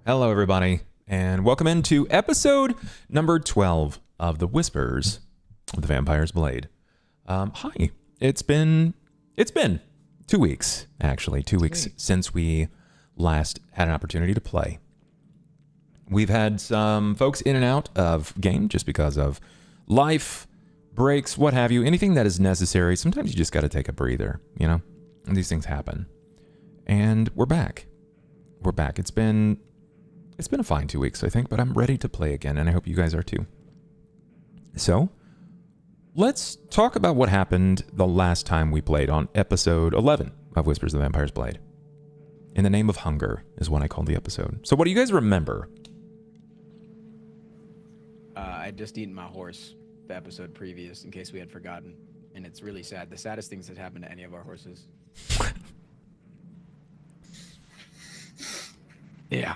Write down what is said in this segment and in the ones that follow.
Hello, everybody, and welcome into episode number 12 of The Whispers of the Vampire's Blade. Hi. It's been 2 weeks, actually. 2 weeks since we last had an opportunity to play. We've had some folks in and out of game just because of life, breaks, what have you, anything that is necessary. Sometimes you just got to take a breather, you know? And these things happen. And we're back. We're back. It's been a fine 2 weeks, I think, but I'm ready to play again, and I hope you guys are too. So, let's talk about what happened the last time we played on episode 11 of Whispers of the Vampire's Blade. In the Name of Hunger is what I called the episode. So what do you guys remember? I'd just eaten my horse the episode previous, in case we had forgotten. And it's really sad. The saddest things that happened to any of our horses. Yeah.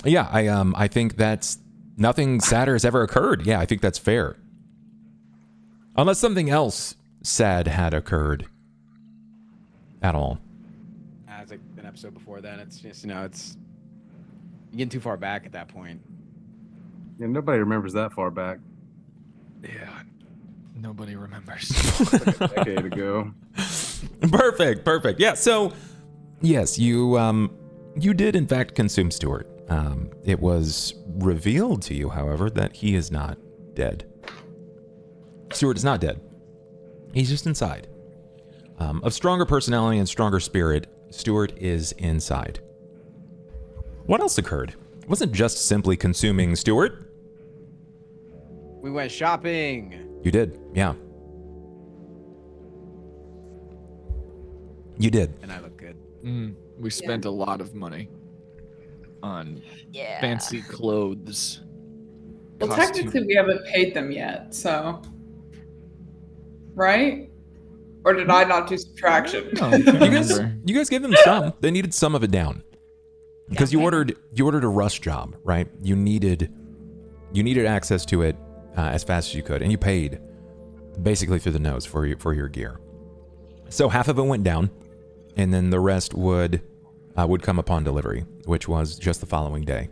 Yeah, I think that's nothing sadder has ever occurred. Yeah, I think that's fair. Unless something else sad had occurred at all. As an episode before that, it's just, it's you're getting too far back at that point. Yeah, nobody remembers that far back. Yeah. Nobody remembers. Like a decade ago. Perfect. Yeah, so yes, you did in fact consume Stuart. It was revealed to you, however, that he is not dead. Stuart is not dead. He's just inside. Of stronger personality and stronger spirit, Stuart is inside. What else occurred? It wasn't just simply consuming Stuart. We went shopping. You did, yeah. You did. And I look good. We spent a lot of money on fancy clothes. Well, technically, we haven't paid them yet, so. Right? Or did I not do subtraction? No, you guys gave them some. They needed some of it down. Because you ordered a rush job, right? You needed access to it as fast as you could, and you paid basically through the nose for your gear. So half of it went down, and then the rest would come upon delivery, which was just the following day.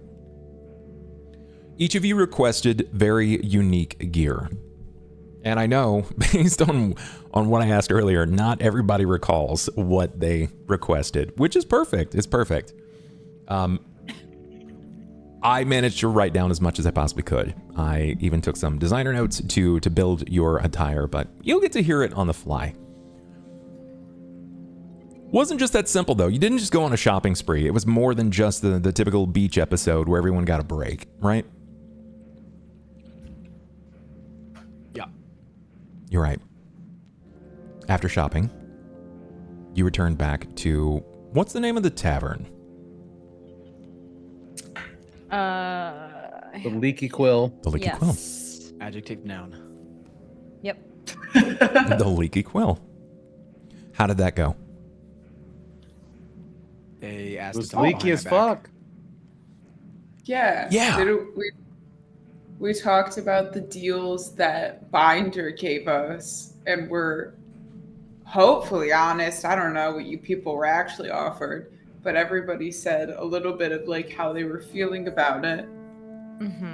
Each of you requested very unique gear. And I know, based on what I asked earlier, not everybody recalls what they requested, which is perfect. It's perfect. I managed to write down as much as I possibly could. I even took some designer notes to build your attire, but you'll get to hear it on the fly. Wasn't just that simple, though. You didn't just go on a shopping spree. It was more than just the typical beach episode where everyone got a break, right? Yeah. You're right. After shopping, you returned back to... What's the name of the tavern? The Leaky Quill. The Leaky Quill. Adjective, noun. Yep. The Leaky Quill. How did that go? They asked It was to talk leaky behind as my back. fuck. Yeah. We talked about the deals that Binder gave us, and we're hopefully honest. I don't know what you people were actually offered, but everybody said a little bit of like how they were feeling about it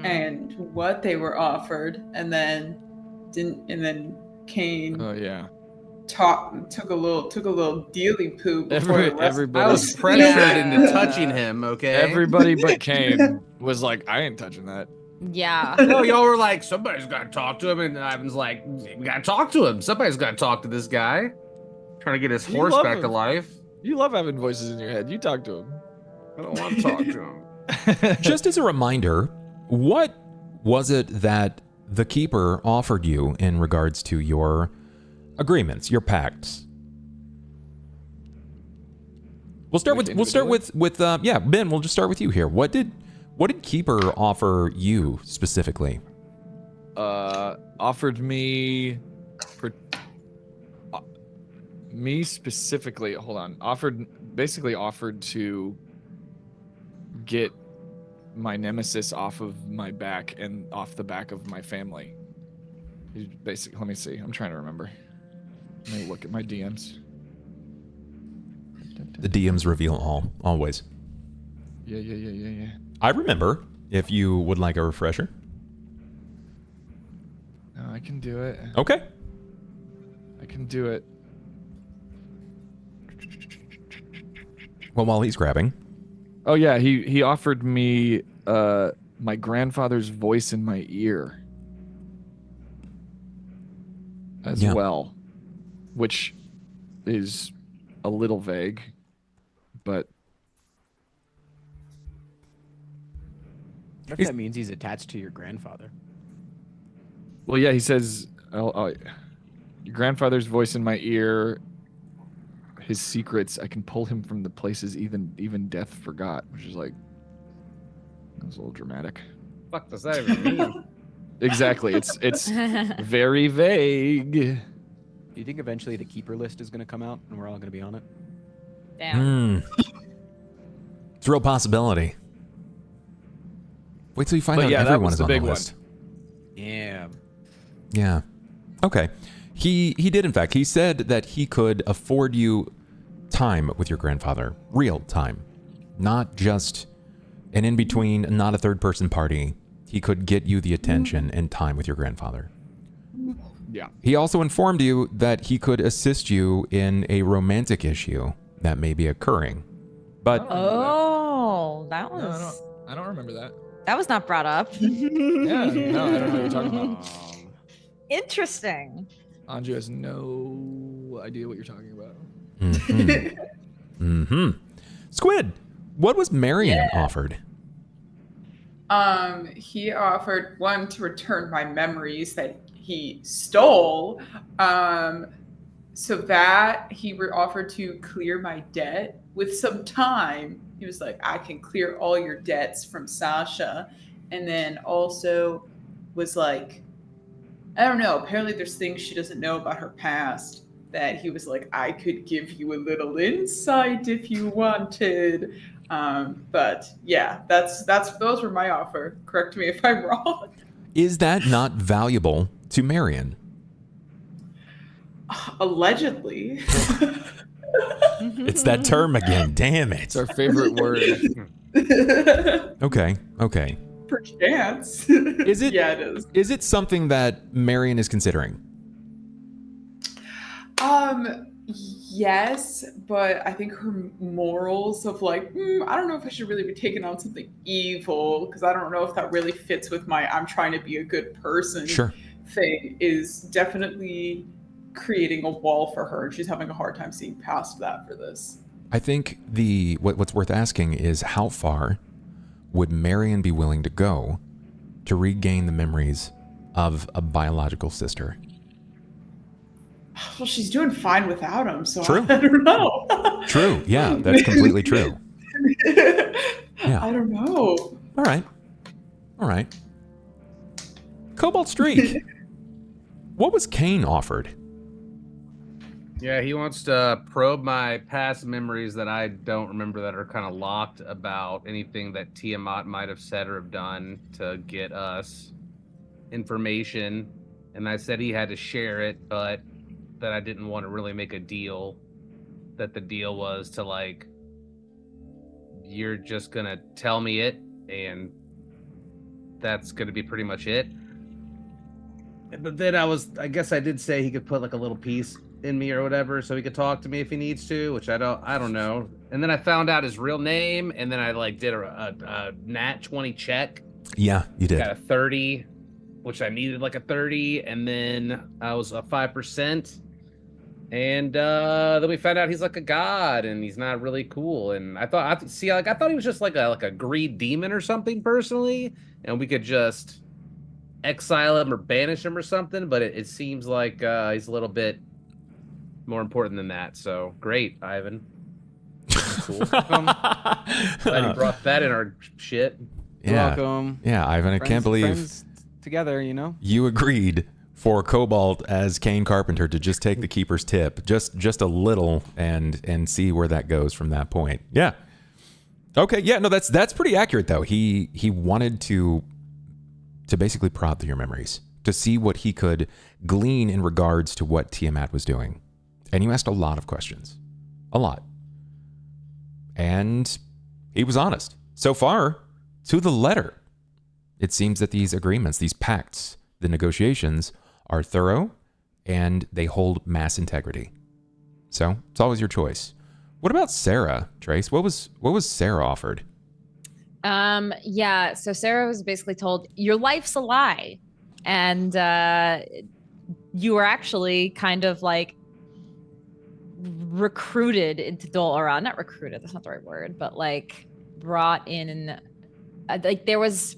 and what they were offered, and then Cain Oh yeah. took a little dealy poo before the rest. Everybody. I was pressured into touching him. Okay. Everybody but Cain was like, I ain't touching that. Yeah. No, y'all were like, somebody's got to talk to him, and I was like, we got to talk to him. Somebody's got to talk to this guy. Trying to get his You horse love back him. to life. You love having voices in your head. You talk to him. I don't want to talk to him. Just as a reminder, what was it that the Keeper offered you in regards to your agreements, your pacts? We'll start with Ben. We'll just start with you here. What did Keeper offer you specifically? Offered me me specifically. Hold on. Basically offered to get my nemesis off of my back and off the back of my family. Basically, let me see. I'm trying to remember. Let me look at my DMs. The DMs reveal all, always. Yeah. I remember, if you would like a refresher. No, I can do it. Okay. I can do it. Well, while he's grabbing. Oh yeah, he offered me my grandfather's voice in my ear as well, which is a little vague, but What if that means he's attached to your grandfather? well, yeah, he says, your grandfather's voice in my ear, his secrets, I can pull him from the places even death forgot, which is like, that's a little dramatic. Fuck does that even mean? Exactly, it's very vague. Do you think eventually the keeper list is going to come out and we're all going to be on it? Damn. It's a real possibility. Wait till you find But out yeah, that everyone was is the on the big one. list. Yeah. Yeah. Okay. He did, in fact. He said that he could afford you time with your grandfather. Real time. Not just an in-between, not a third-person party. He could get you the attention and time with your grandfather. Yeah. He also informed you that he could assist you in a romantic issue that may be occurring. But Oh, that was No, I don't remember that. that was not brought up. Yeah, no, I don't know what you're talking about. Interesting. Anju has no idea what you're talking about. Squid, what was Marian offered? He offered one to return my memories that he stole. So that he offered to clear my debt with some time. He was like, I can clear all your debts from Sasha. And then also was like, I don't know, apparently there's things she doesn't know about her past that he was like, I could give you a little insight if you wanted. But yeah, those were my offer. Correct me if I'm wrong. Is that not valuable to Marian? Allegedly. It's that term again. Damn it. It's our favorite word. Okay. Perchance. Is it? Yeah, it is. Is it something that Marian is considering? Yes, but I think her morals of like, I don't know if I should really be taking on something evil because I don't know if that really fits with my I'm trying to be a good person thing is definitely creating a wall for her. She's having a hard time seeing past that for this. I think what's worth asking is how far would Marian be willing to go to regain the memories of a biological sister? Well, she's doing fine without him, so True. I don't know. True. Yeah, that's completely true. Yeah. I don't know. All right. CobaltStreak. What was Cain offered? Yeah, he wants to probe my past memories that I don't remember that are kind of locked about anything that Tiamat might have said or have done to get us information. And I said he had to share it, but that I didn't want to really make a deal. That the deal was to like you're just gonna tell me it, and that's gonna be pretty much it. But then I guess I did say he could put like a little piece in me or whatever, so he could talk to me if he needs to, which I don't know. And then I found out his real name, and then I like did a nat 20 check. Yeah, you did. Got a 30, which I needed like a 30, and then I was a 5%. And then we found out he's like a god, and he's not really cool. And I thought he was just like a greed demon or something personally, and we could just exile him or banish him or something. But it seems like he's a little bit more important than that. So great, Ivan. Cool. Glad you brought that in our shit. Yeah. Welcome. Yeah, Ivan, I can't believe Friends together, you know. you agreed for Cobalt as Cain Carpenter to just take the Keeper's tip, just a little, and see where that goes from that point. Yeah. Okay. Yeah. No, that's pretty accurate though. He wanted to basically prod through your memories to see what he could glean in regards to what Tiamat was doing, and you asked a lot of questions, a lot, and he was honest so far to the letter. It seems that these agreements, these pacts, the negotiations are thorough and they hold mass integrity. So it's always your choice. What about Sera, Trace? What was Sera offered? Yeah, so Sera was basically told your life's a lie, and you were actually kind of like recruited into Dol-Aran. Not recruited, that's not the right word, but like brought in. Like there was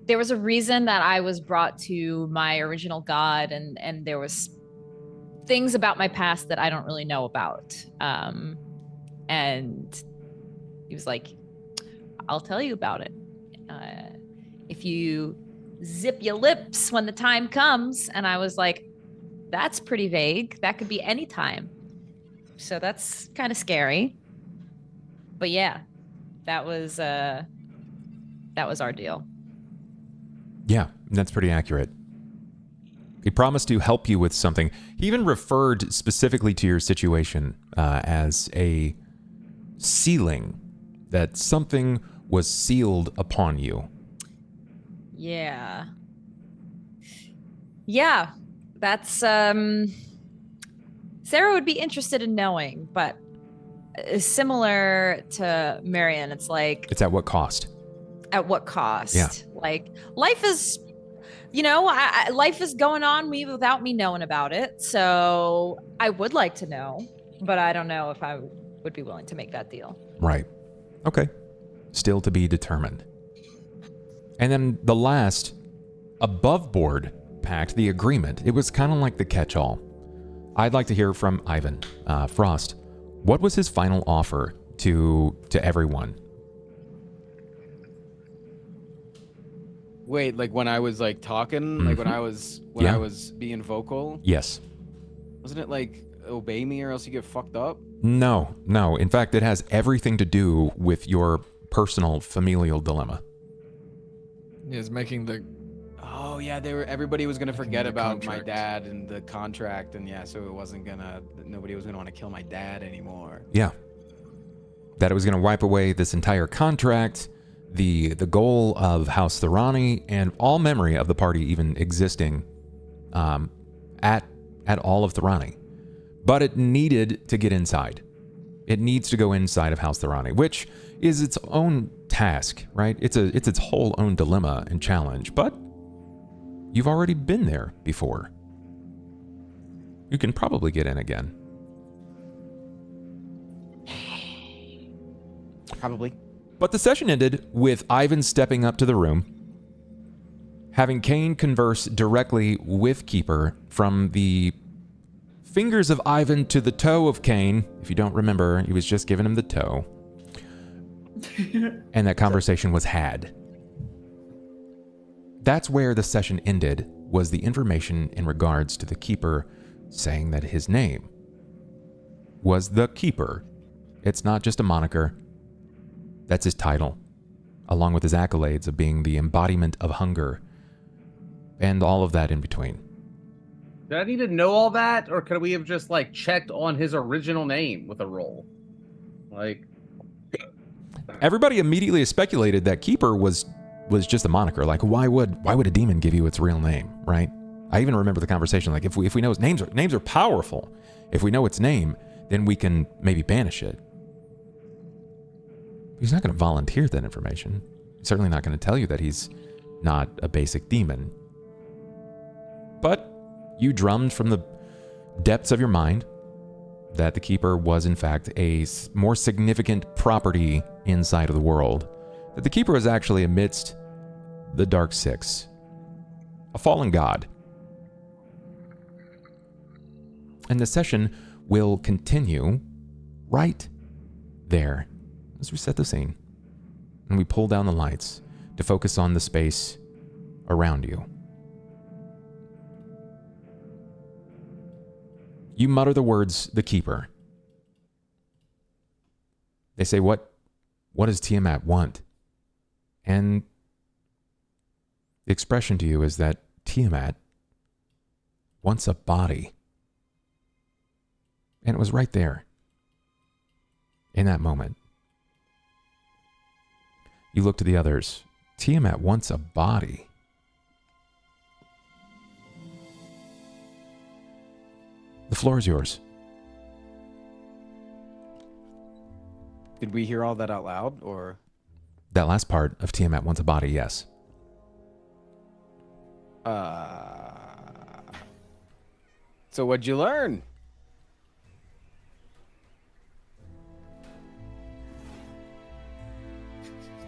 a reason that I was brought to my original god, and there was things about my past that I don't really know about. And he was like, I'll tell you about it. If you zip your lips when the time comes. And I was like, that's pretty vague. That could be any time. So that's kind of scary. But yeah, that was our deal. Yeah, that's pretty accurate. He promised to help you with something. He even referred specifically to your situation as a sealing, that something was sealed upon you. Yeah. Yeah, that's Sera would be interested in knowing, but similar to Marian, it's like, It's at what cost? at what cost? Yeah. Like life is, life is going on without me knowing about it. So I would like to know, but I don't know if I would be willing to make that deal. Right. Okay. Still to be determined. And then the last above board pact, the agreement, it was kind of like the catch-all. I'd like to hear from Ivan. Frost, what was his final offer to everyone? Wait, like when I was like talking, like when I was being vocal, Yes. wasn't it like obey me or else you get fucked up? No. In fact, it has everything to do with your personal familial dilemma. Is making the Oh yeah, everybody was gonna forget the about my contract. dad and the contract, and yeah, so nobody was gonna want to kill my dad anymore. Yeah. That it was going to wipe away this entire contract, the goal of House Thorani, and all memory of the party even existing at all of Thorani. But it needed to get inside. It needs to go inside of House Thorani, which is its own task, right? It's its whole own dilemma and challenge, but you've already been there before. You can probably get in again. Probably. But the session ended with Ivan stepping up to the room, having Cain converse directly with Keeper from the fingers of Ivan to the toe of Cain. If you don't remember, he was just giving him the toe. And that conversation was had. That's where the session ended, was the information in regards to the Keeper saying that his name was the Keeper. It's not just a moniker. That's his title, along with his accolades of being the embodiment of hunger and all of that in between. Did I need to know all that, or could we have just like checked on his original name with a roll? Like, everybody immediately speculated that Keeper was just a moniker. Like, why would a demon give you its real name, right? I even remember the conversation. Like, if we know its names are powerful. If we know its name, then we can maybe banish it. He's not going to volunteer that information. He's certainly not going to tell you that he's not a basic demon. But you drummed from the depths of your mind that the Keeper was in fact a more significant property inside of the world. That the Keeper was actually amidst the Dark Six, a fallen god. And the session will continue right there as we set the scene and we pull down the lights to focus on the space around you. You mutter the words, the Keeper. They say, what does Tiamat want? And the expression to you is that Tiamat wants a body. And it was right there, in that moment. You look to the others. Tiamat wants a body. The floor is yours. Did we hear all that out loud, or? That last part of Tiamat wants a body, yes. So what'd you learn?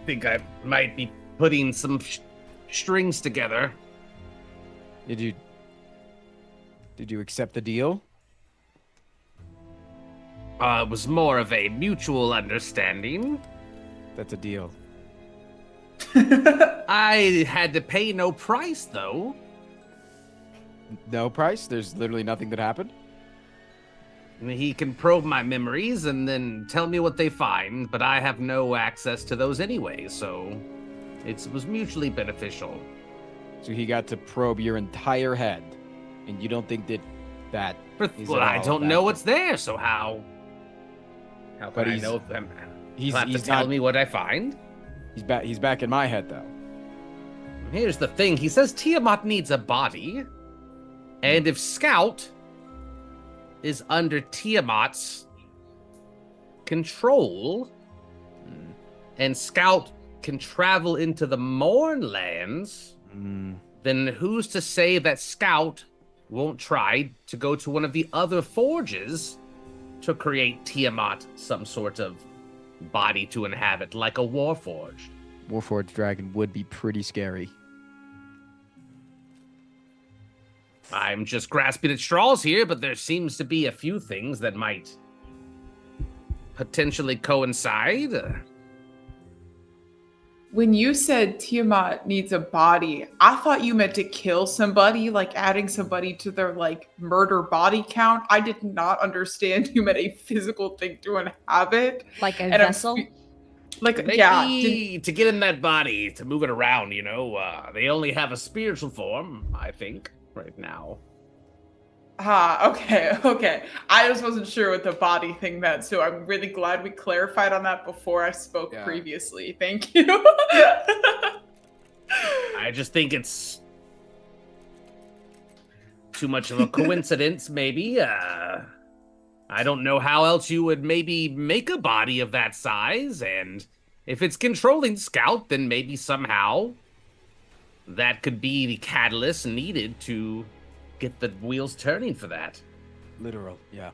Think I might be putting some strings together. Did you accept the deal? It was more of a mutual understanding. That's a deal. I had to pay no price, though. No price? There's literally nothing that happened? He can probe my memories and then tell me what they find, but I have no access to those anyway, so it was mutually beneficial. So he got to probe your entire head, and you don't think that is Well, at I all don't bad? know what's there, so how can But I he's- know if them? He's He'll have to he's tell not, me what I find. He's back in my head though. Here's the thing. He says Tiamat needs a body. And if Scout is under Tiamat's control, and Scout can travel into the Mournlands, then who's to say that Scout won't try to go to one of the other forges to create Tiamat some sort of body to inhabit, like a Warforged? Warforged dragon would be pretty scary. I'm just grasping at straws here, but there seems to be a few things that might potentially coincide. When you said Tiamat needs a body, I thought you meant to kill somebody, like adding somebody to their like murder body count. I did not understand you meant a physical thing to inhabit. Like a And I'm vessel? Like They yeah, need to get in that body, to move it around, you know. They only have a spiritual form, I think, right now. okay. I just wasn't sure what the body thing meant, so I'm really glad we clarified on that before I spoke Yeah. previously. Thank you. I just think it's too much of a coincidence, maybe. I don't know how else you would maybe make a body of that size, and if it's controlling Scout, then maybe somehow that could be the catalyst needed to get the wheels turning for that. Literal, yeah.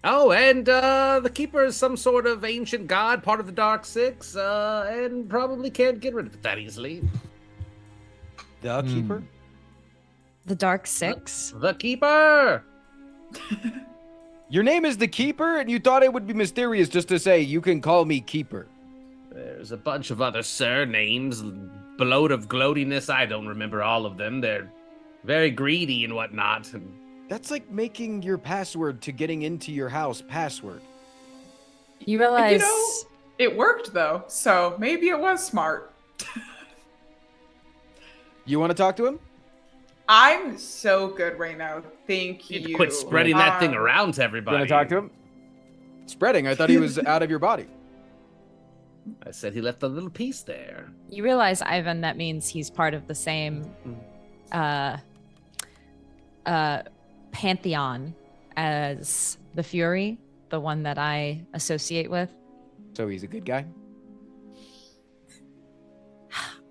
Oh, and the Keeper is some sort of ancient god, part of the Dark Six, and probably can't get rid of it that easily. The Keeper? The Dark Six? The Keeper! Your name is the Keeper, and you thought it would be mysterious just to say, you can call me Keeper. There's a bunch of other surnames, bloat of gloatiness. I don't remember all of them. They're very greedy and whatnot. That's like making your password to getting into your house password. You realize You know, it worked though, so maybe it was smart. You want to talk to him? I'm so good right now. Thank You need you. to quit spreading that thing around to You everybody. want to talk to him? Spreading. I thought he was out of your body. I said he left a little piece there. You realize, Ivan, that means he's part of the same pantheon as the Fury, the one that I associate with. So he's a good guy.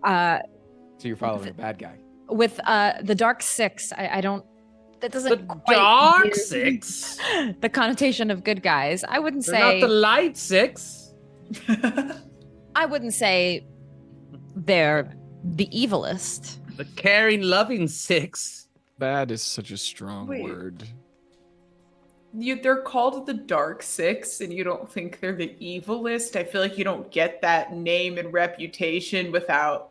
So you're following a bad guy. With the Dark Six, I don't. That doesn't The quite Dark give Six? the connotation of good guys. I wouldn't They're say. not the Light Six. I wouldn't say they're the evilest. The caring, loving Six. Bad is such a strong Wait. word. They're called the Dark Six, and you don't think they're the evilest? I feel like you don't get that name and reputation without,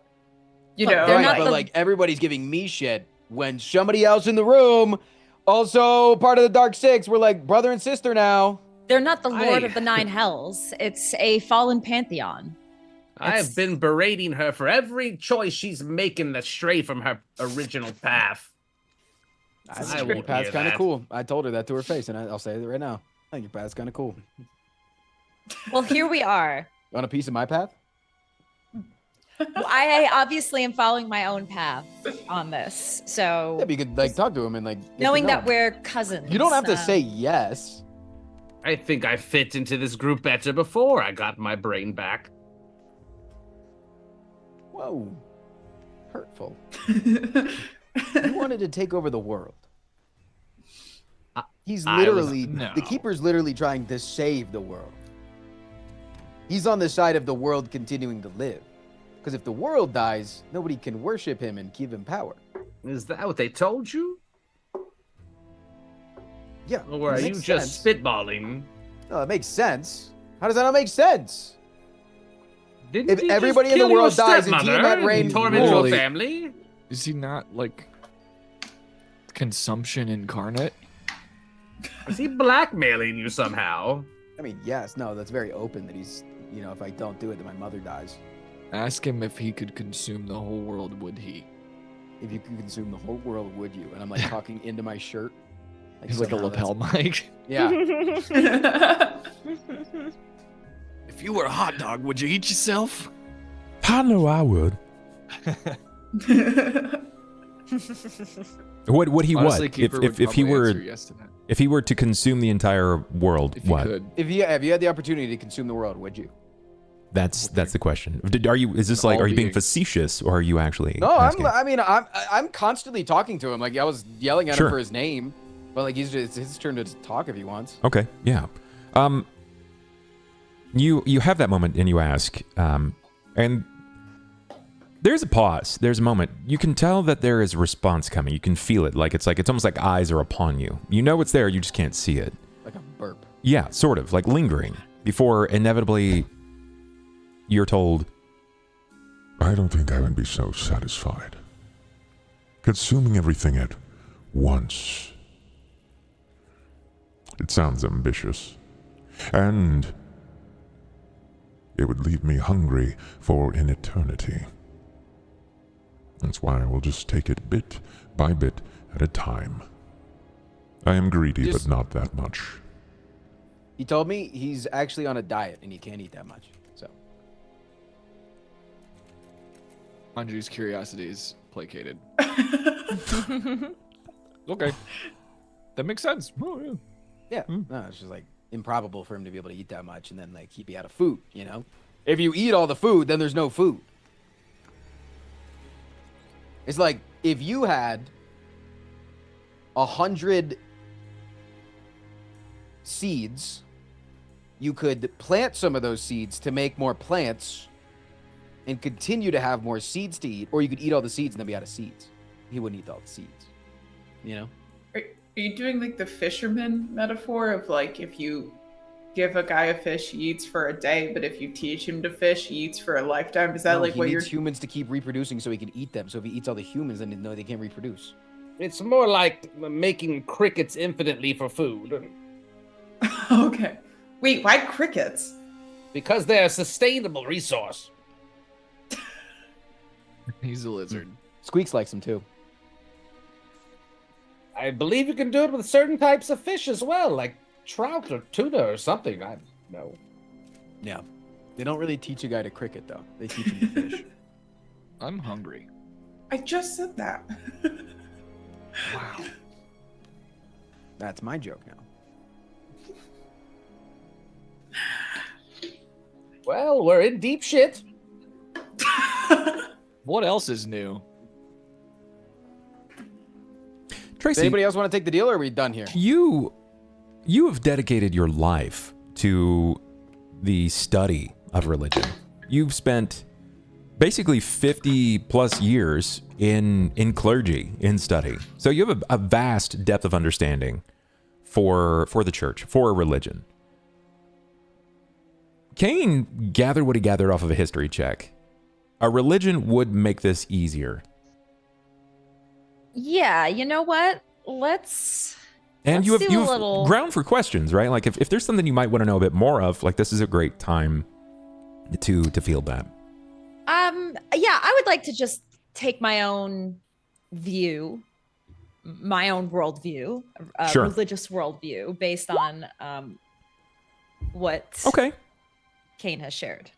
Look, know. they're Right, not but the- like everybody's giving me shit when somebody else in the room, also part of the Dark Six, we're like brother and sister now. They're not the Lord I- of the Nine Hells. It's a fallen pantheon. I've been berating her for every choice she's making that's stray from her original path. I I think your won't path's hear kind of that. cool. I told her that to her face, and I'll say it right now. I think your path's kind of cool. Well, here we are. Want a piece of my path? I obviously am following my own path on this. So Yeah, but you could like talk to him and like get to knowing know that him. we're cousins. You don't have to say yes. I think I fit into this group better before I got my brain back. Whoa, hurtful. You wanted to take over the world. He's I was- literally no. the keeper's literally trying to save the world. He's on the side of the world continuing to live. Because if the world dies, nobody can worship him and give him power. Is that what they told you? Yeah. Or are it you makes just sense. spitballing? No, it makes sense. How does that not make sense? Didn't If he just everybody in the kill your world dies and stepmother Tiamat reigns and torment your rules? family? Is he not like consumption incarnate? Is he blackmailing you somehow? I mean, yes, no, that's very open that he's, if I don't do it, then my mother dies. Ask him if he could consume the whole world, would he? If you could consume the whole world, would you? And I'm like talking into my shirt. He's like a somehow lapel that's- mic. Yeah. If you were a hot dog, would you eat yourself? I know I would. What he Honestly, what? Keeper would If he probably were answer yes to that. if he were to consume the entire world, If you what? could. If you had the opportunity to consume the world, would you? That's the question. Is this All like, are you being beings. facetious or are you actually No, asking? I'm constantly talking to him. Like I was yelling at Sure. him for his name, but like it's his turn to talk if he wants. Okay, yeah. You have that moment and you ask, and there's a pause. There's a moment. You can tell that there is a response coming. You can feel it. It's almost like eyes are upon you. You know it's there. You just can't see it. Like a burp. Yeah, sort of like lingering before inevitably you're told, I don't think I would be so satisfied. Consuming everything at once. It sounds ambitious. And it would leave me hungry for an eternity. That's why I will just take it bit by bit at a time. I am greedy, Just- but not that much. He told me he's actually on a diet and he can't eat that much. So Anju's curiosity is placated. Okay. That makes sense. Oh, yeah. yeah, Hmm. no, it's just like improbable for him to be able to eat that much and then like he'd be out of food. If you eat all the food, then there's no food. It's like if you had 100 seeds, you could plant some of those seeds to make more plants and continue to have more seeds to eat, or you could eat all the seeds and then be out of seeds. He wouldn't eat all the seeds. Are you doing like the fisherman metaphor of like if you give a guy a fish, he eats for a day, but if you teach him to fish, he eats for a lifetime? Is that No, like he what you're needs humans to keep reproducing so he can eat them. So if he eats all the humans, then no, they can't reproduce. It's more like making crickets infinitely for food. Okay. Wait, why crickets? Because they're a sustainable resource. He's a lizard. Squeaks likes them too. I believe you can do it with certain types of fish as well, like trout or tuna or something. I don't know. Yeah. They don't really teach a guy to cricket, though. They teach him to fish. I'm hungry. I just said that. Wow. That's my joke now. Well, we're in deep shit. What else is new? Does Tracy, anybody else want to take the deal, or are we done here? you have dedicated your life to the study of religion. You've spent basically 50 plus years in clergy, in study. So you have a vast depth of understanding for the church, for a religion. Cain gathered what he gathered off of a history check. A religion would make this easier. Yeah, you know what? Let's And Let's you do a have little- ground for questions, right? Like if there's something you might want to know a bit more of, like this is a great time to field that. Yeah, I would like to just take my own view, my own worldview, Sure. religious worldview based on what Okay. Cain has shared.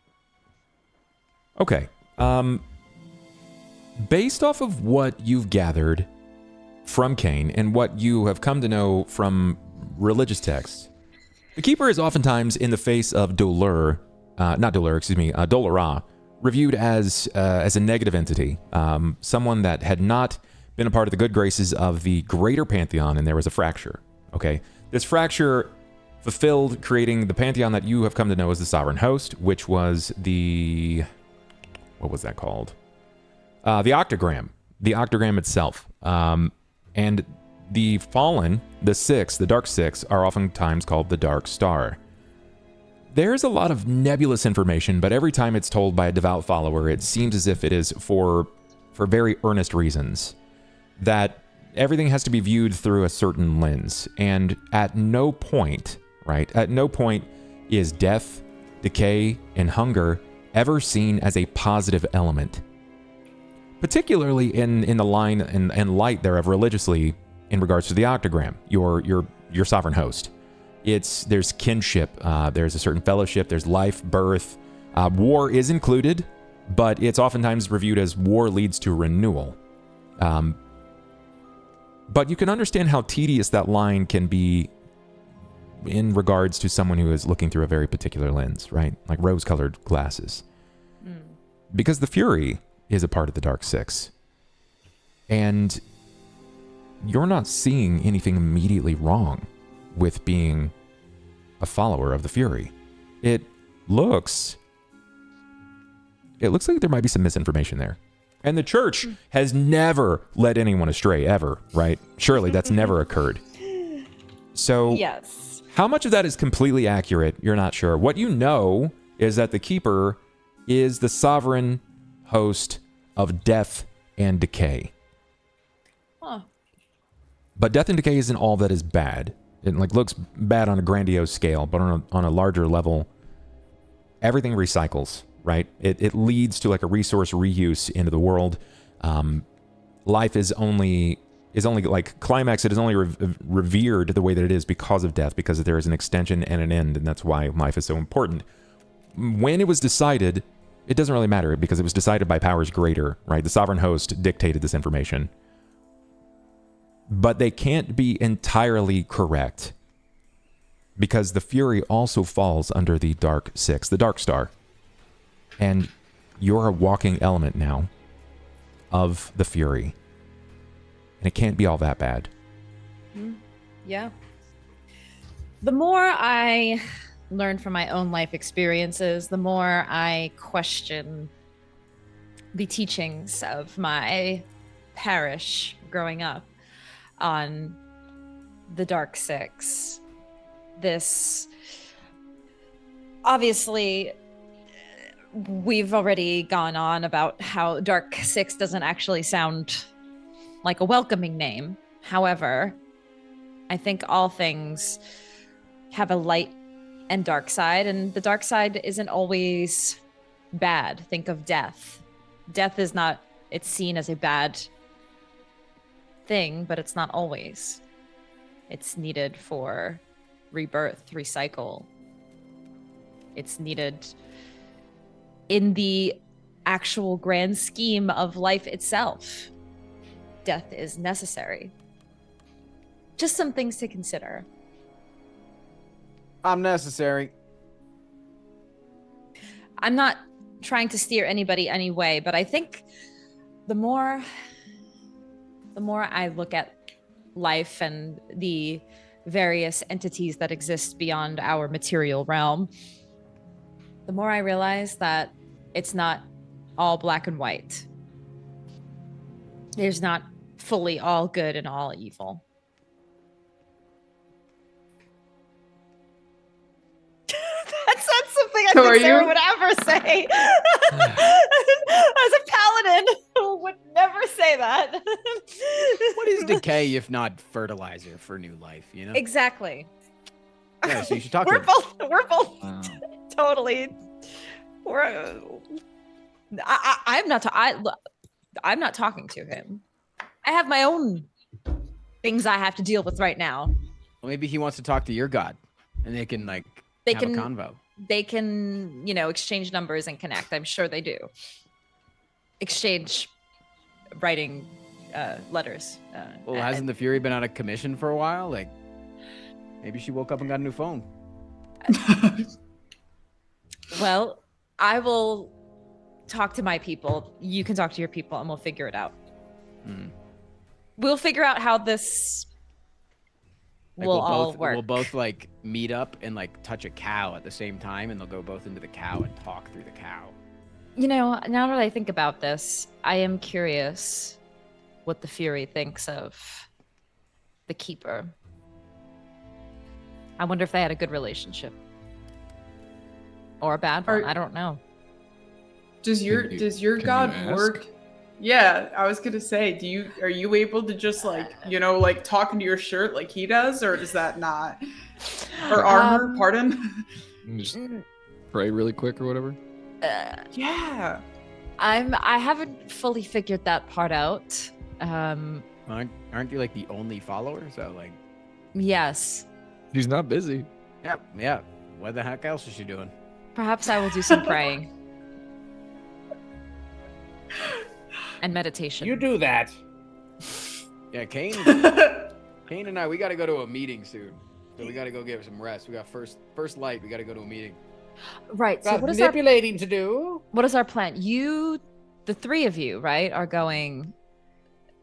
Okay. Based off of what you've gathered from Cain and what you have come to know from religious texts, the Keeper is oftentimes in the face of Dolora, reviewed as a negative entity, someone that had not been a part of the good graces of the greater pantheon, and there was a fracture. Okay, this fracture fulfilled creating the pantheon that you have come to know as the Sovereign Host, which was what was that called? The octagram itself. And the Fallen, the Six, the Dark Six, are oftentimes called the Dark Star. There's a lot of nebulous information, but every time it's told by a devout follower, it seems as if it is for very earnest reasons. That everything has to be viewed through a certain lens. And at no point, right, at no point is death, decay, and hunger ever seen as a positive element. Particularly in the line and light thereof religiously in regards to the octagram, your sovereign host. There's kinship, there's a certain fellowship, there's life, birth. War is included, but it's oftentimes reviewed as war leads to renewal. But you can understand how tedious that line can be in regards to someone who is looking through a very particular lens, right? Like rose-colored glasses. Because the Fury is a part of the Dark Six. And you're not seeing anything immediately wrong with being a follower of the Fury. It looks like there might be some misinformation there. And the church has never led anyone astray, ever, right? Surely that's never occurred. So Yes. how much of that is completely accurate, you're not sure. What you know is that the Keeper is the sovereign host of death and decay. Huh. But death and decay isn't all that is bad. It looks bad on a grandiose scale, but on a larger level, everything recycles, right? It leads to like a resource reuse into the world. Life is only like climax. It is only revered the way that it is because of death, because there is an extension and an end, and that's why life is so important. When it was decided, it doesn't really matter because it was decided by powers greater, right? The sovereign host dictated this information. But they can't be entirely correct because the Fury also falls under the Dark Six, the Dark Star. And you're a walking element now of the Fury. And it can't be all that bad. Yeah. The more I learn from my own life experiences, the more I question the teachings of my parish growing up on the Dark Six. This, obviously, we've already gone on about how Dark Six doesn't actually sound like a welcoming name. However, I think all things have a light and dark side, and the dark side isn't always bad. Think of death. Death is not, it's seen as a bad thing, but it's not always. It's needed for rebirth, recycle. It's needed in the actual grand scheme of life itself. Death is necessary. Just some things to consider. I'm necessary. I'm not trying to steer anybody any way, but I think the more I look at life and the various entities that exist beyond our material realm, the more I realize that it's not all black and white. There's not fully all good and all evil. That's not something I So think are Sera you- would ever say. As a paladin, would never say that. What is decay if not fertilizer for new life, you know? Exactly. Yeah, so you should talk We're to him. both Wow. totally. I'm not talking to him. I have my own things I have to deal with right now. Well, maybe he wants to talk to your god, and they can have a convo. They can, exchange numbers and connect. I'm sure they do. Exchange writing letters. Well, hasn't the Fury been out of commission for a while? Like, maybe she woke up and got a new phone. Well, I will talk to my people. You can talk to your people, and we'll figure it out. We'll figure out how this will all work. We'll both meet up and touch a cow at the same time, and they'll go both into the cow and talk through the cow. Now that I think about this, I am curious what the Fury thinks of the Keeper. I wonder if they had a good relationship. Or a bad one. I don't know. Does your can god you ask? work? Yeah, I was gonna say, are you able to just talk into your shirt like he does, or does that not? Or armor, pardon? You just pray really quick or whatever. Yeah. I haven't fully figured that part out. Aren't you the only follower? So Yes. He's not busy. yeah. What the heck else is she doing? Perhaps I will do some praying. And meditation. You do that. Yeah, Cain and I, we got to go to a meeting soon. So we got to go get some rest. We got first light. We got to go to a meeting. Right. So Got what is manipulating to do. our plan? You, the three of you, right, are going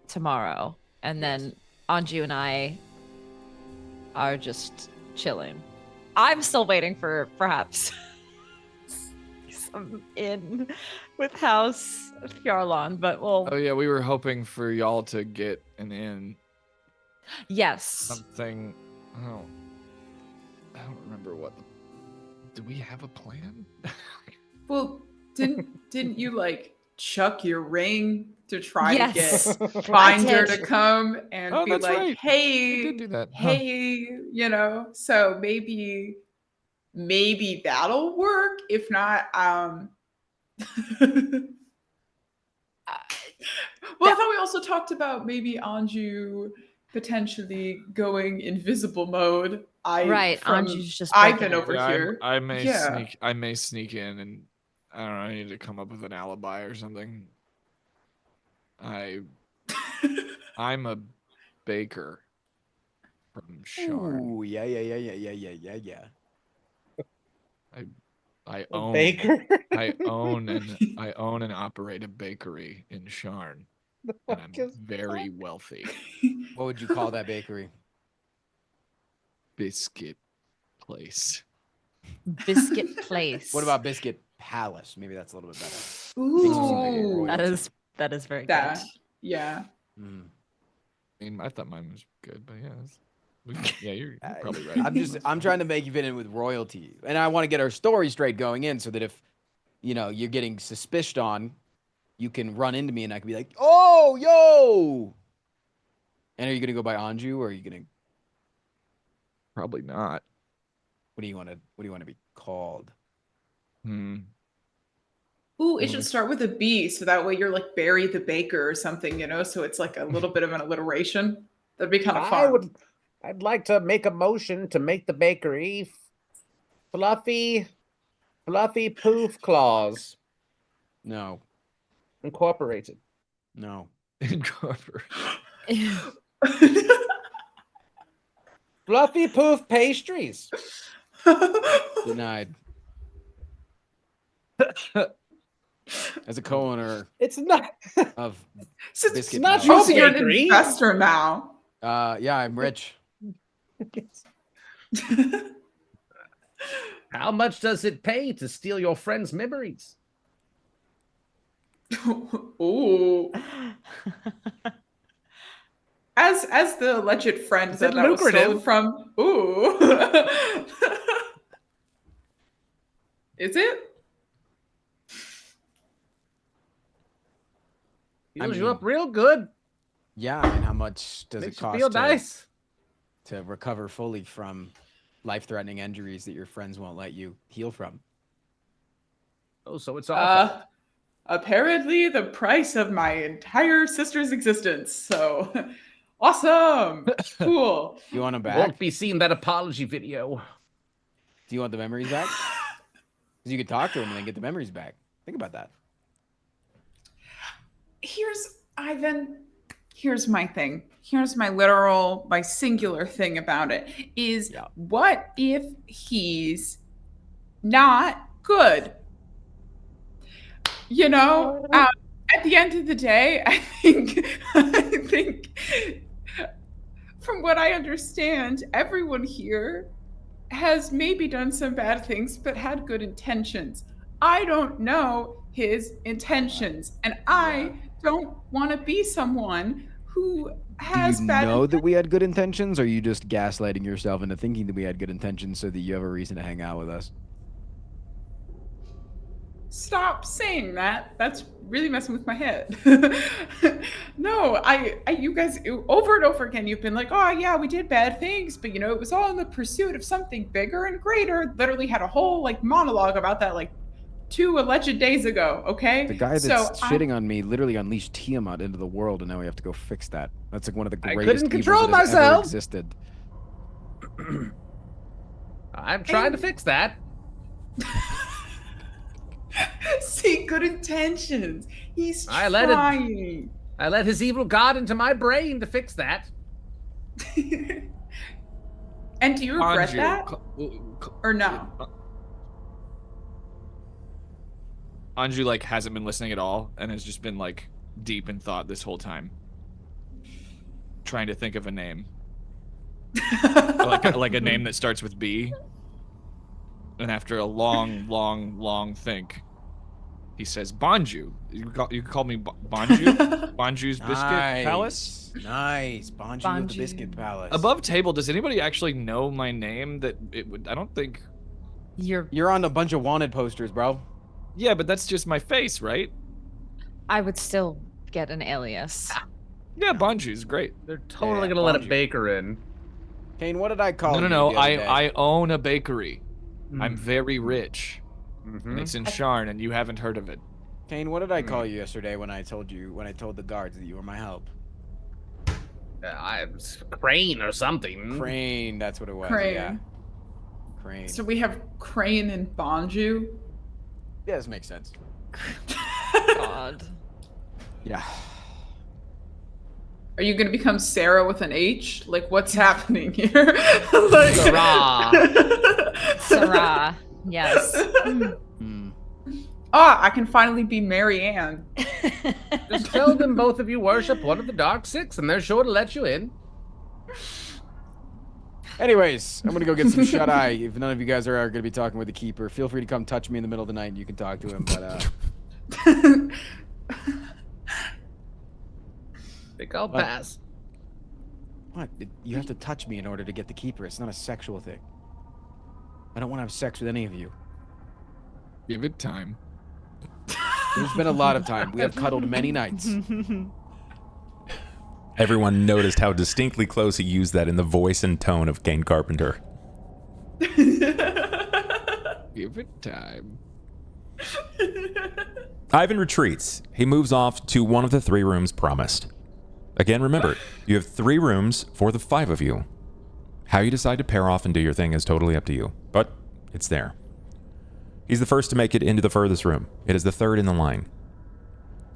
tomorrow, and then Anju and I are just chilling. I'm still waiting for perhaps some inn with House Fjarlon, but we'll. Oh yeah, we were hoping for y'all to get an inn. Yes. Something. Oh, I don't remember what. Do we have a plan? Well, didn't you chuck your ring to try Yes, to get I Finder did. to come and Oh, be that's like, right. We hey, did do that. Huh. hey, so maybe that'll work. If not, well, I thought we also talked about maybe Anju potentially going invisible mode. Right, from Anju's just Ivan breaking over Yeah, here. I may Yeah. sneak in, and I don't know. I need to come up with an alibi or something. I'm a baker from Sharn. Ooh, yeah. I own Baker. I own and operate a bakery in Sharn, and I'm very wealthy. What would you call that bakery? Biscuit place. Biscuit Place. What about Biscuit Palace? Maybe that's a little bit better. Ooh, that? Is very that. good. Yeah. Mm. I mean, I thought mine was good, but yeah, you're probably right. I'm trying to make you fit in with royalty, and I want to get our story straight going in, so that if you're getting suspicious on, you can run into me and I can be like, "Oh, yo!" And are you gonna go by Anju, or are you gonna? Probably not. What do you want to be called? Ooh, it should start with a B, so that way you're like Barry the Baker or something, so it's like a little bit of an alliteration. That'd be kind of fun. I'd like to make a motion to make the bakery Fluffy Poof Claws No. Incorporated. No. Incorporated. Fluffy Poof Pastries. Denied. As a co-owner It's not. of Since Biscuit not Palace. your Toby, you're an bakery. investor now. Yeah, I'm rich. How much does it pay to steal your friend's memories? Ooh. As the alleged friend Is that it that was stolen lucrative? from. Ooh. Is it? Heals you mean- up real good. Yeah, and how much does Makes it you cost feel nice. to recover fully from life-threatening injuries that your friends won't let you heal from? Oh, so it's awful. Apparently the price of my entire sister's existence. So awesome. Cool. You want them back? Won't be seeing that apology video. Do you want the memories back? Because you could talk to them and then get the memories back. Think about that. Here's my thing. Here's my singular thing about it is Yeah. what if he's not good? At the end of the day, I think from what I understand, everyone here has maybe done some bad things, but had good intentions. I don't know his intentions, and I don't want to be someone who has Do you bad know that we had good intentions, or are you just gaslighting yourself into thinking that we had good intentions so that you have a reason to hang out with us? Stop saying that. That's really messing with my head. No, you guys over and over again, you've been like, oh yeah, we did bad things, but it was all in the pursuit of something bigger and greater. Literally had a whole monologue about that 2 alleged days ago. Okay, The guy that's shitting on me literally unleashed Tiamat into the world, and now we have to go fix that. That's one of the I greatest couldn't evils control that has ever myself. existed. I'm trying to fix that. See, good intentions. He's I let it- trying. I let his evil god into my brain to fix that. And do you regret Anju, that or no? Anju hasn't been listening at all and has just been deep in thought this whole time, trying to think of a name, like a name that starts with B. And after a long think, he says, "Bonju." You call me Bonju? Bonju's Biscuit Palace. Nice. Bonju of the Biscuit Palace. Above table, does anybody actually know my name? That it would. I don't think. You're on a bunch of wanted posters, bro. Yeah, but that's just my face, right? I would still get an alias. Yeah, Bonju's great. They're totally Yeah, gonna let a Bonju. baker in. Cain, what did I call you? No. the other day? I own a bakery. I'm very rich. Mhm. And it's in Sharn, and you haven't heard of it. Cain, what did I call you yesterday when I told the guards that you were my help? I'm Crane or something. Crane, that's what it was. Crane. Yeah. Crane. So we have Crane and Bonju. Yeah, this makes sense. God. Yeah. Are you going to become Sera with an H? What's happening here? Hurrah. Sarah. Yes. Hmm. I can finally be Marian. Just tell them both of you worship one of the Dark Six, and they're sure to let you in. Anyways, I'm gonna go get some shut eye. If none of you guys are gonna be talking with the keeper, feel free to come touch me in the middle of the night and you can talk to him. But Think I'll What? pass. what? You have to touch me in order to get the keeper. It's not a sexual thing. I don't want to have sex with any of you. Give it time. There's been a lot of time. We have cuddled many nights. Everyone noticed how distinctly close he used that in the voice and tone of Cain Carpenter. Give it time. Ivan retreats. He moves off to one of the 3 rooms promised. Again, remember, you have 3 rooms for the 5 of you. How you decide to pair off and do your thing is totally up to you, but it's there. He's the first to make it into the furthest room. It is the 3rd in the line.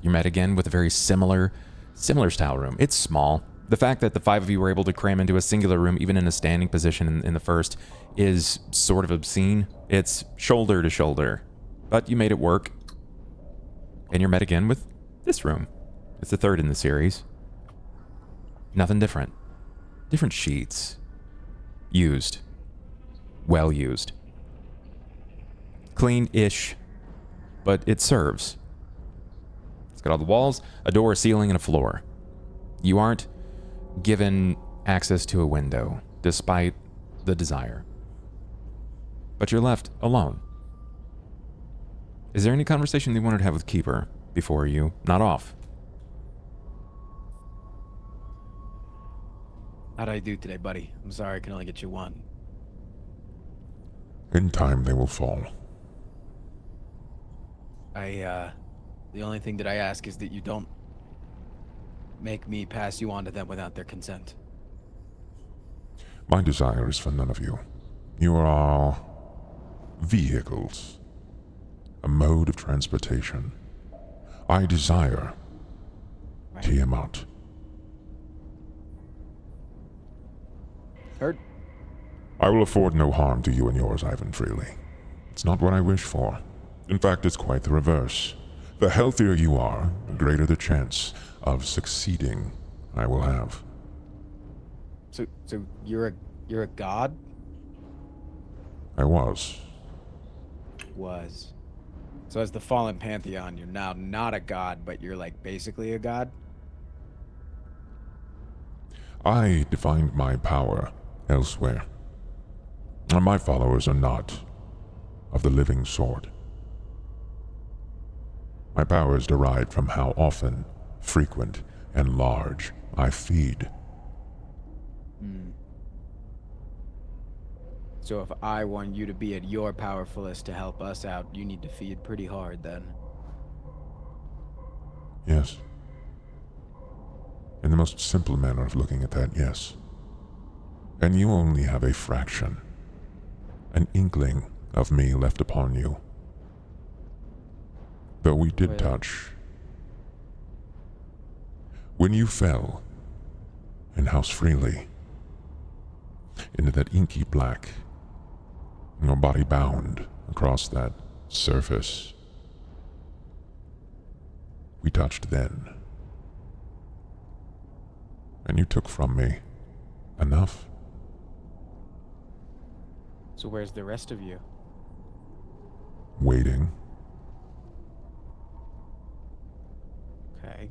You're met again with a very similar style room. It's small. The fact that the 5 of you were able to cram into a singular room, even in a standing position in the first, is sort of obscene. It's shoulder to shoulder, but you made it work. And you're met again with this room. It's the 3rd in the series. Nothing different. Different sheets. Used. Well used. Clean-ish, but it serves. It's got all the walls, a door, a ceiling, and a floor. You aren't given access to a window, despite the desire. But you're left alone. Is there any conversation you wanted to have with Keeper before you nod off? How'd I do today, buddy? I'm sorry I can only get you one. In time they will fall. The only thing that I ask is that you don't make me pass you on to them without their consent. My desire is for none of you. You are all vehicles, a mode of transportation. I desire Tiamat. Heard? I will afford no harm to you and yours, Ivan Freely. It's not what I wish for. In fact, it's quite the reverse. The healthier you are, the greater the chance of succeeding I will have. So you're a god? I was. Was. So as the fallen pantheon, you're now not a god, but you're like basically a god? I defined my power elsewhere. And my followers are not of the living sort. My power is derived from how often, frequent, and large I feed. So if I want you to be at your powerfulest to help us out, you need to feed pretty hard then. Yes. In the most simple manner of looking at that, yes. And you only have a fraction, an inkling of me left upon you. Though we did touch. When you fell in House Freely, into that inky black, your body bound across that surface, we touched then. And you took from me enough. So where's the rest of you? Waiting. Okay.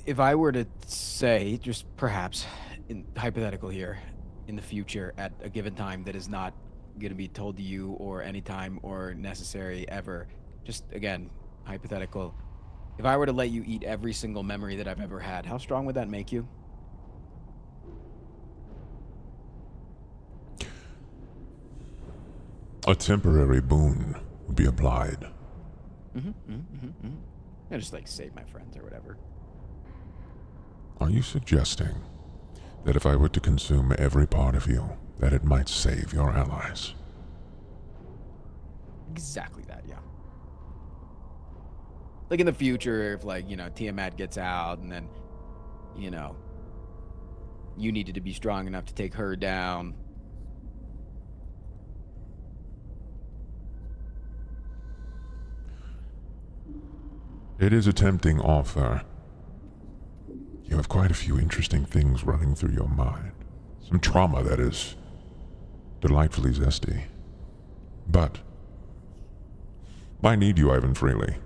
If I were to say, just perhaps, hypothetical here, in the future, at a given time that is not going to be told to you or anytime or necessary ever, just again, hypothetical, if I were to let you eat every single memory that I've ever had, how strong would that make you? A temporary boon would be applied. I just like save my friends or whatever. Are you suggesting that if I were to consume every part of you, that it might save your allies? Exactly that, yeah. Like in the future, if like, you know, Tiamat gets out and then, you know, you needed to be strong enough to take her down. It is a tempting offer. You have quite a few interesting things running through your mind. Some trauma that is delightfully zesty. But I need you, Ivan Freely.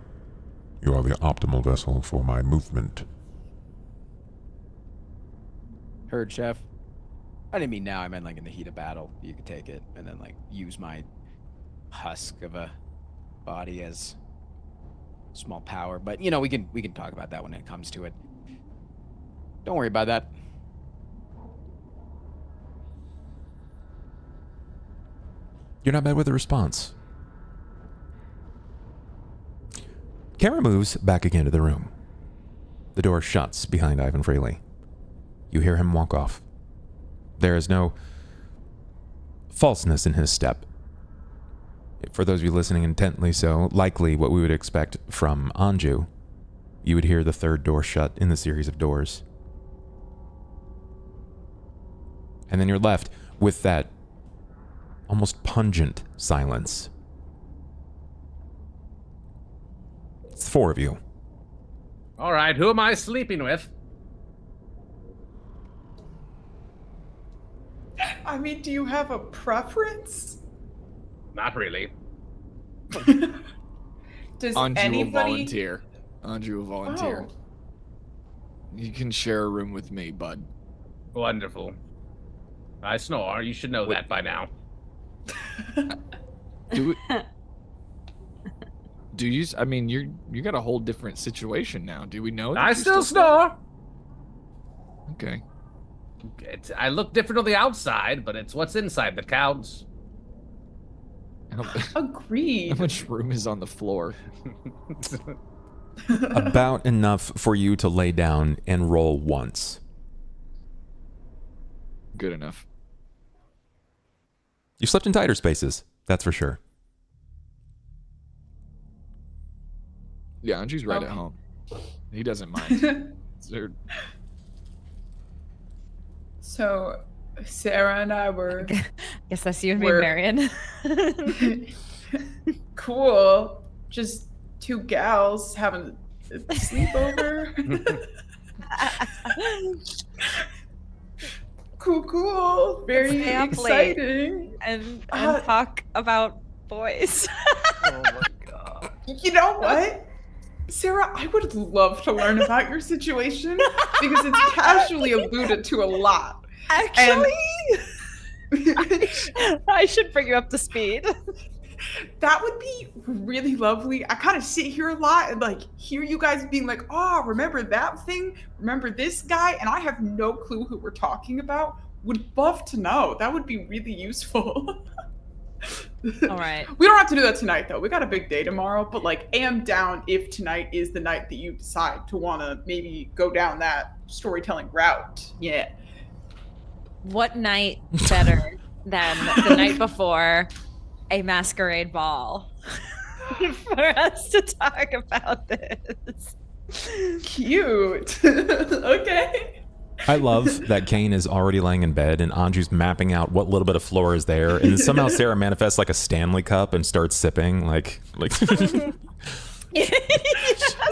You are the optimal vessel for my movement. Heard, Chef. I didn't mean now, I meant like in the heat of battle. You could take it and then like use my husk of a body as small power. But you know, we can talk about that when it comes to it. Don't worry about that. You're not met with a response. Kara moves back again to the room. The door shuts behind Ivan Freely. You hear him walk off. There is no falseness in his step. For those of you listening intently, so likely what we would expect from Anju, you would hear the third door shut in the series of doors. And then you're left with that almost pungent silence. It's 4 of you. All right, who am I sleeping with? I mean, do you have a preference? Not really. Does Anju will anybody volunteer. Anju will volunteer. Oh. You can share a room with me, bud. Wonderful. I snore. You should know that by now. Do it. Do you? I mean, you got a whole different situation now. Do we know? That I you still snore. Okay. I look different on the outside, but it's what's inside that counts. How Agreed. much room is on the floor? About enough for you to lay down and roll once. Good enough. You slept in tighter spaces, that's for sure. Yeah, Anju's right at Okay. home. He doesn't mind. So, Sarah and I were Guess that's you and me, We're- Marian. cool. Just 2 gals having a sleepover. Cool. Very Stay up late. exciting. and Uh, talk about boys. Oh my god. You know what? Sarah, I would love to learn about your situation because it's casually alluded to a lot. Actually, I should bring you up to speed. That would be really lovely. I kind of sit here a lot and like hear you guys being like, "Oh, remember that thing? Remember this guy?" And I have no clue who we're talking about. Would love to know. That would be really useful. All right. We don't have to do that tonight though. We got a big day tomorrow, but like am down if tonight is the night that you decide to want to maybe go down that storytelling route. Yeah. What night better than the night before a masquerade ball for us to talk about this? Cute. Okay. I love that Cain is already laying in bed and Anju's mapping out what little bit of floor is there, and then somehow Sera manifests like a Stanley cup and starts sipping, like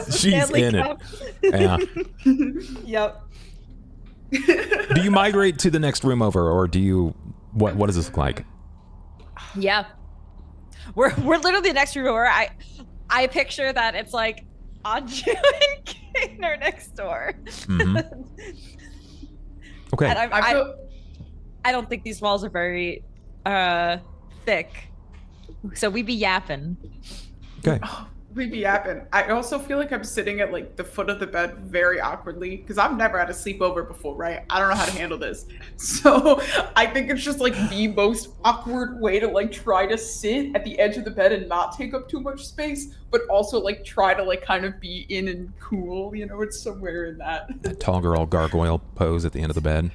she's in it. Yeah. Yep. Do you migrate to the next room over, or do you? What does this look like? Yeah. We're literally the next room over. I picture that it's like Anju and Cain are next door. Mm-hmm. Okay. And I feel I don't think these walls are very thick. So we be yapping. Okay. we'd be yapping. I also feel like I'm sitting at like the foot of the bed very awkwardly because I've never had a sleepover before, right? I don't know how to handle this. So I think it's just like the most awkward way to like try to sit at the edge of the bed and not take up too much space, but also like try to like kind of be in and cool, you know, it's somewhere in that. That tall girl gargoyle pose at the end of the bed.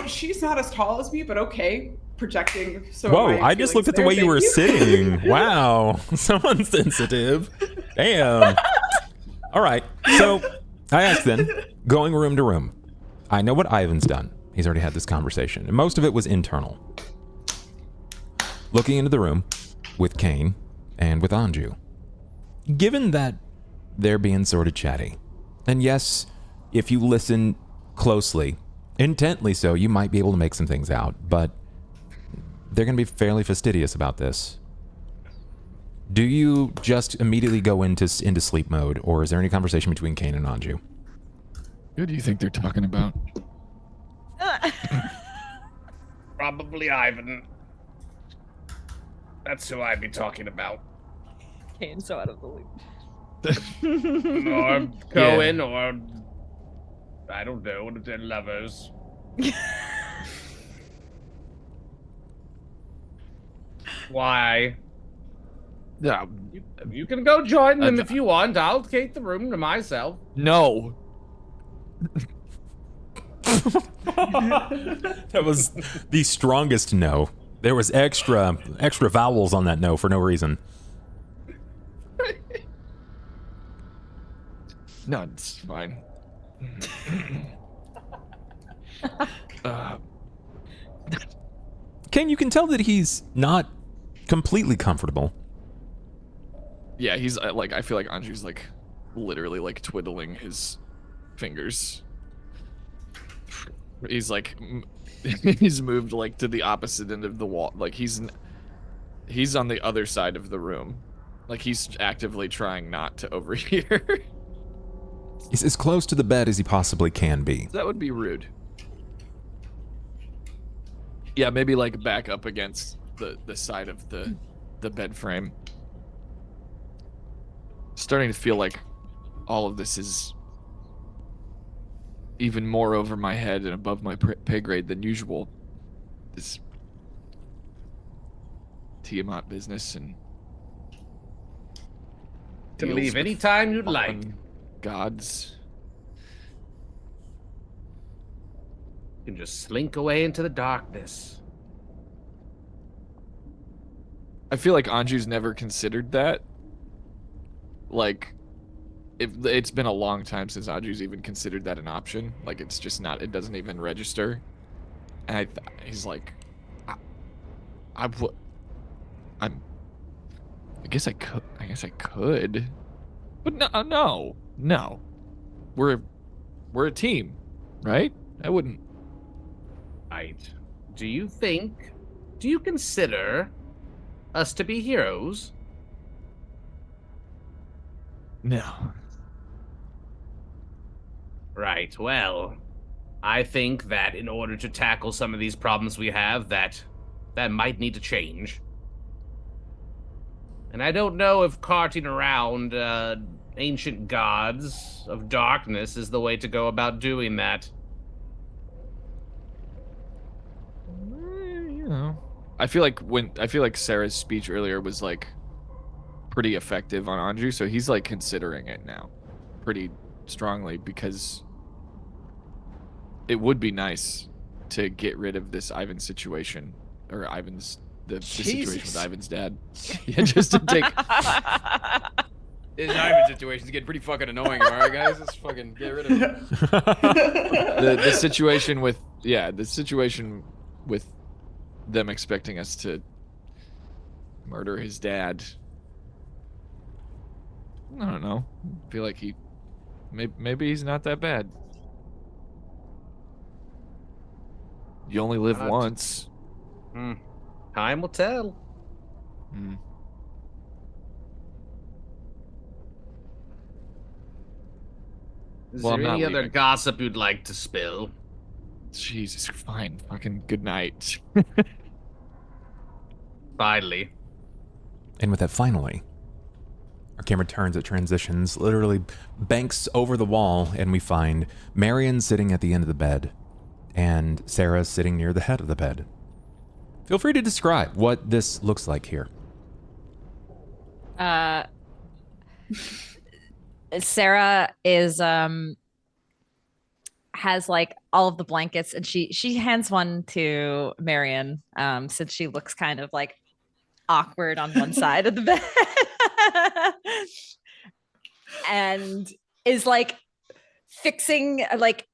She's not as tall as me, but okay. Projecting. So Whoa, I just looked at the way you were sitting. Wow. Someone's sensitive. Damn. All right. So I asked then, going room to room. I know what Ivan's done. He's already had this conversation. And most of it was internal. Looking into the room with Cain and with Anju. Given that they're being sort of chatty, and yes, if you listen closely, intently so, you might be able to make some things out, but they're going to be fairly fastidious about this. Do you just immediately go into sleep mode, or is there any conversation between Cain and Anju? Who do you think they're talking about? Probably Ivan. That's who I'd be talking about. Cain's so out of the loop. Or Cohen, or I don't know, one of their lovers. Why? Yeah. You can go join them if you want. I'll take the room to myself. No. That was the strongest no. There was extra vowels on that no for no reason. No, it's fine. Cain, you can tell that he's not completely comfortable. Yeah, he's like, I feel like Anju's like literally like twiddling his fingers. He's like, he's moved like to the opposite end of the wall. Like he's on the other side of the room. Like he's actively trying not to overhear. He's as close to the bed as he possibly can be. That would be rude. Yeah, maybe like back up against the side of the bed frame. Starting to feel like all of this is even more over my head and above my pay grade than usual. This Tiamat business and To deals leave with anytime you'd like. fallen gods. You can just slink away into the darkness. I feel like Anju's never considered that. Like, it's been a long time since Anju's even considered that an option. Like, it's just not, it doesn't even register. And he's like, I guess I could. But no. We're a team, right? I wouldn't. Right. Do you consider us to be heroes? No. Right, well, I think that in order to tackle some of these problems we have, that might need to change. And I don't know if carting around ancient gods of darkness is the way to go about doing that. You know. I feel like Sera's speech earlier was like pretty effective on Anju, so he's like considering it now pretty strongly because it would be nice to get rid of this Ivan situation, or the situation with Ivan's dad. Yeah, just to take This Ivan situation's getting pretty fucking annoying, alright guys? Let's fucking get rid of it. the situation with them expecting us to murder his dad. I don't know. I feel like maybe he's not that bad. You only live once. Time will tell. Is Well, there I'm any not other leaving. gossip you'd like to spill? Jesus, fine. Fucking good night. Finally. And with that finally, our camera turns, it transitions, literally banks over the wall, and we find Marian sitting at the end of the bed and Sera sitting near the head of the bed. Feel free to describe what this looks like here. Sera is has like all of the blankets, and she hands one to Marian, since she looks kind of like awkward on one side of the bed. And is like fixing, like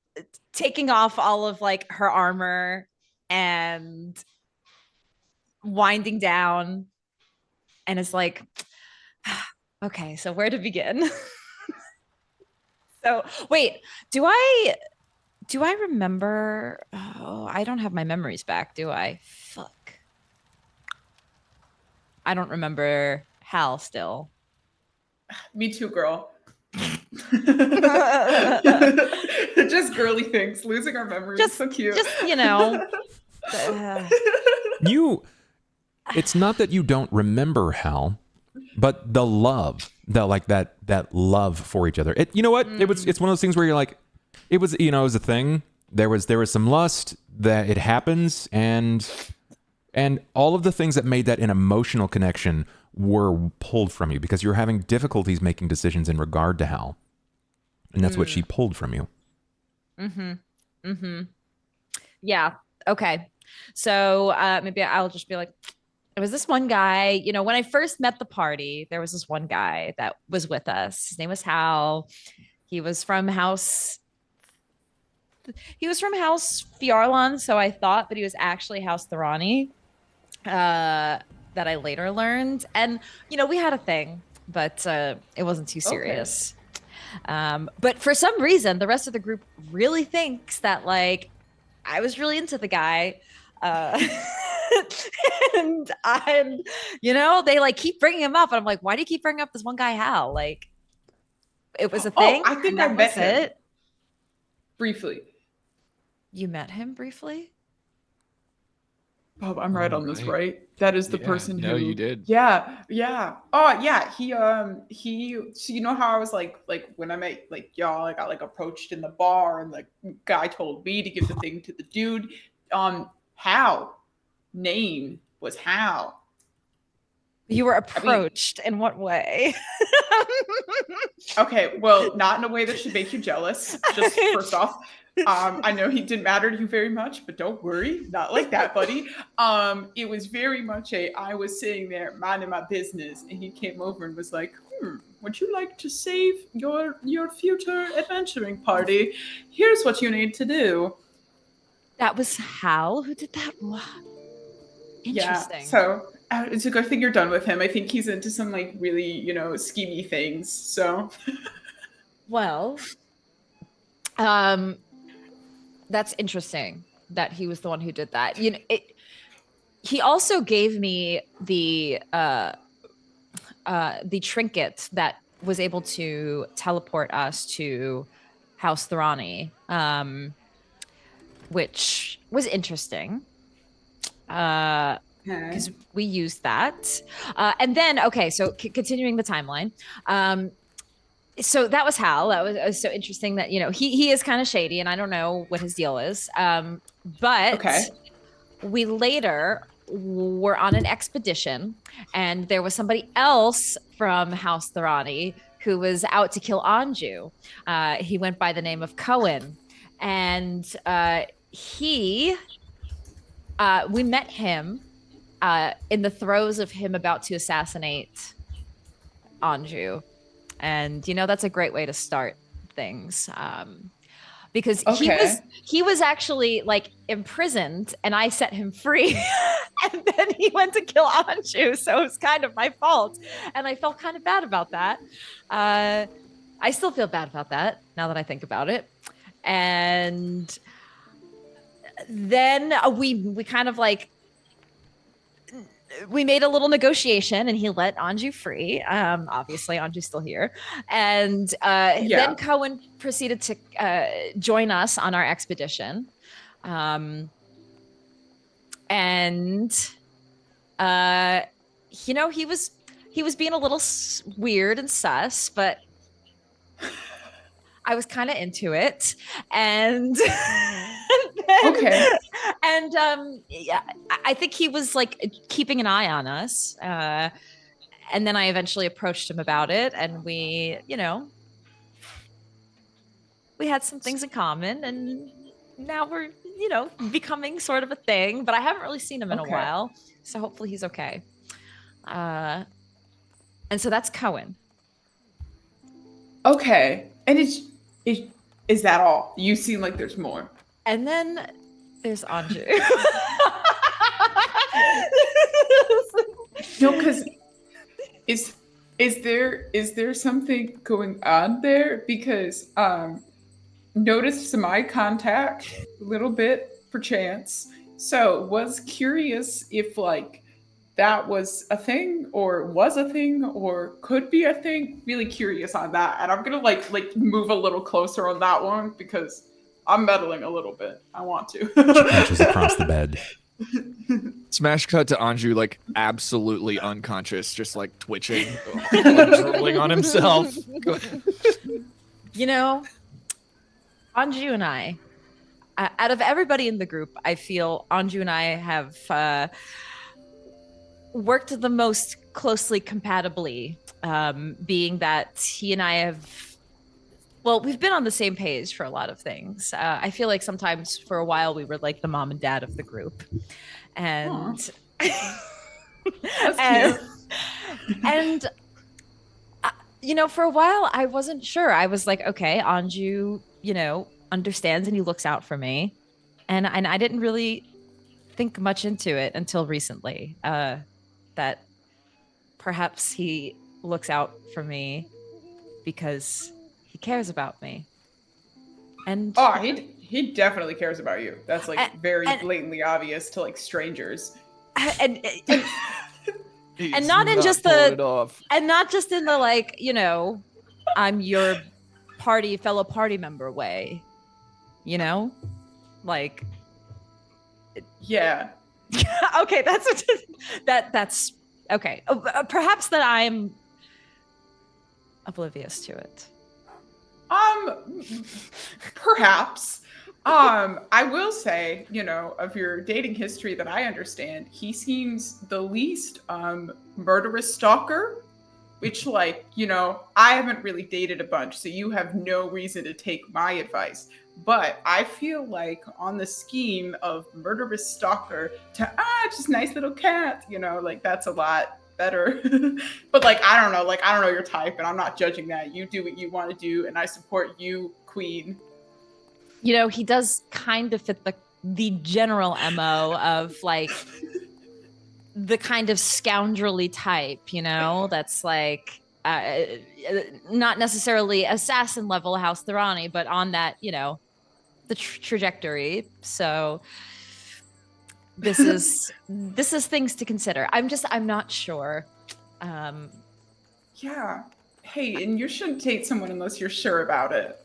taking off all of like her armor and winding down, and is like, okay, so where to begin? So wait, do I remember? Oh, I don't have my memories back, do I? Fuck. I don't remember Hal still. Me too, girl. Just girly things, losing our memories. So cute. Just, you know. It's not that you don't remember Hal, but the love, that love for each other. You know what? It's one of those things where you're like, it was a thing. There was some lust that it happens, and And all of the things that made that an emotional connection were pulled from you because you're having difficulties making decisions in regard to Hal. And that's what she pulled from you. Yeah. Okay. So maybe I'll just be like, it was this one guy, you know, when I first met the party, there was this one guy that was with us. His name was Hal. He was from House Fjarlan, so I thought, but he was actually House Thorani, that I later learned. And, you know, we had a thing, but it wasn't too serious. But for some reason, the rest of the group really thinks that, like, I was really into the guy. And I'm, you know, they like keep bringing him up. And I'm like, why do you keep bringing up this one guy, Hal? Like, it was a thing. I think I met him briefly. You met him briefly? Bob, I'm right on this, right? That is the person who. No, you did. Yeah. Oh, yeah. He. So you know how I was like when I met like y'all, I got like approached in the bar, and the guy told me to give the thing to the dude. Hal. Name was Hal. You were approached in what way? Okay, well, not in a way that should make you jealous. Just first off, I know he didn't matter to you very much, but don't worry, not like that, buddy. It was very much I was sitting there minding my business, and he came over and was like, would you like to save your future adventuring party? Here's what you need to do. That was Hal who did that? Wow. Interesting. Yeah, so it's a good thing you're done with him. I think he's into some like really, you know, schemy things. So, well, that's interesting that he was the one who did that. You know, he also gave me the trinket that was able to teleport us to House Thorani, which was interesting. Because we used that. And then, okay, so continuing the timeline. So that was Hal. That was so interesting that, you know, he is kind of shady, and I don't know what his deal is. But we later were on an expedition, and there was somebody else from House Thorani who was out to kill Anju. He went by the name of Cohen, and we met him in the throes of him about to assassinate Anju. And, you know, that's a great way to start things. Because he was actually like imprisoned, and I set him free. And then he went to kill Anju. So it was kind of my fault. And I felt kind of bad about that. I still feel bad about that now that I think about it. And then we kind of like, we made a little negotiation, and he let Anju free. Obviously Anju's still here. And then Cohen proceeded to join us on our expedition. And you know, he was being a little weird and sus, but I was kind of into it. And and yeah, I think he was like keeping an eye on us. And then I eventually approached him about it, and we, you know, we had some things in common, and now we're, you know, becoming sort of a thing, but I haven't really seen him in a while. So hopefully he's okay. And so that's Cohen. Okay. And is that all? You seem like there's more. And then there's Anju. No, because is there something going on there? Because noticed some eye contact a little bit perchance. So was curious if like that was a thing or was a thing or could be a thing. Really curious on that. And I'm gonna like move a little closer on that one because I'm meddling a little bit. I want to. Punches across the bed. Smash cut to Anju, like absolutely unconscious, just like twitching, drooling on himself. You know, Anju and I out of everybody in the group, I feel Anju and I have worked the most closely compatibly, being that he and I have, well, we've been on the same page for a lot of things. I feel like sometimes for a while we were like the mom and dad of the group. And That's and, cute. and for a while I wasn't sure. I was like, okay, Anju, understands and he looks out for me. And I didn't really think much into it until recently, that perhaps he looks out for me because he cares about me. And he definitely cares about you. That's like very blatantly obvious to like strangers. And He's not in just pulling it off. and not just in the like, I'm your fellow party member way, like, Yeah. okay, that's okay. Perhaps that I'm oblivious to it. Perhaps. I will say, of your dating history that I understand, he seems the least murderous stalker, which I haven't really dated a bunch, so you have no reason to take my advice. But I feel like on the scheme of murderous stalker to just nice little cat, that's a lot better. But I don't know your type, and I'm not judging that. You do what you want to do, and I support you, Queen. He does kind of fit the general MO of like the kind of scoundrelly type, that's like not necessarily assassin level House Thorani, but on that, the trajectory. So this is things to consider. I'm not sure. Yeah. Hey, and you shouldn't date someone unless you're sure about it.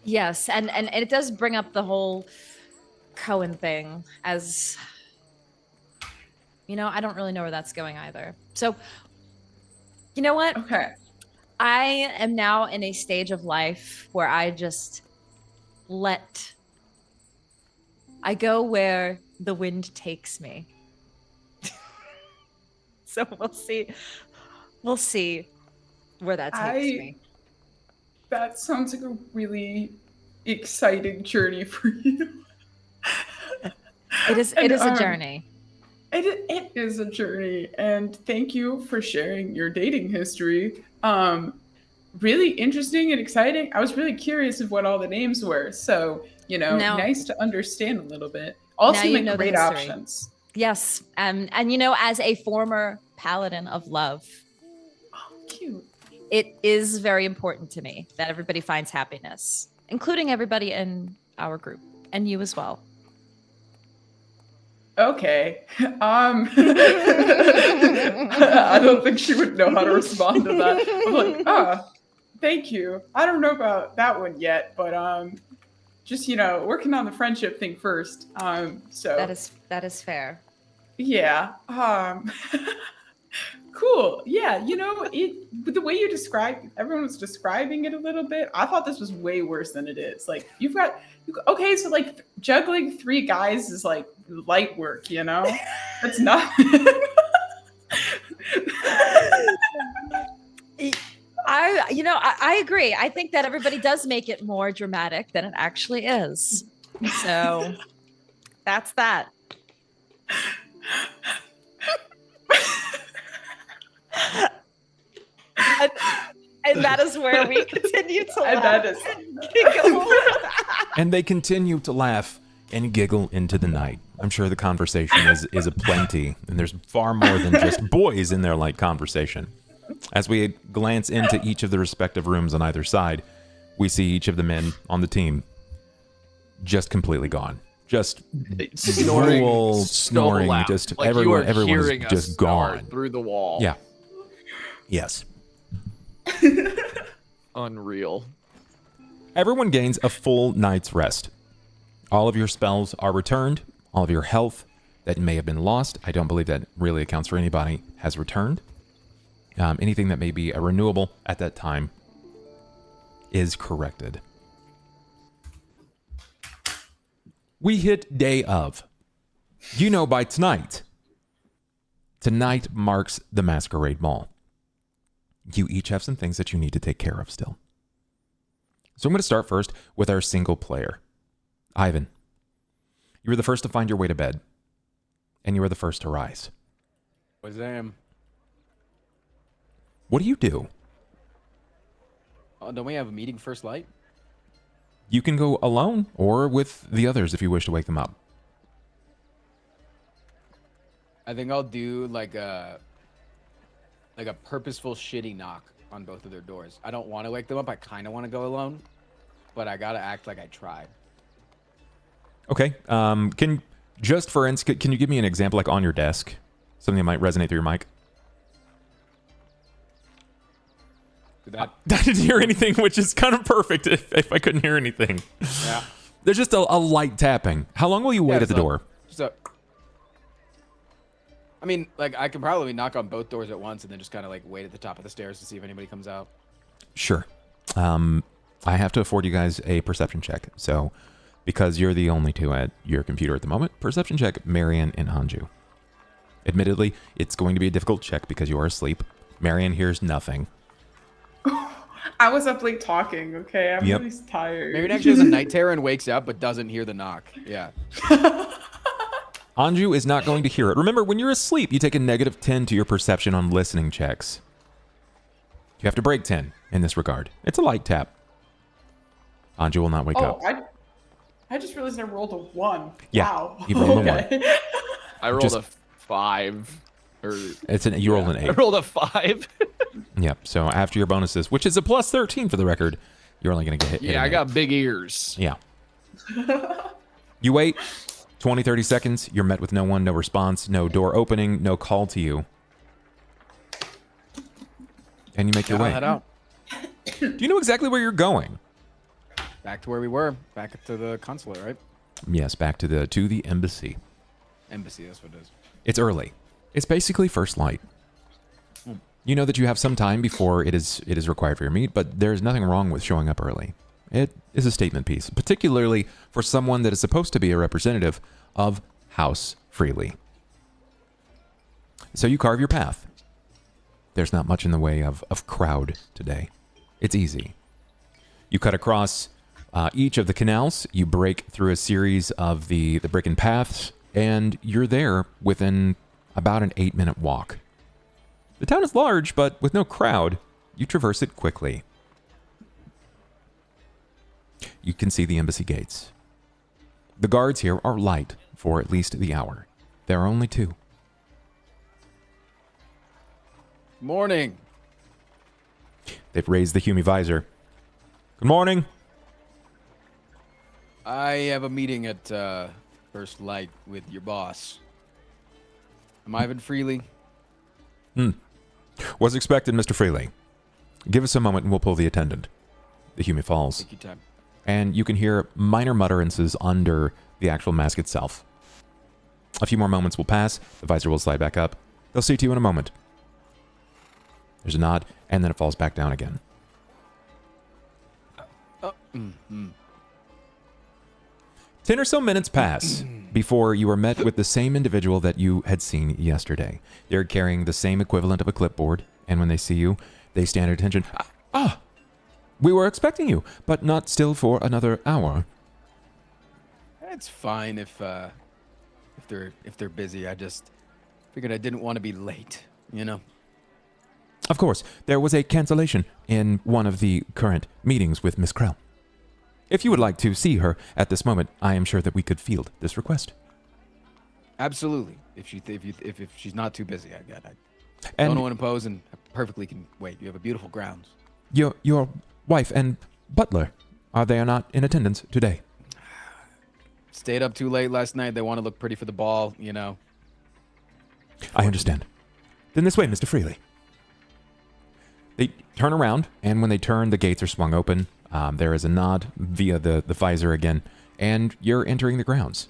Yes, and it does bring up the whole Cohen thing, as I don't really know where that's going either. So, you know what? Okay. I am now in a stage of life where I just I go where the wind takes me. So we'll see where that takes me. That sounds like a really exciting journey for you. It is a journey. It is a journey, and thank you for sharing your dating history. Really interesting and exciting. I was really curious of what all the names were, so nice to understand a little bit. Also, like great options. Yes, and as a former paladin of love, oh, cute. It is very important to me that everybody finds happiness, including everybody in our group, and you as well. Okay. I don't think she would know how to respond to that. I'm like, thank you. I don't know about that one yet, but just working on the friendship thing first. So that is fair. Yeah. Cool. Yeah. The way you described, everyone was describing it a little bit. I thought this was way worse than it is. Like okay, so like juggling 3 guys is like light work, That's not. I agree. I think that everybody does make it more dramatic than it actually is. So that's that. And that is where we continue to laugh and giggle. And they continue to laugh and giggle into the night. I'm sure the conversation is aplenty, and there's far more than just boys in their light conversation. As we glance into each of the respective rooms on either side, we see each of the men on the team just completely gone. Just snoring, just like everyone's just gone through the wall. Yeah. Yes. Unreal. Everyone gains a full night's rest. All of your spells are returned. All of your health that may have been lost, I don't believe that really accounts for anybody, has returned. Anything that may be a renewable at that time is corrected. We hit day of. You know, by tonight marks the masquerade ball. You each have some things that you need to take care of still. So I'm going to start first with our single player. Ivan, you were the first to find your way to bed, and you were the first to rise. Wazam. What do you do? Oh, don't we have a meeting first light? You can go alone or with the others if you wish to wake them up. I think I'll do like a purposeful shitty knock on both of their doors. I don't want to wake them up. I kind of want to go alone, but I gotta act like I tried. Okay. Can you give me an example, like on your desk, something that might resonate through your mic? That. I didn't hear anything, which is kind of perfect if I couldn't hear anything. Yeah. There's just a light tapping. How long will you wait at the door? So, I mean, like, I can probably knock on both doors at once and then just kind of like wait at the top of the stairs to see if anybody comes out. Sure. I have to afford you guys a perception check. So, because you're the only two at your computer at the moment, perception check Marian and Anju. Admittedly, it's going to be a difficult check because you are asleep. Marian hears nothing. I was up late talking, okay? I'm Yep. really tired. Marian actually has a night terror and wakes up but doesn't hear the knock. Yeah. Anju is not going to hear it. Remember, when you're asleep, you take a negative 10 to your perception on listening checks. You have to break 10 in this regard. It's a light tap. Anju will not wake up. I just realized I rolled a 1. Yeah, Wow. you rolled a Okay. I rolled Just- a 5. Or You rolled an 8. I rolled a 5. Yep. So after your bonuses, which is a plus 13 for the record, you're only going to get hit. Yeah, I got big ears. Yeah. You wait 20, 30 seconds. You're met with no one, no response, no door opening, no call to you. And you make your way. Head out. Do you know exactly where you're going? Back to where we were. Back to the consulate, right? Yes, back to the embassy. Embassy, that's what it is. It's early. It's basically first light. You know that you have some time before it is required for your meet, but there's nothing wrong with showing up early. It is a statement piece, particularly for someone that is supposed to be a representative of House Freely. So you carve your path. There's not much in the way of crowd today. It's easy. You cut across each of the canals, you break through a series of the brick and paths, and you're there within about an 8-minute walk. The town is large, but with no crowd, you traverse it quickly. You can see the embassy gates. The guards here are light for at least the hour. There are only 2. Morning. They've raised the Humi visor. Good morning. I have a meeting at first light with your boss. I'm Ivan Freely. Was expected, Mr. Freely. Give us a moment and we'll pull the attendant. The Humi falls. Take your time. And you can hear minor mutterances under the actual mask itself. A few more moments will pass. The visor will slide back up. They'll see to you in a moment. There's a nod, and then it falls back down again. 10 or so minutes pass before you are met with the same individual that you had seen yesterday. They're carrying the same equivalent of a clipboard, and when they see you, they stand at attention. We were expecting you, but not still for another hour. It's fine if they're busy. I just figured I didn't want to be late, you know. Of course, there was a cancellation in one of the current meetings with Miss Krell. If you would like to see her at this moment, I am sure that we could field this request. Absolutely. If she's not too busy, I And don't want to impose, and I perfectly can wait. You have a beautiful grounds. your wife and butler, are they not in attendance today? Stayed up too late last night. They want to look pretty for the ball, you know. I understand. Then this way, Mr. Freely. They turn around, and when they turn, the gates are swung open. There is a nod via the visor again, and you're entering the grounds.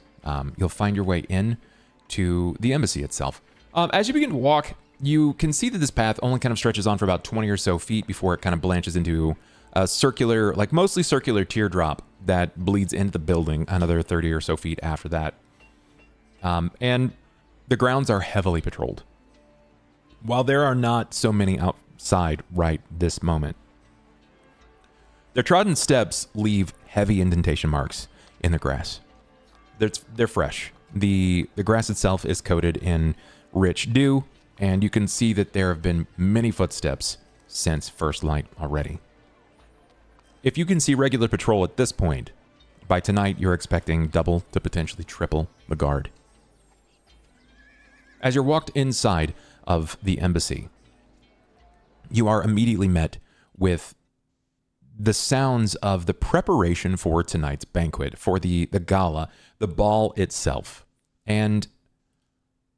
You'll find your way in to the embassy itself. As you begin to walk, you can see that this path only kind of stretches on for about 20 or so feet before it kind of blanches into a circular, like mostly circular teardrop that bleeds into the building another 30 or so feet after that. And the grounds are heavily patrolled. While there are not so many outside right this moment, their trodden steps leave heavy indentation marks in the grass. They're fresh. The grass itself is coated in rich dew, and you can see that there have been many footsteps since first light already. If you can see regular patrol at this point, by tonight you're expecting double to potentially triple the guard. As you're walked inside of the embassy, you are immediately met with the sounds of the preparation for tonight's banquet, for the gala, the ball itself. And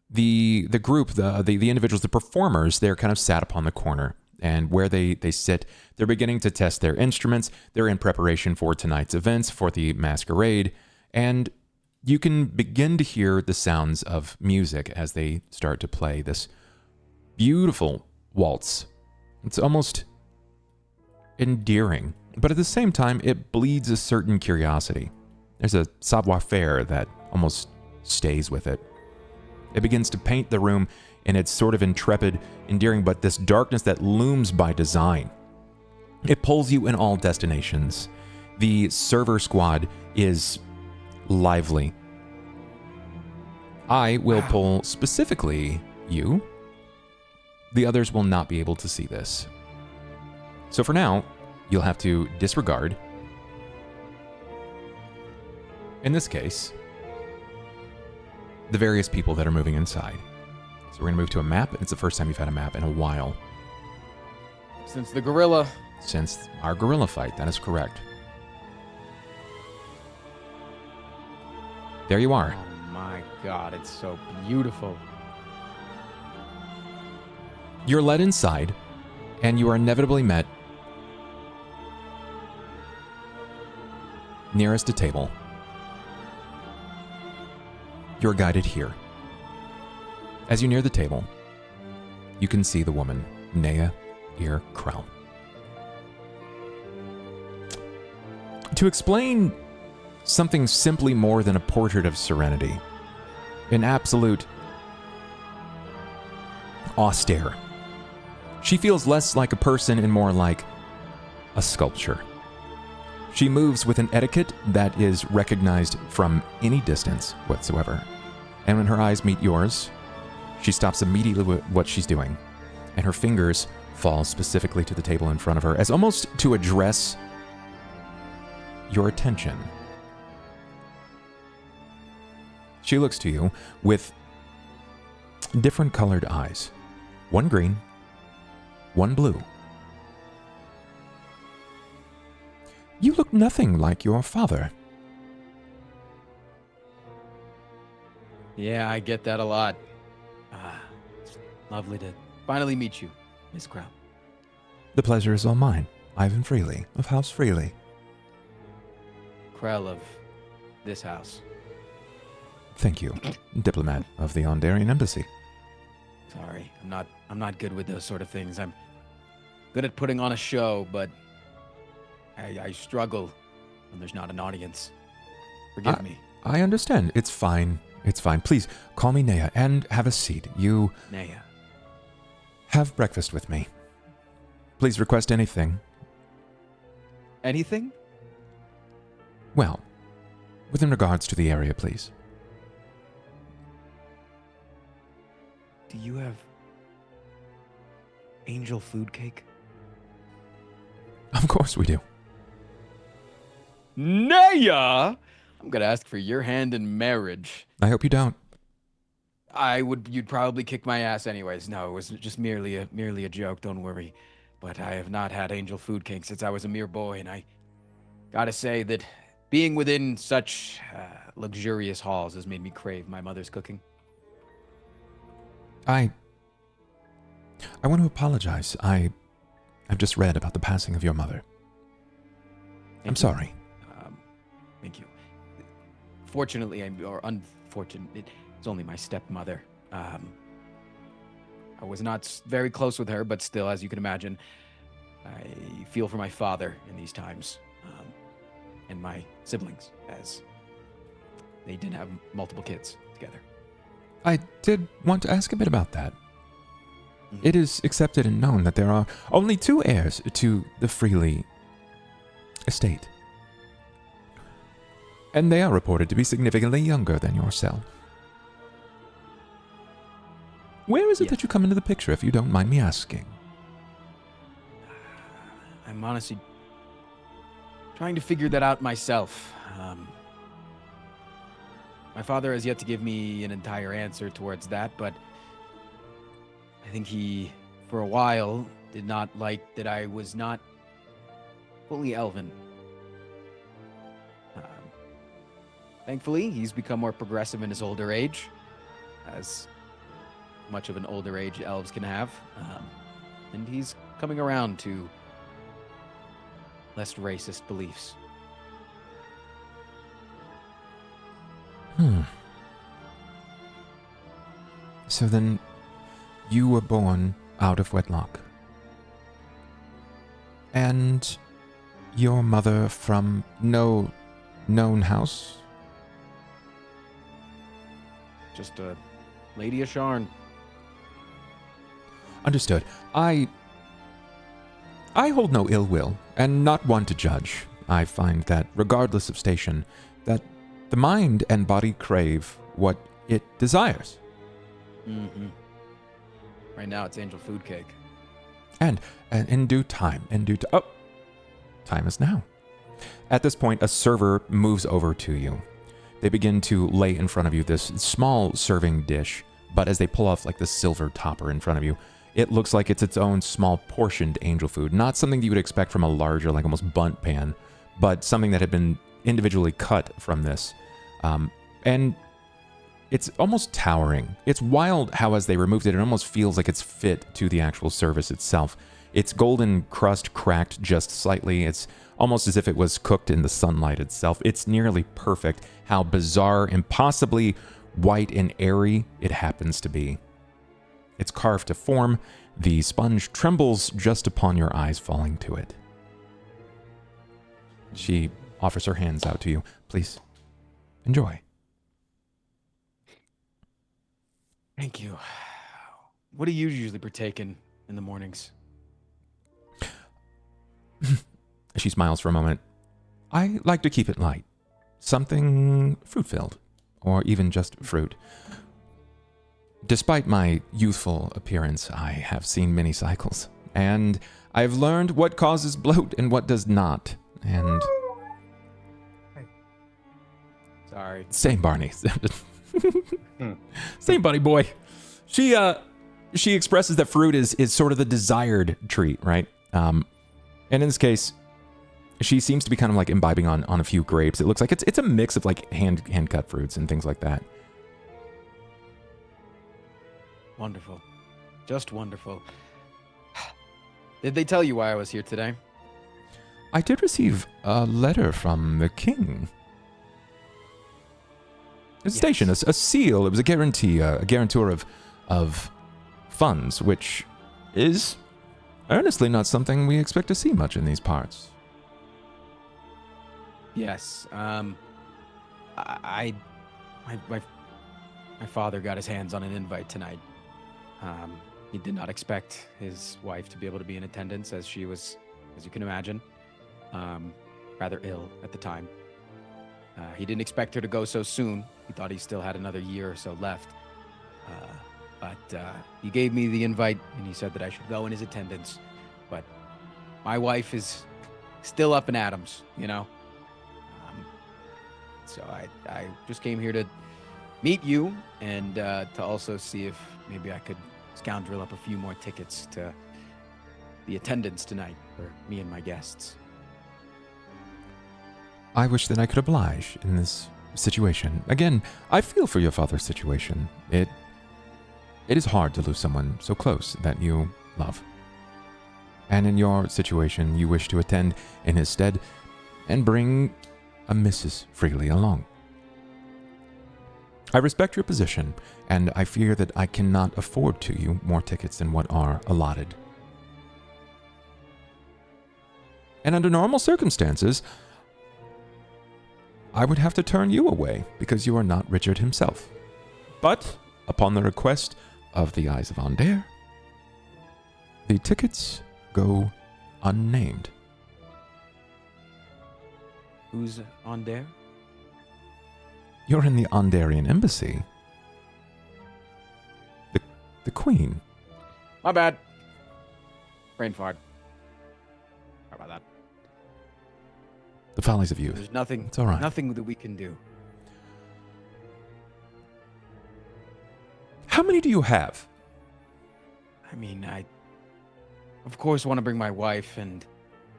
the group, the individuals, the performers, they're kind of sat upon the corner. And where they sit, they're beginning to test their instruments. They're in preparation for tonight's events, for the masquerade. And you can begin to hear the sounds of music as they start to play this beautiful waltz. It's almost endearing, but at the same time, it bleeds a certain curiosity. There's a savoir-faire that almost stays with it. It begins to paint the room in its sort of intrepid, endearing, but this darkness that looms by design. It pulls you in all destinations. The server squad is lively. I will pull specifically you. The others will not be able to see this. So for now, you'll have to disregard. In this case, the various people that are moving inside. So we're going to move to a map. It's the first time you've had a map in a while. Since the gorilla. Since our gorilla fight, that is correct. There you are. Oh my god, it's so beautiful. You're led inside, and you are inevitably met nearest a table. You're guided here. As you near the table, you can see the woman, Nea Ir Krell. To explain something simply more than a portrait of serenity, an absolute austere. She feels less like a person and more like a sculpture. She moves with an etiquette that is recognized from any distance whatsoever. And when her eyes meet yours, she stops immediately with what she's doing, and her fingers fall specifically to the table in front of her, as almost to address your attention. She looks to you with different colored eyes. One green, one blue. You look nothing like your father. Yeah, I get that a lot. It's lovely to finally meet you, Miss Krell. The pleasure is all mine. Ivan Freely, of House Freely. Krell of this house. Thank you, diplomat of the Ondarian Embassy. Sorry, I'm not good with those sort of things. I'm good at putting on a show, but I struggle when there's not an audience. Forgive me. I understand. It's fine. It's fine. Please, call me Nea and have a seat. You... Nea. Have breakfast with me. Please request anything. Anything? Well, within regards to the area, please. Do you have angel food cake? Of course we do. Nea! I'm gonna ask for your hand in marriage. I hope you don't. You'd probably kick my ass anyways. No, it was just merely a joke, don't worry. But I have not had angel food cake since I was a mere boy, and I gotta say that being within such luxurious halls has made me crave my mother's cooking. I want to apologize. I've just read about the passing of your mother. I'm sorry. Thank you. Fortunately, or unfortunately, it's only my stepmother. I was not very close with her, but still, as you can imagine, I feel for my father in these times, and my siblings, as they did have multiple kids together. I did want to ask a bit about that. Mhm. It is accepted and known that there are only 2 heirs to the Freely estate. And they are reported to be significantly younger than yourself. Where is it Yeah. that you come into the picture, if you don't mind me asking? I'm honestly trying to figure that out myself. My father has yet to give me an entire answer towards that, but I think he, for a while, did not like that I was not fully elven. Thankfully, he's become more progressive in his older age, as much of an older age elves can have. And he's coming around to less racist beliefs. So then, you were born out of wedlock. And your mother from no known house? Just a lady of Sharn. Understood. I hold no ill will, and not one to judge. I find that, regardless of station, that the mind and body crave what it desires. Mm-hmm. Right now, it's angel food cake. And in due time, oh, time is now. At this point, a server moves over to you. They begin to lay in front of you this small serving dish, but as they pull off like the silver topper in front of you, it looks like it's its own small portioned angel food. Not something you would expect from a larger, like almost bunt pan, but something that had been individually cut from this. And it's almost towering. It's wild how as they removed it, it almost feels like it's fit to the actual service itself. Its golden crust cracked just slightly. It's almost as if it was cooked in the sunlight itself. It's nearly perfect how bizarre, impossibly white and airy it happens to be. It's carved to form. The sponge trembles just upon your eyes falling to it. She offers her hands out to you. Please, enjoy. Thank you. What do you usually partake in the mornings? She smiles for a moment. I like to keep it light. Something fruit-filled, or even just fruit. Despite my youthful appearance, I have seen many cycles, and I've learned what causes bloat and what does not. And Sorry. same Barney. Same buddy boy. She expresses that fruit is sort of the desired treat, right? And in this case, she seems to be kind of like imbibing on a few grapes. It looks like it's a mix of like hand cut fruits and things like that. Wonderful. Just wonderful. Did they tell you why I was here today? I did receive a letter from the king. A station, a seal. It was a guarantee, a guarantor of funds, which is earnestly not something we expect to see much in these parts. Yes. My father got his hands on an invite tonight. He did not expect his wife to be able to be in attendance, as she was, as you can imagine, rather ill at the time. He didn't expect her to go so soon. He thought he still had another year or so left. But he gave me the invite, and he said that I should go in his attendance. But my wife is still up in atoms, you know? So I just came here to meet you and to also see if maybe I could scoundrel up a few more tickets to the attendance tonight for me and my guests. I wish that I could oblige in this situation. Again, I feel for your father's situation. It is hard to lose someone so close that you love. And in your situation, you wish to attend in his stead and bring a Mrs. Freely along. I respect your position, and I fear that I cannot afford to you more tickets than what are allotted. And under normal circumstances, I would have to turn you away because you are not Richard himself. But upon the request of the Eyes of Onder, the tickets go unnamed. Who's on there? You're in the Ondarian embassy. The Queen. My bad. Brain fart. How about that? The follies of youth. There's nothing. It's all right. Nothing that we can do. How many do you have? I mean, I, of course, want to bring my wife, and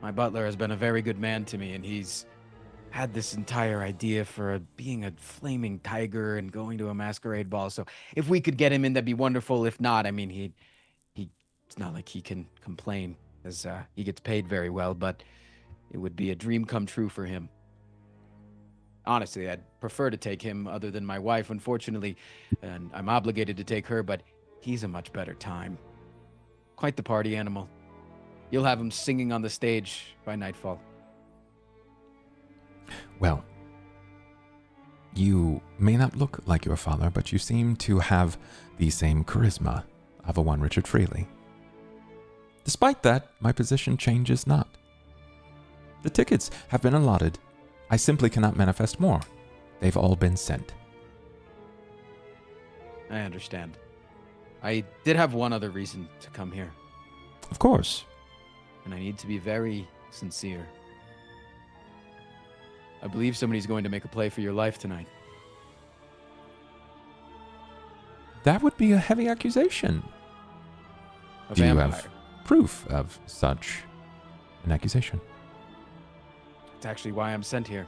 my butler has been a very good man to me, and he's had this entire idea for being a flaming tiger and going to a masquerade ball. So if we could get him in, that'd be wonderful. If not, I mean, it's not like he can complain, as he gets paid very well, but it would be a dream come true for him. Honestly, I'd prefer to take him other than my wife, unfortunately, and I'm obligated to take her, but he's a much better time. Quite the party animal. You'll have him singing on the stage by nightfall. Well, you may not look like your father, but you seem to have the same charisma of a one Richard Freely. Despite that, my position changes not. The tickets have been allotted. I simply cannot manifest more. They've all been sent. I understand. I did have one other reason to come here, Of course. and I need to be very sincere. I believe somebody's going to make a play for your life tonight. That would be a heavy accusation. A Do you vampire. have proof of such an accusation? It's actually why I'm sent here.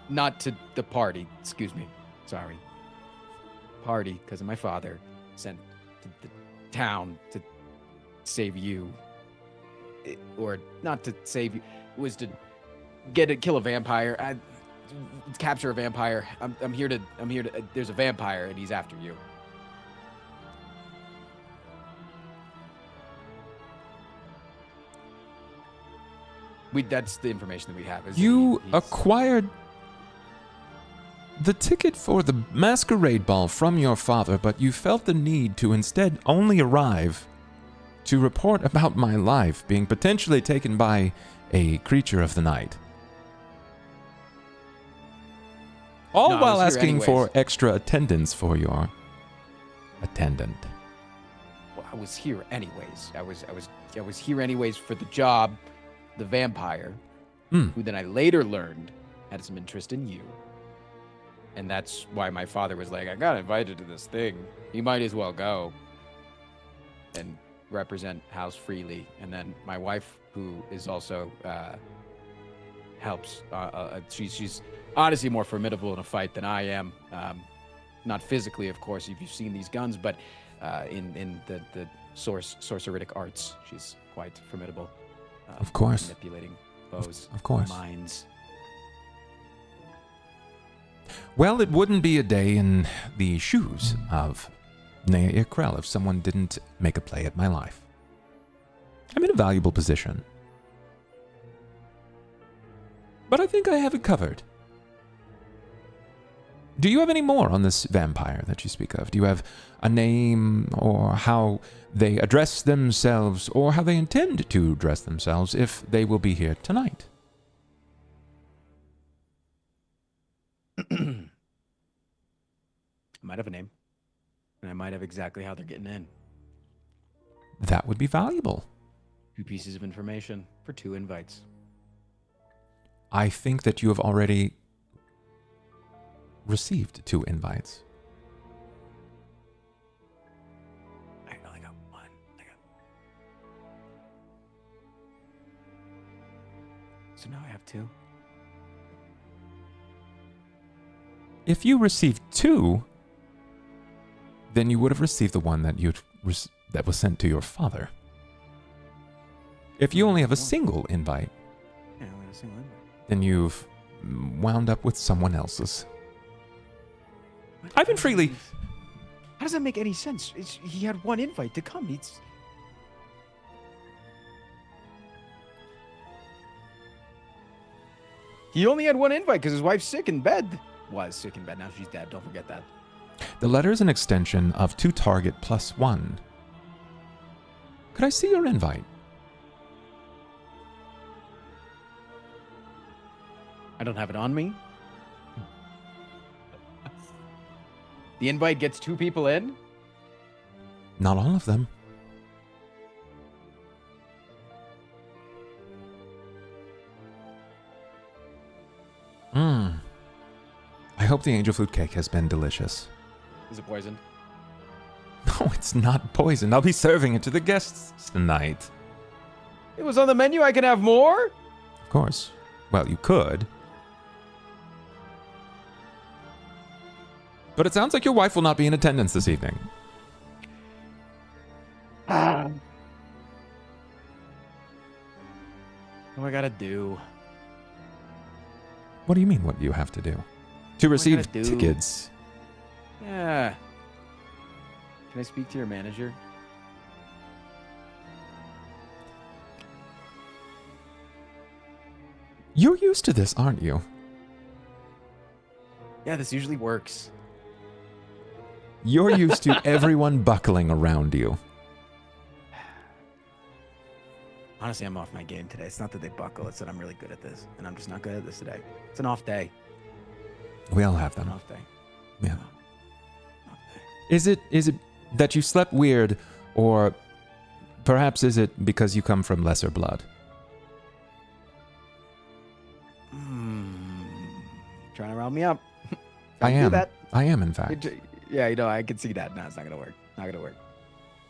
Not to the party, excuse me. Sorry. Party, because of my father, sent to the town to save you. Or not to save you, it was to kill a vampire. Capture a vampire. I'm here to, there's a vampire and he's after you. That's the information that we have. is that You he's- acquired the ticket for the masquerade ball from your father, but you felt the need to instead only arrive to report about my life being potentially taken by a creature of the night. All No, I while was here asking for anyways. extra attendance for your attendant. Well, I was here anyways. I was here anyways for the job, the vampire, Hmm. who then I later learned had some interest in you. And that's why my father was like, I got invited to this thing. You might as well go and represent House Freely. And then my wife, who is also helps. She's honestly more formidable in a fight than I am. Not physically, of course, if you've seen these guns, but in the sorceritic arts, she's quite formidable. Of course. Manipulating foes, Of course. minds. Well, it wouldn't be a day in the shoes of Nea Ikrel if someone didn't make a play at my life. I'm in a valuable position. But I think I have it covered. Do you have any more on this vampire that you speak of? Do you have a name, or how they address themselves, or how they intend to address themselves if they will be here tonight? I might have a name, and I might have exactly how they're getting in. That would be valuable. 2 pieces of information for 2 invites. I think that you have already received 2 invites. I only got 1. So now I have 2. If you received 2, then you would have received the one that that was sent to your father. If you only have a single invite, Yeah, I only have a single invite. then you've wound up with someone else's. Ivan Freely. How does that make any sense? He had 1 invite to come. He only had one invite because his wife's sick in bed. Was sick in bed. Now she's dead. Don't forget that. The letter is an extension of to target +1. Could I see your invite? I don't have it on me. The invite gets 2 people in? Not all of them. I hope the angel food cake has been delicious. Is it poisoned? No, it's not poisoned. I'll be serving it to the guests tonight. It was on the menu. I can have more? Of course. Well, you could. But it sounds like your wife will not be in attendance this evening. What do I gotta do? What do you mean, what do you have to do? To receive gotta do? tickets. Yeah. Can I speak to your manager? You're used to this, aren't you? Yeah, this usually works. You're used to everyone buckling around you. Honestly, I'm off my game today. It's not that they buckle. It's that I'm really good at this. And I'm just not good at this today. It's an off day. We all have An them. off day. Yeah. Off day. Is it that you slept weird, or perhaps is it because you come from lesser blood? Trying to round me up. I Don't do am. that. I am, in fact. Yeah, I can see that. No, it's not gonna work. Not gonna work.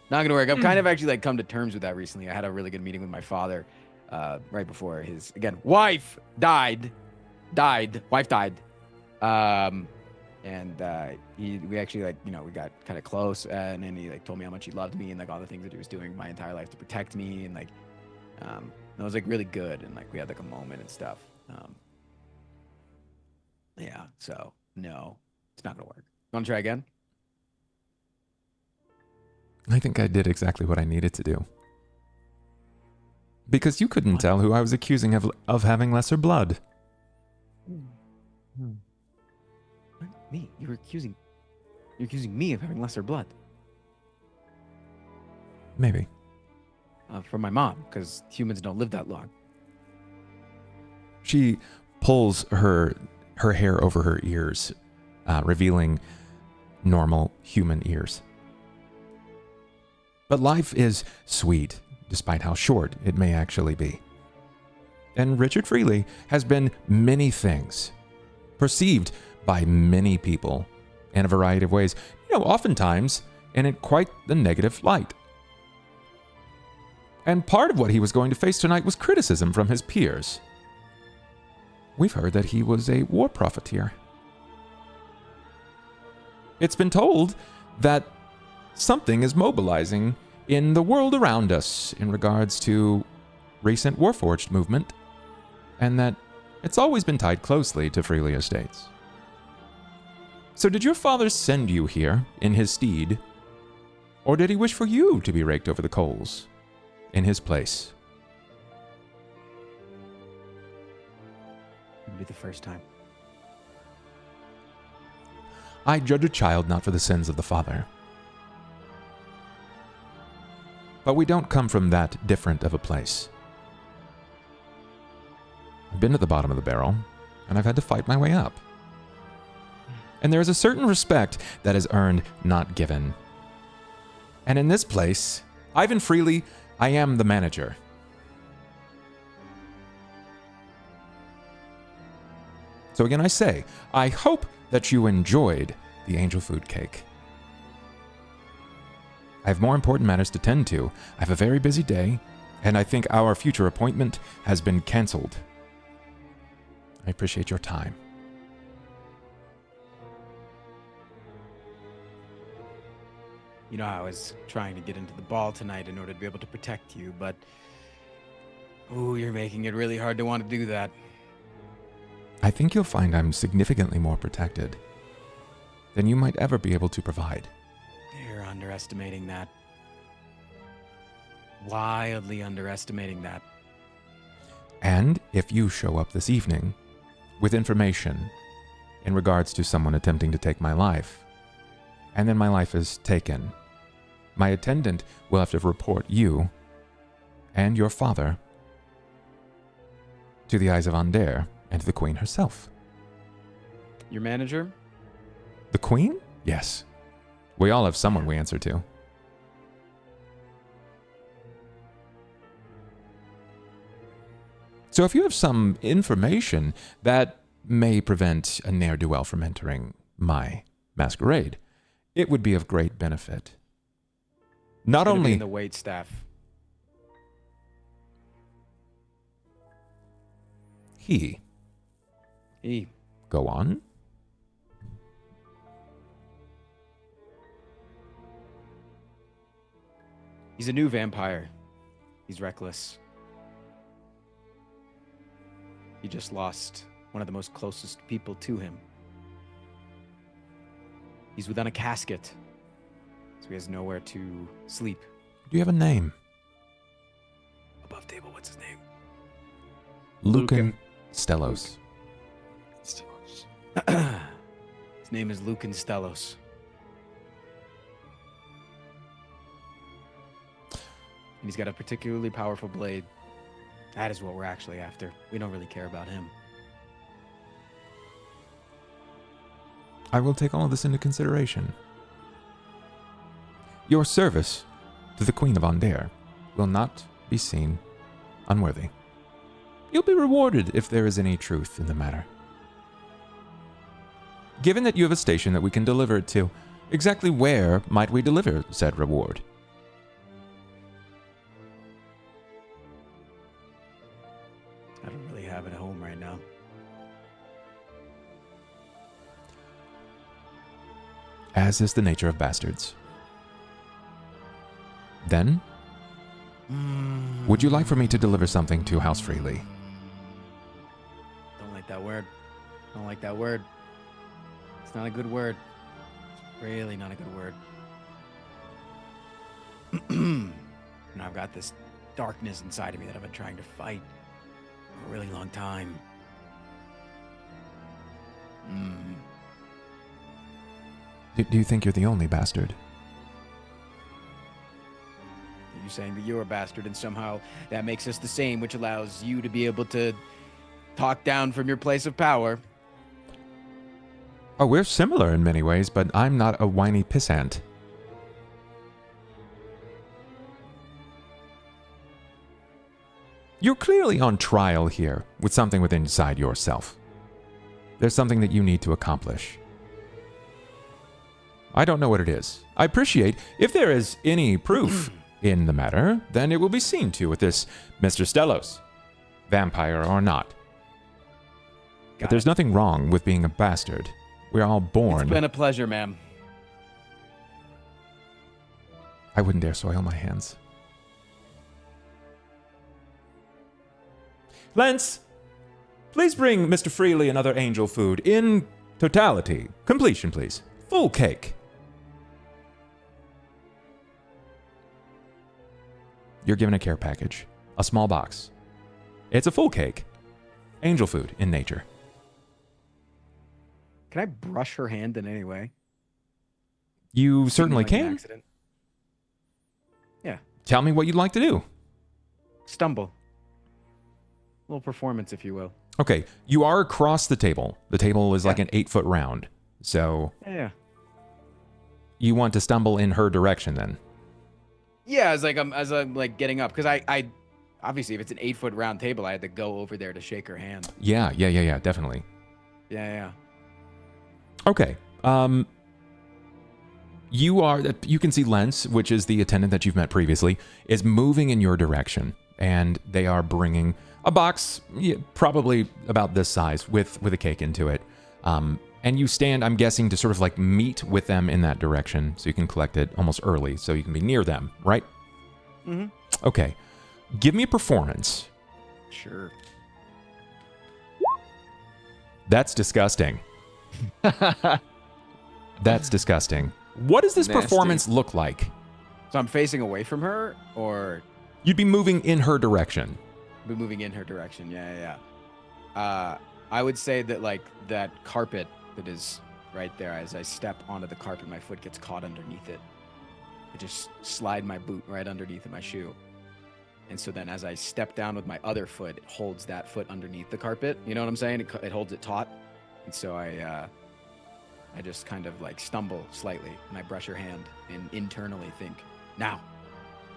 Not gonna work. I've kind of actually come to terms with that recently. I had a really good meeting with my father, right before his wife died. Wife died. We actually we got kind of close, and then he told me how much he loved me and all the things that he was doing my entire life to protect me, and it was really good, and we had a moment and stuff. Yeah. So no, it's not gonna work. You want to try again? I think I did exactly what I needed to do. Because you couldn't tell who I was accusing of having lesser blood. What? Me? You're accusing me of having lesser blood. Maybe. From my mom, because humans don't live that long. She pulls her hair over her ears, revealing normal human ears. But life is sweet, despite how short it may actually be. And Richard Freely has been many things, perceived by many people in a variety of ways, oftentimes in quite the negative light. And part of what he was going to face tonight was criticism from his peers. We've heard that he was a war profiteer. It's been told that something is mobilizing in the world around us in regards to recent Warforged movement, and that it's always been tied closely to Freely Estates. So did your father send you here in his stead, or did he wish for you to be raked over the coals in his place? It'll be the first time. I judge a child not for the sins of the father. But we don't come from that different of a place. I've been at the bottom of the barrel, and I've had to fight my way up. And there is a certain respect that is earned, not given. And in this place, Ivan Freely, I am the manager. So again, I say, I hope that you enjoyed the angel food cake. I have more important matters to tend to. I have a very busy day, and I think our future appointment has been canceled. I appreciate your time. I was trying to get into the ball tonight in order to be able to protect you, but you're making it really hard to want to do that. I think you'll find I'm significantly more protected than you might ever be able to provide. You're underestimating that. Wildly underestimating that. And if you show up this evening, with information in regards to someone attempting to take my life, and then my life is taken, my attendant will have to report you and your father to the eyes of Ander and to the Queen herself. Your manager? The Queen? Yes. We all have someone we answer to. So if you have some information that may prevent a ne'er-do-well from entering my masquerade, it would be of great benefit. Not Gonna be only in the wait staff. he. He. Go on. He's a new vampire. He's reckless. He just lost one of the most closest people to him. He's within a casket, so he has nowhere to sleep. Do you have a name? Above table, what's his name? Lucan Stellos. His name is Lucan Stellos. And he's got a particularly powerful blade. That is what we're actually after. We don't really care about him. I will take all of this into consideration. Your service to the Queen of Ander will not be seen unworthy. You'll be rewarded if there is any truth in the matter. Given that you have a station that we can deliver it to, exactly where might we deliver said reward? I don't really have it at home right now. As is the nature of bastards. Then, would you like for me to deliver something to House Freely? Don't like that word. Don't like that word. It's not a good word. It's really not a good word. And I've got this darkness inside of me that I've been trying to fight for a really long time. Do you think you're the only bastard? You're saying that you're a bastard and somehow that makes us the same, which allows you to be able to talk down from your place of power. Oh, we're similar in many ways, but I'm not a whiny pissant. You're clearly on trial here with something within inside yourself. There's something that you need to accomplish. I don't know what it is. I appreciate if there is any proof in the matter, then it will be seen to with this Mr. Stellos, vampire or not. But there's nothing wrong with being a bastard. We're all born. It's been a pleasure, ma'am. I wouldn't dare soil my hands. Lance, please bring Mr. Freely another angel food in totality. Completion, please. Full cake. You're given a care package. A small box. It's a full cake. Angel food in nature. Can I brush her hand in any way? You certainly Like an can. accident? Yeah. Tell me what you'd like to do. Stumble. A little performance, if you will. Okay, you are across the table. The table is like an 8-foot round. So Yeah. you want to stumble in her direction then? Yeah, as I'm like getting up, because I obviously if it's an 8-foot round table, I had to go over there to shake her hand. Yeah, definitely. Yeah. Okay. You can see Lens, which is the attendant that you've met previously, is moving in your direction, and they are bringing a box, probably about this size, with a cake into it. And you stand, I'm guessing, to sort of like meet with them in that direction, so you can collect it almost early, so you can be near them, right? Mm-hmm. Okay. Give me a performance. Sure. That's disgusting. That's disgusting. What does this Nasty. performance look like? So I'm facing away from her, or You'd be moving in her direction. be moving in her direction? Yeah. I would say that like that carpet that is right there, as I step onto the carpet, my foot gets caught underneath it. I just slide my boot right underneath my shoe. And so then as I step down with my other foot, it holds that foot underneath the carpet. You know what I'm saying? It holds it taut. And so I just kind of like stumble slightly and I brush her hand and internally think, now,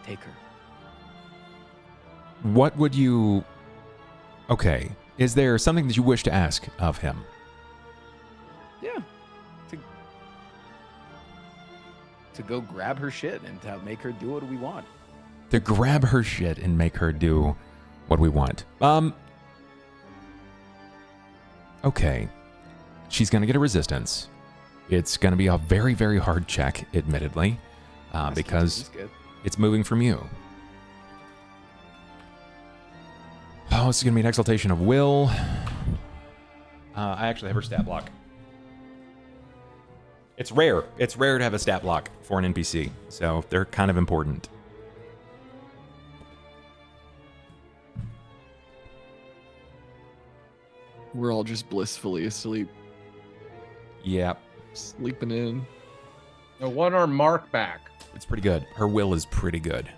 take her. What would you... Okay. Is there something that you wish to ask of him? Yeah. To go grab her shit and to make her do what we want. To grab her shit and make her do what we want. Okay. She's going to get a resistance. It's going to be a very, very hard check, admittedly, because it's moving from you. Oh, this is going to be an exaltation of will. I actually have her stat block. It's rare. It's rare to have a stat block for an NPC, so they're kind of important. We're all just blissfully asleep, Yep. sleeping in. A 1-arm mark back. It's pretty good. Her will is pretty good.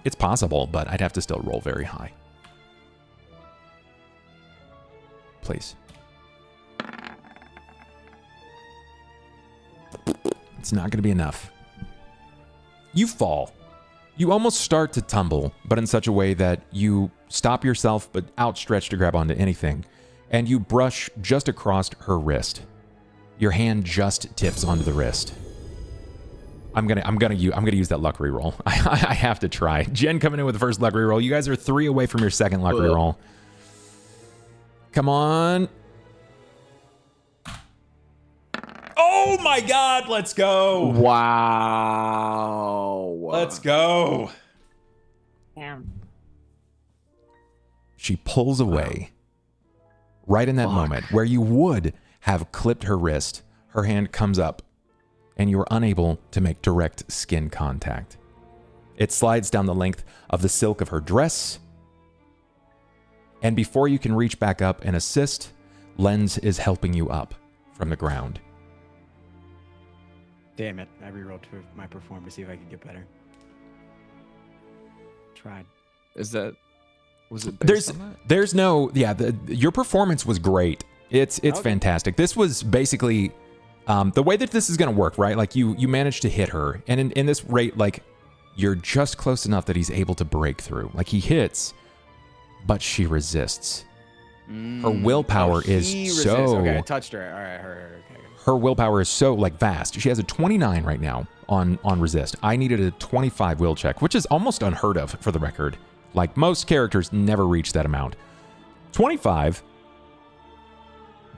It's possible, but I'd have to still roll very high. Please. It's not going to be enough. You fall. You almost start to tumble, but in such a way that you stop yourself but outstretch to grab onto anything, and you brush just across her wrist. Your hand just tips onto the wrist. I'm gonna use that luck reroll. I have to try. Jen coming in with the first luck reroll. You guys are 3 away from your second luck reroll. Come on. Oh my God, let's go. Wow. Let's go. Damn. She pulls away. Right in that moment where you would have clipped her wrist, her hand comes up and you are unable to make direct skin contact. It slides down the length of the silk of her dress. And before you can reach back up and assist, Lens is helping you up from the ground. Damn it. I rerolled my perform to see if I could get better. Tried. Was it based on that? There's no, yeah, your performance was great. It's Okay. fantastic. This was basically the way that this is going to work, right? Like you managed to hit her, and in this rate, like you're just close enough that he's able to break through. Like he hits, but she resists. Her willpower is so... Okay, I touched her. All right, her. Okay. Her willpower is so like vast. She has a 29 right now on resist. I needed a 25 will check, which is almost unheard of for the record. Like most characters never reach that amount. 25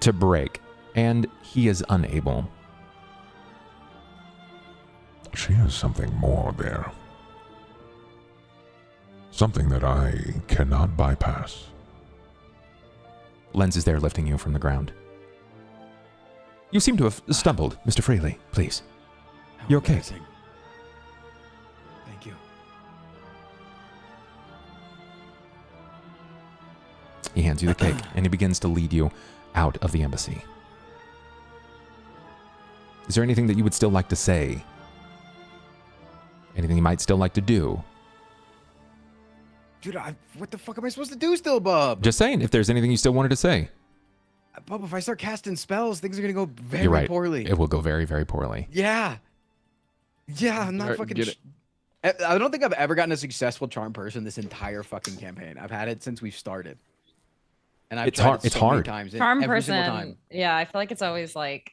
to break, and he is unable. She has something more there. Something that I cannot bypass. Lens is there lifting you from the ground. You seem to have stumbled, Mr. Freely. Please. You okay? Thank you. He hands you the cake, and he begins to lead you out of the embassy. Is there anything that you would still like to say? Anything you might still like to do? Dude, what the fuck am I supposed to do still, Bub? Just saying, if there's anything you still wanted to say. Bub, if I start casting spells, things are going to go very You're right. poorly. It will go very, very poorly. Yeah. Yeah, I'm not Alright, fucking... get it. I don't think I've ever gotten a successful charm person this entire fucking campaign. I've had it since we've started. And I've It's tried hard- it it's so many hard. times, and Charm every single person. time. Yeah, I feel like it's always like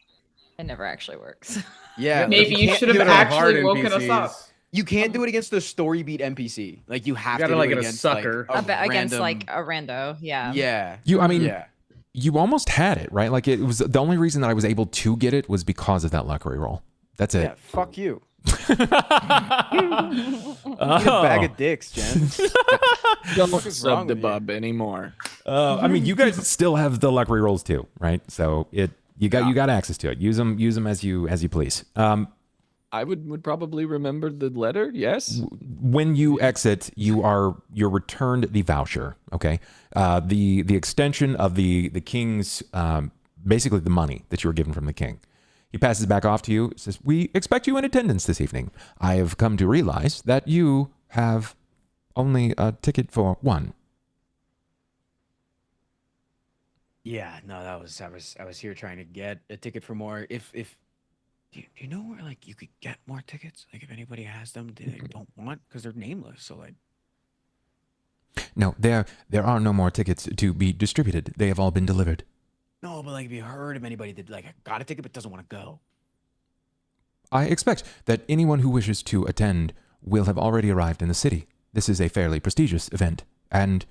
it never actually works. Yeah. Maybe you can't should have do it- actually woken us up. You can't do it against the story beat NPC. Like you have You gotta, to do like, it get a against sucker. Like, Against random- like a rando. Yeah. Yeah. Yeah. You almost had it, right? Like it was the only reason that I was able to get it was because of that luck reroll. That's Yeah. it. Fuck you. Eat a bag of dicks, Jen. Don't is wrong sub the with you? bub anymore. I mean, you guys still have the luck rerolls too, right? So you got access to it. Use them as you please. I would probably remember the letter. Yes. When you exit, you're returned the voucher. Okay, the extension of the king's basically the money that you were given from the king. He passes back off to you. Says, "We expect you in attendance this evening. I have come to realize that you have only a ticket for one." Yeah, no, I was here trying to get a ticket for more. If do you know where like you could get more tickets? Like if anybody has them, they don't want because they're nameless. So like, No, there are no more tickets to be distributed. They have all been delivered. no, but like if you heard of anybody that like got a ticket but doesn't want to go. I expect that anyone who wishes to attend will have already arrived in the city. This is a fairly prestigious event, and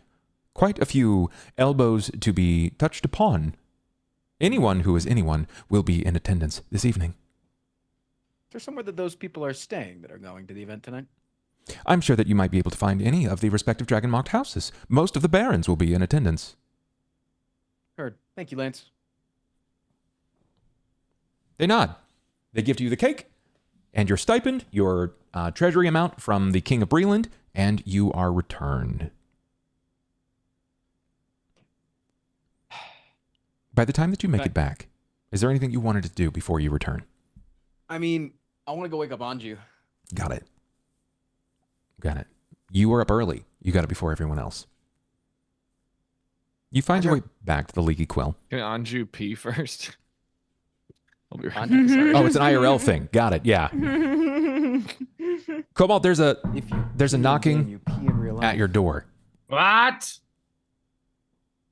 quite a few elbows to be touched upon. Anyone who is anyone will be in attendance this evening. Is there somewhere that those people are staying that are going to the event tonight? I'm sure that you might be able to find any of the respective dragon-marked houses. Most of the barons will be in attendance. Heard. Thank you, Lance. They nod. They give to you the cake and your stipend, your treasury amount from the King of Breland, and you are returned. By the time that you make it back, is there anything you wanted to do before you return? I mean, I want to go wake up Anju. Got it. Got it. You were up early. You got it before everyone else. You find your way back to the Leaky Quill. Can Anju pee first? I'll be right back. Anju, sorry. Oh, it's an IRL thing. Got it. Yeah. Cobalt, there's a knocking you pee in real life. at your door. What?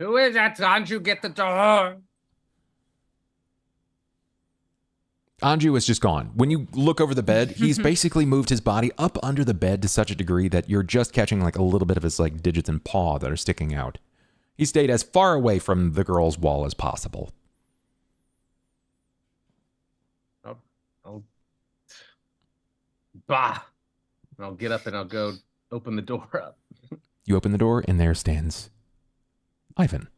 Who is that? Anju, get the door. Anju is just gone. When you look over the bed, he's basically moved his body up under the bed to such a degree that you're just catching like a little bit of his like digits and paw that are sticking out. He stayed as far away from the girl's wall as possible. I'll get up and I'll go open the door up. You open the door and there stands Ivan.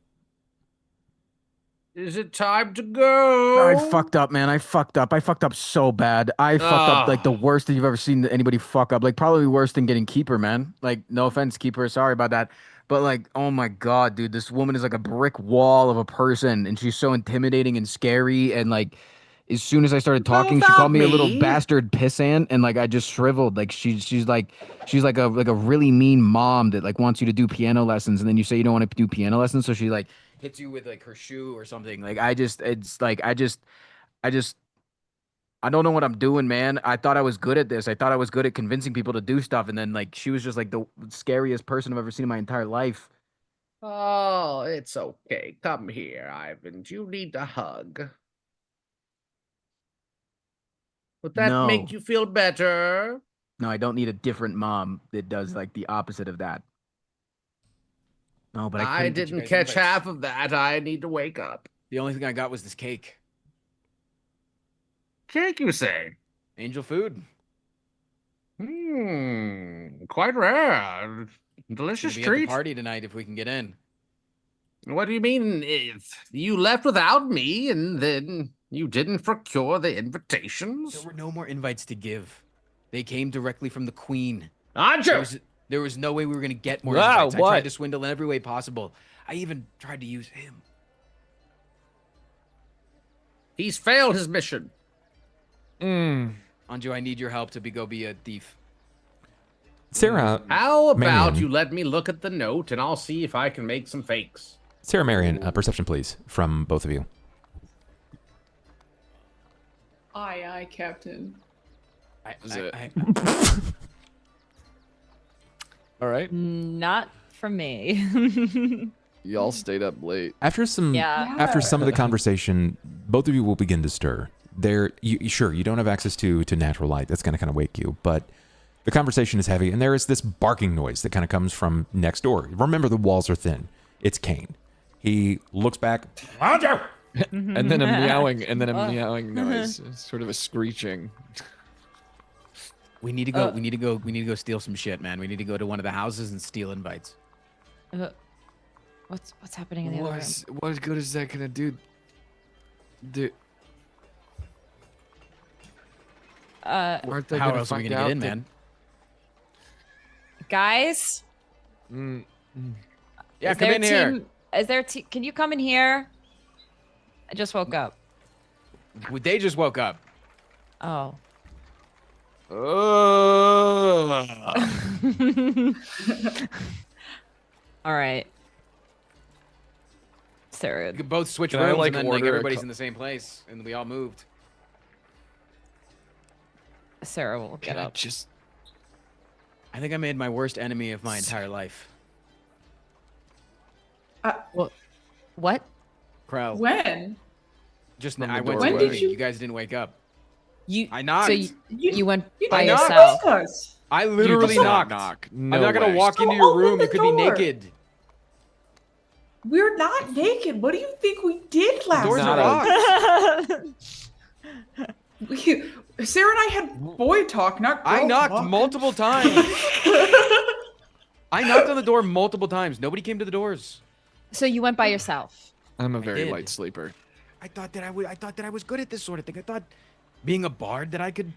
Is it time to go? I fucked up, man. I fucked up. I fucked up so bad. I fucked up like the worst that you've ever seen anybody fuck up. Like probably worse than getting Keeper, man. Like no offense, Keeper. Sorry about that. But like, oh my God, dude, this woman is like a brick wall of a person, and she's so intimidating and scary. And like, as soon as I started talking, she called me a little bastard pissant, and like I just shriveled. Like she's like a really mean mom that like wants you to do piano lessons, and then you say you don't want to do piano lessons, so she like hits you with like her shoe or something. Like I don't know what I'm doing, man. I thought I was good at this. I thought I was good at convincing people to do stuff, and then like she was just like the scariest person I've ever seen in my entire life. Oh, it's okay. Come here, Ivan. You need a hug. Would that No. make you feel better? No, I don't need a different mom that does like the opposite of that. No, but I couldn't get you didn't guys catch invites. half of that. I need to wake up. The only thing I got was this cake. Cake, you say? Angel food. Quite rare. Delicious Gonna be at the treat. party tonight if we can get in. What do you mean? If you left without me and then you didn't procure the invitations? There were no more invites to give. They came directly from the queen. Anju! There was no way we were gonna get more Wow, invites. I what? tried to swindle in every way possible. I even tried to use him. He's failed his mission. Anju, I need your help to go be a thief. Sarah, How about Marian. you let me look at the note and I'll see if I can make some fakes. Sarah Marian, perception please, from both of you. Aye, Captain. All right. Not from me. Y'all stayed up late. After some Yeah. of the conversation, both of you will begin to stir. Sure, you don't have access to natural light. That's going to kind of wake you, but the conversation is heavy, and there is this barking noise that kind of comes from next door. Remember, the walls are thin. It's Cain. He looks back. Anju! And then a meowing noise. It's sort of a screeching. We need to go. We need to go steal some shit, man. We need to go to one of the houses and steal invites. What's happening in the other room? What good is that gonna do? Aren't they How gonna else are we find gonna get out in, that- man? Guys, Mm, Yeah, is come there in a here. team? Is there? Can you come in here? I just woke up. They just woke up. Oh. All right. Sera. We could both switch Can I, rooms like, and then like order a everybody's co- in the same place and we all moved. Sera will get Can I up. just I think I made my worst enemy of my entire life. What? Crow. When? Just From now, the I went When to did work. you- You guys didn't wake up. You. I knocked. So you went You by didn't yourself. ask us. I You literally did not knocked. knock. I'm No not gonna way. walk So into your open room. the You could be door. naked. We're not naked. What do you think we did last Doors are Not night? locked. Sarah and I had boy talk, not girl I knocked talk. multiple times. I knocked on the door multiple times. Nobody came to the doors. So you went by yourself. I'm a very did. light sleeper. I thought that I was good at this sort of thing. I thought being a bard that I could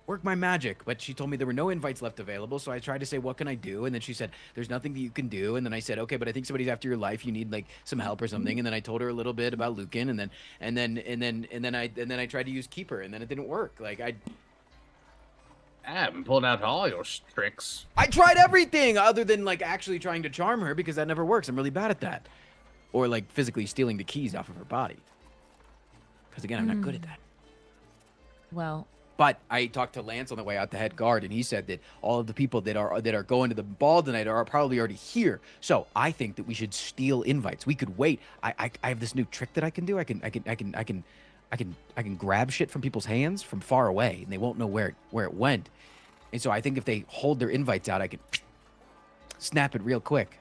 work my magic, but she told me there were no invites left available, so I tried to say what can I do, and then she said there's nothing that you can do, and then I said okay, but I think somebody's after your life, you need like some help or something, and then I told her a little bit about Lucan, and then I tried to use Keeper, and then it didn't work. Like I haven't pulled out all your tricks. tried everything other than like actually trying to charm her because that never works. I'm really bad at that. Or like physically stealing the keys off of her body. Because again, I'm not good at that. Well, But I talked to Lance on the way out, the head guard, and he said that all of the people that are going to the ball tonight are probably already here. So I think that we should steal invites. We could wait. I have this new trick that I can do. I can grab shit from people's hands from far away, and they won't know where it went. And so I think if they hold their invites out, I can snap it real quick.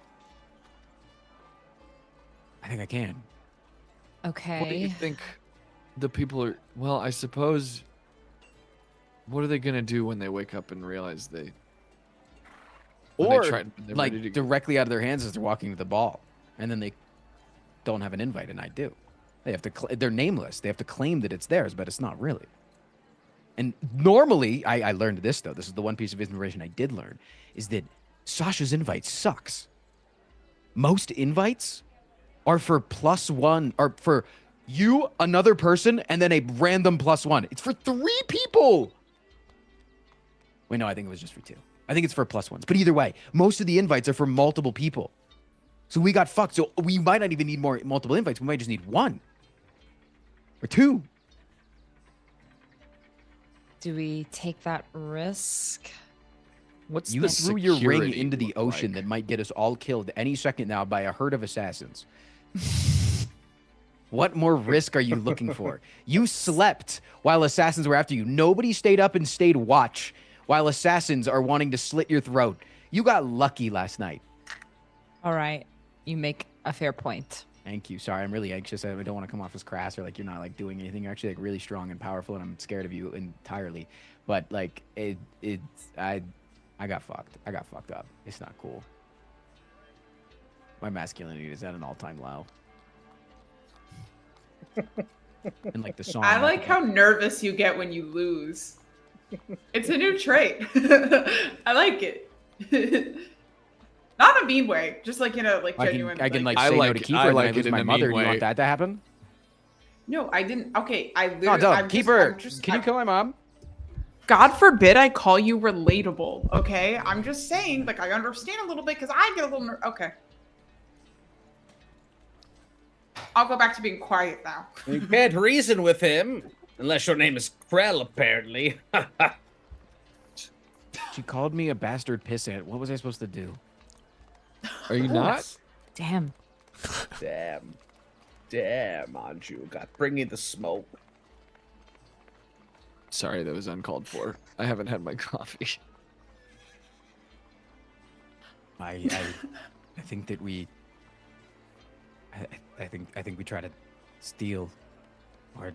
I think I can. okay. What do you think the people are? Well, I suppose. What are they gonna do when they wake up and realize they? when they Or try- they're ready to like go? directly out of their hands as they're walking to the ball, and then they don't have an invite, and I do. They have to. They're nameless. They have to claim that it's theirs, but it's not really. And normally, I learned this though. This is the one piece of information I did learn, is that Sasha's invite sucks. Most invites are for +1, or for you, another person, and then a random +1. It's for 3 people. Wait, no, I think it was just for 2. I think it's for +1s. But either way, most of the invites are for multiple people. So we got fucked. So we might not even need multiple invites. We might just need 1 or 2. Do we take that risk? What's You the threw your ring security into the look ocean like? that might get us all killed any second now by a herd of assassins. What more risk are you looking for? You slept while assassins were after you. Nobody stayed up and stayed watch while assassins are wanting to slit your throat. You got lucky last night. All right. You make a fair point. Thank you. Sorry, I'm really anxious. I don't want to come off as crass or like you're not like doing anything. You're actually like really strong and powerful, and I'm scared of you entirely. But like I got fucked. I got fucked up. It's not cool. My masculinity is at an all-time low. And like the song. I like how nervous you get when you lose. It's a new trait. I like it. Not in a mean way, just like in a like genuine. I can like I say no like to it- Keeper I and like then I lose it in my a mean mother. Do you want way. that to happen? No, I didn't. Okay, I No, literally. don't. Keeper, can you I- kill my mom? God forbid I call you relatable. Okay, I'm just saying. Like I understand a little bit because I get a little. Okay. I'll go back to being quiet now. You can't reason with him unless your name is Krell, apparently. She called me a bastard pissant. What was I supposed to do? Are you not? Damn. Damn, Anju, got bringing the smoke. Sorry, that was uncalled for. I haven't had my coffee. I think that we. I think we try to steal, or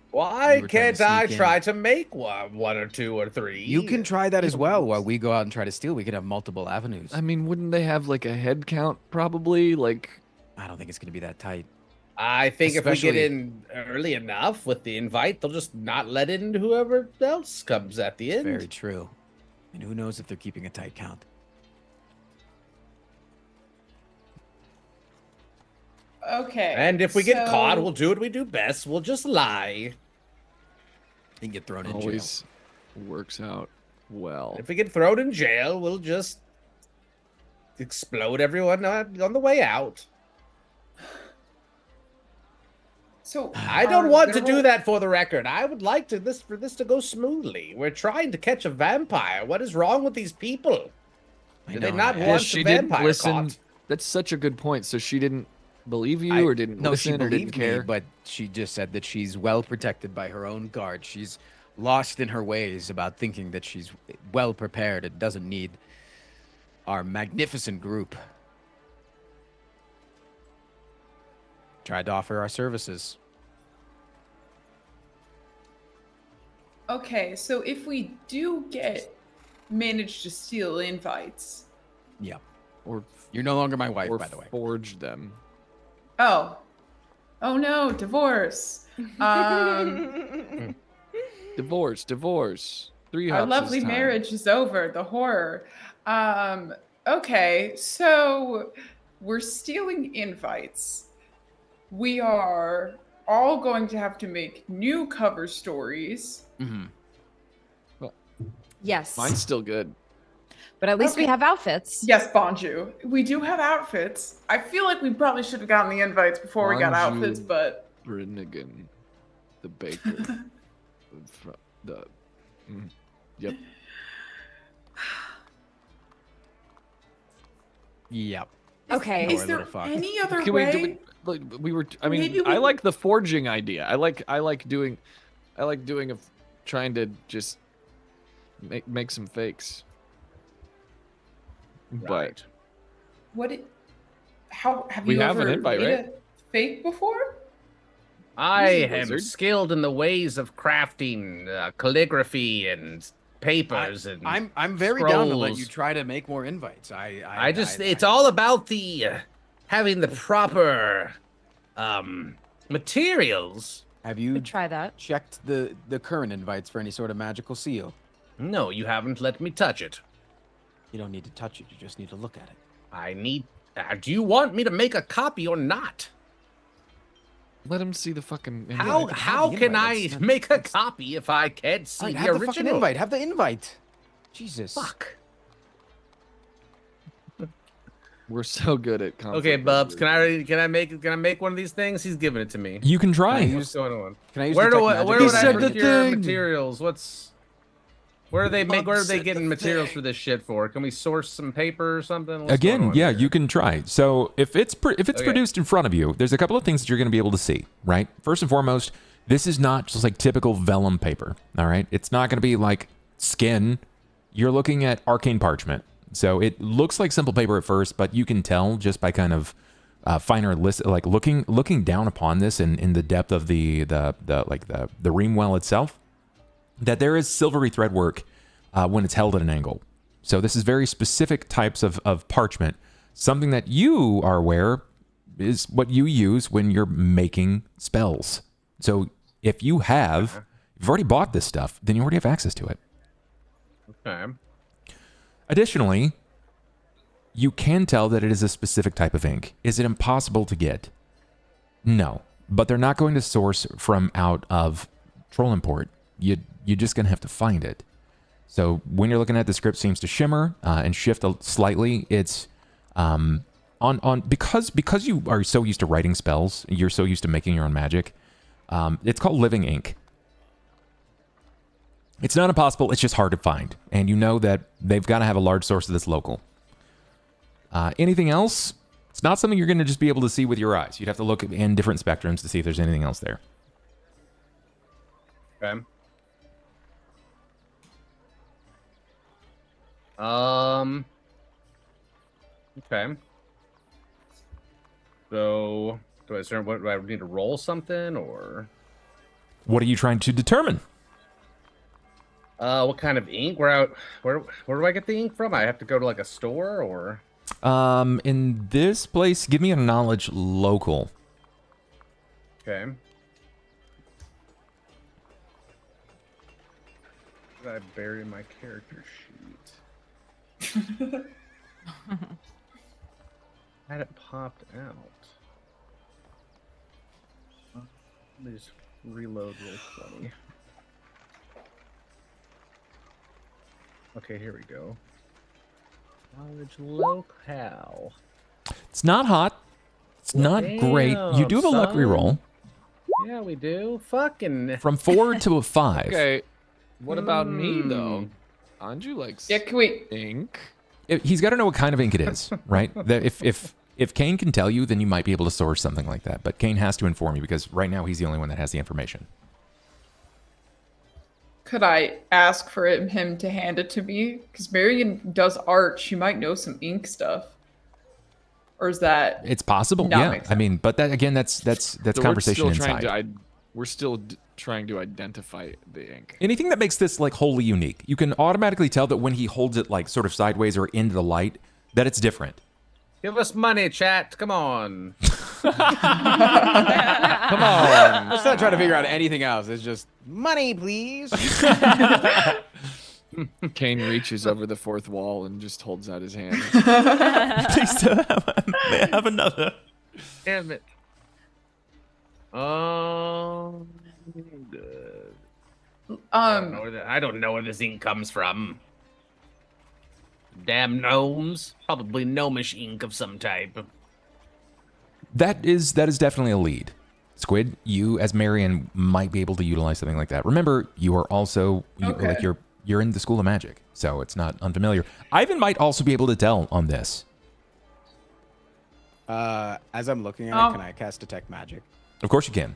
Why You were trying can't to I sneak in. try to make one or 2 or 3? you can try that as well. While we go out and try to steal, we could have multiple avenues. I mean, wouldn't they have like a head count probably? Like, I don't think it's gonna be that tight. I think if we Especially- get in early enough with the invite, they'll just not let in whoever else comes at the end. Very true. And who knows if they're keeping a tight count. Okay. And if we get caught, so- we'll do what we do best. We'll just lie. And get thrown in jail. Always works out well. If we get thrown in jail, we'll just explode everyone on the way out. So I don't want to do that for the record. I would like for this to go smoothly. We're trying to catch a vampire. What is wrong with these people? I Do they know, not man. Yeah, want she the didn't vampire listen. caught? That's such a good point. So she didn't believe you, or didn't No, she listen, or didn't believed care. me, but she just said that she's well protected by her own guard. She's lost in her ways about thinking that she's well prepared and doesn't need our magnificent group. Tried to offer our services. Okay, so if we do manage to steal invites. Yeah. Or You're no longer my wife, or by the way. forge them. Oh no, divorce. Divorce. 3 Our hops lovely is time. marriage is over. The horror. Okay, so we're stealing invites. We are all going to have to make new cover stories. Mm-hmm. Yes. Mine's still good. But at least we Okay. have outfits. Yes, Bonju. We do have outfits. I feel like we probably should have gotten the invites before we got Bonju. outfits, but Brinnigan, the baker. Yep. Yep. Okay. Poor is there little fuck. any other Can we, way? do we, like, we were. I mean, Maybe I we- like the forging idea. I like doing trying to just make some fakes. But How have We you have an ever invite, made right? a fake before? I He's a am wizard. skilled in the ways of crafting calligraphy and papers and I'm very down to let you scrolls. try to make more invites. it's all about the having the proper materials. Have you Could try that. checked the current invites for any sort of magical seal? No, you haven't let me touch it. You don't need to touch it. You just need to look at it. I need. Do you want me to make a copy or not? let him see the fucking. How invite. how the can invite, I that's- make a copy if I can't see All right, the have the fucking original? invite. Have the invite. Jesus. Fuck. We're so good at. Okay, conflict Bubs, resolution. can I make one of these things? He's giving it to me. You can try. What's going on? Can I use Where detect do I, magic? where He would I said the procure thing. materials? Where are they Bubs where are they said getting the materials thing. for this shit for? Can we source some paper or something? What's going Again, on yeah, here? you can try. So if it's Okay. produced in front of you, there's a couple of things that you're going to be able to see, right? First and foremost, this is not just like typical vellum paper, all right? It's not going to be like skin. You're looking at arcane parchment. So it looks like simple paper at first, but you can tell just by kind of finer list, like looking down upon this and in the depth of the ream well itself, that there is silvery threadwork when it's held at an angle. So this is very specific types of parchment. Something that you are aware is what you use when you're making spells. So if you've already bought this stuff, then you already have access to it. Okay. Additionally, you can tell that it is a specific type of ink. Is it impossible to get? No, but they're not going to source from out of Troll Import. You're just going to have to find it. So when you're looking at the script seems to shimmer and shift slightly, it's because you are so used to writing spells, you're so used to making your own magic. It's called living ink. It's not impossible, it's just hard to find. And you know that they've got to have a large source of this local. Anything else? It's not something you're going to just be able to see with your eyes. You'd have to look in different spectrums to see if there's anything else there. Okay. Okay. So, what do I need to roll something or? What are you trying to determine? What kind of ink? Where do I get the ink from? I have to go to like a store or? In this place, give me a knowledge local. Okay. Did I bury my character sheet? Had it popped out. Let me just reload real funny. Okay, here we go. Knowledge locale. It's not hot. It's not great. You do have a luck Damn, reroll Yeah, we do. Fucking. from 4 to a 5. Okay. What about me though? Anju likes Yeah, can we? ink. He's got to know what kind of ink it is, right? That if Cain can tell you, then you might be able to source something like that. But Cain has to inform you because right now he's the only one that has the information. Could I ask for him to hand it to me? Because Marian does art. She might know some ink stuff. Or is that? It's possible, Not yeah. makes I mean, but that again, that's So conversation we're still inside. trying to identify the ink. Anything that makes this like wholly unique, you can automatically tell that when he holds it like sort of sideways or into the light, that it's different. Give us money, chat. Come on. Come on. Let's not try to figure out anything else. It's just money, please. Cain reaches over the fourth wall and just holds out his hand. They still have another. Damn it. I don't know where this ink comes from. Damn gnomes. Probably gnomish ink of some type. That is definitely a lead. Squid, you as Marian might be able to utilize something like that. Remember, you are also Okay. you're in the School of Magic, so it's not unfamiliar. Ivan might also be able to tell on this. As I'm looking at Oh. it, can I cast Detect Magic? Of course you can.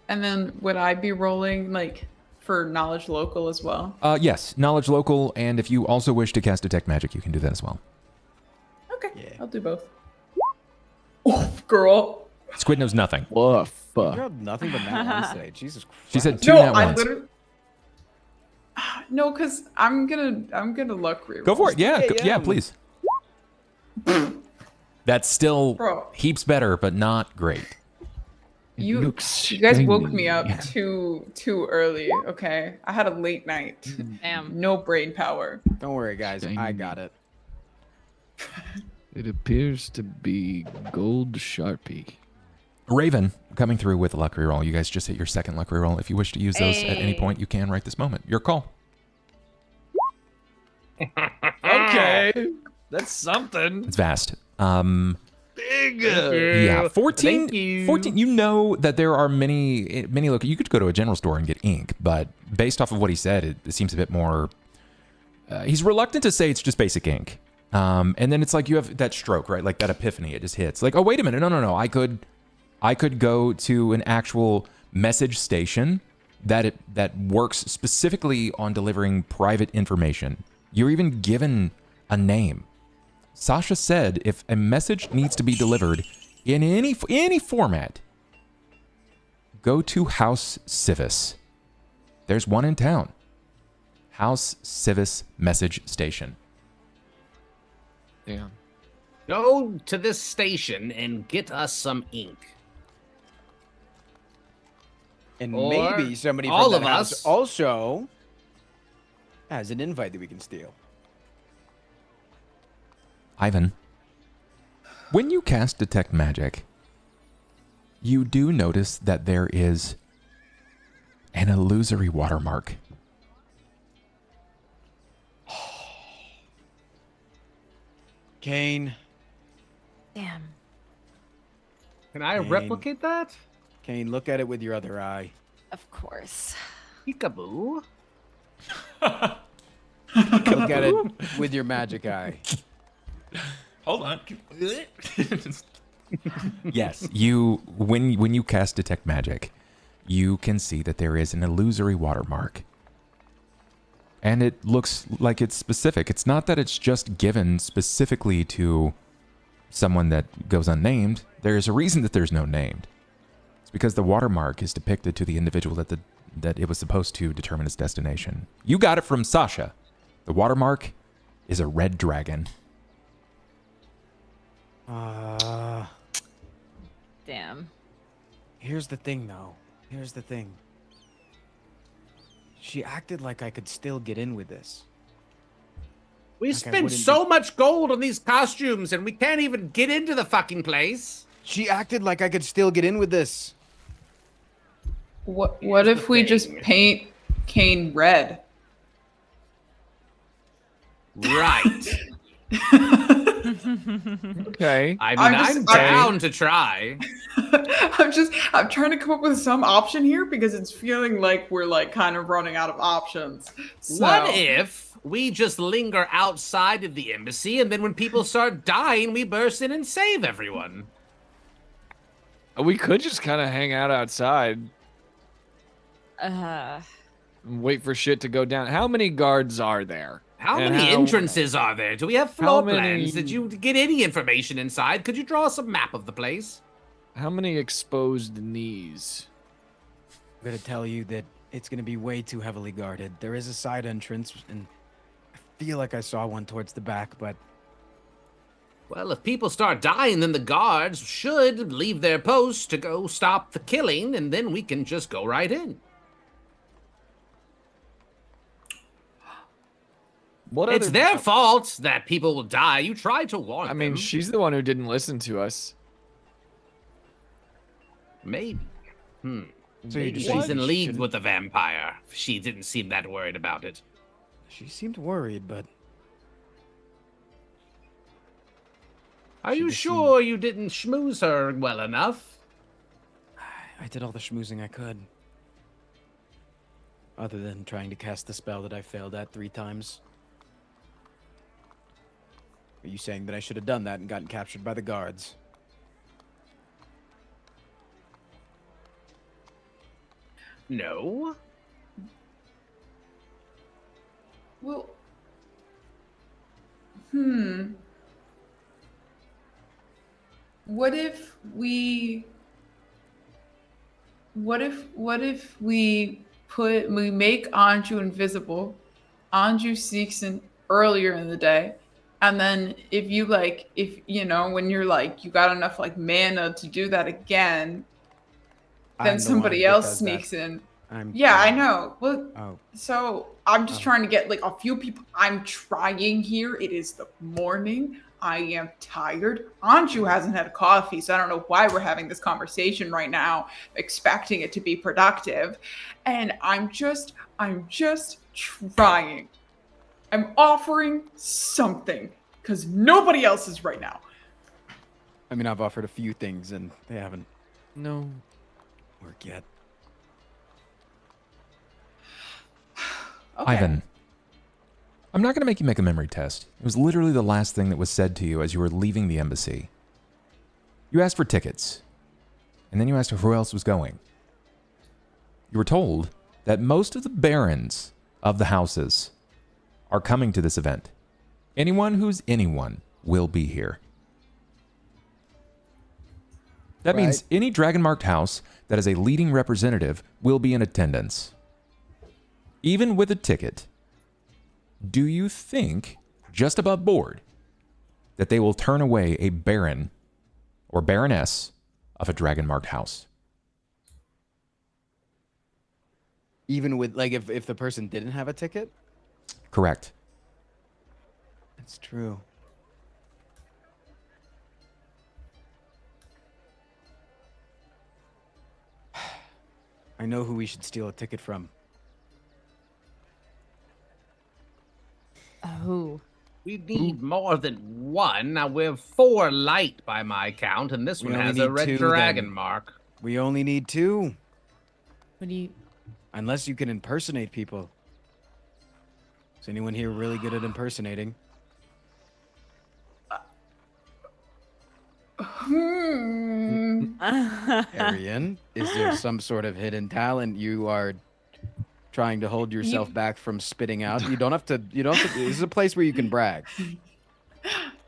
And then would I be rolling like for knowledge local as well? Yes, knowledge local, and if you also wish to cast Detect Magic, you can do that as well. Okay, Yeah. I'll do both. Oh, girl. Squid knows nothing. Woof. You have nothing but that one today. Jesus Christ. She said two No, nat I ones. literally. No, because I'm gonna luck reroll. Go for it. Yeah, Yeah. please. That's still Bro. heaps better, but not great. You guys woke me up too early. Okay, I had a late night. Damn. No brain power. Don't worry, guys. I got it. It appears to be gold Sharpie. Raven coming through with a luck reroll. You guys just hit your second luck reroll. If you wish to use those at any Hey. point, you can right this moment. Your call. Okay. That's something. It's vast. Big. Yeah, 14. Thank you. 14. You know that there are many local. You could go to a general store and get ink, but based off of what he said, it seems a bit more. He's reluctant to say it's just basic ink. And then it's like you have that stroke, right? Like that epiphany. It just hits. Like, oh wait a minute, no. I could go to an actual message station that works specifically on delivering private information. You're even given a name. Sasha said if a message needs to be delivered in any format, go to House Civis. There's one in town. House Civis Message Station. Damn. Go to this station and get us some ink. And Or maybe somebody all from of that house us. also has an invite that we can steal. Ivan, when you cast Detect Magic, you do notice that there is an illusory watermark. Cain, Damn. Can I Dang. replicate that? Cain, look at it with your other eye. Of course. Peekaboo. Look at it with your magic eye. Hold on. Yes, when you cast Detect Magic, you can see that there is an illusory watermark. And it looks like it's specific. It's not that it's just given specifically to someone that goes unnamed. There's a reason that there's no named. It's because the watermark is depicted to the individual that it was supposed to determine its destination. You got it from Sasha. The watermark is a red dragon. Damn. Here's the thing, though. Here's the thing. She acted like I could still get in with this. We Like I spent wouldn't so much gold on these costumes, and we can't even get into the fucking place. She acted like I could still get in with this. What Here's if the we just thing. paint Cain red? Right. Okay. I mean, I'm down to try. I'm trying to come up with some option here because it's feeling like we're like kind of running out of options. So, What if we just linger outside of the embassy, and then when people start dying, we burst in and save everyone? We could just kind of hang out outside Uh, and wait for shit to go down. How many guards are there? How And many entrances are there? Do we have floor many- plans? Did you get any information inside? Could you draw us a map of the place? How many exposed knees? I'm gonna tell you that it's gonna be way too heavily guarded. There is a side entrance, and I feel like I saw one towards the back, but Well, if people start dying, then the guards should leave their posts to go stop the killing, and then we can just go right in. What It's other- their fault that people will die. You tried to warn I them. mean, she's the one who didn't listen to us. Maybe. so you're Maybe just she's saying in she league shouldn't- with the vampire. She didn't seem that worried about it. She seemed worried, but Are She you just sure you didn't schmooze her well enough? I did all the schmoozing I could. Other than trying to cast the spell that I failed at 3 times. Are you saying that I should have done that and gotten captured by the guards? No. well, what if we make Anju invisible? Anju sneaks in earlier in the day, and then if when you're like you got enough like mana to do that again, I'm then the somebody one that else does sneaks that. in. I'm Yeah, I know. Well, Oh, so I'm just Oh. trying to get like a few people. I'm trying here. It is the morning. I am tired. Anju hasn't had coffee, so I don't know why we're having this conversation right now, expecting it to be productive. And I'm just trying. I'm offering something because nobody else is right now. I mean, I've offered a few things and they haven't No. worked yet. Okay. Ivan, I'm not going to make you make a memory test. It was literally the last thing that was said to you as you were leaving the embassy. You asked for tickets, and then you asked who else was going. You were told that most of the barons of the houses are coming to this event. Anyone who's anyone will be here. That means any dragon-marked house that is a leading representative will be in attendance. Even with a ticket, do you think, just above board, that they will turn away a baron or baroness of a dragon-marked house? Even with, like, if the person didn't have a ticket? Correct. That's true. I know who we should steal a ticket from. who? We need more than one. Now we're 4 light by my count, and this We one only has a need red 2 dragon then. mark. We only need 2. What do you? Unless you can impersonate people. Is anyone here really good at impersonating? Arian, is there some sort of hidden talent you are trying to hold yourself back from spitting out? You don't have to. This is a place where you can brag.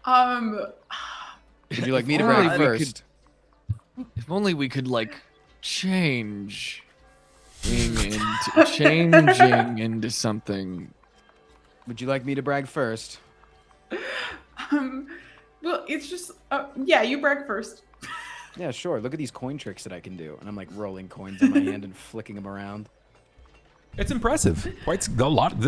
Um, Would you like me to only brag we first? If only we could like changing into something. Would you like me to brag first? well, it's just yeah, you brag first. Yeah, sure. Look at these coin tricks that I can do. And I'm like rolling coins in my hand and flicking them around. It's impressive. There's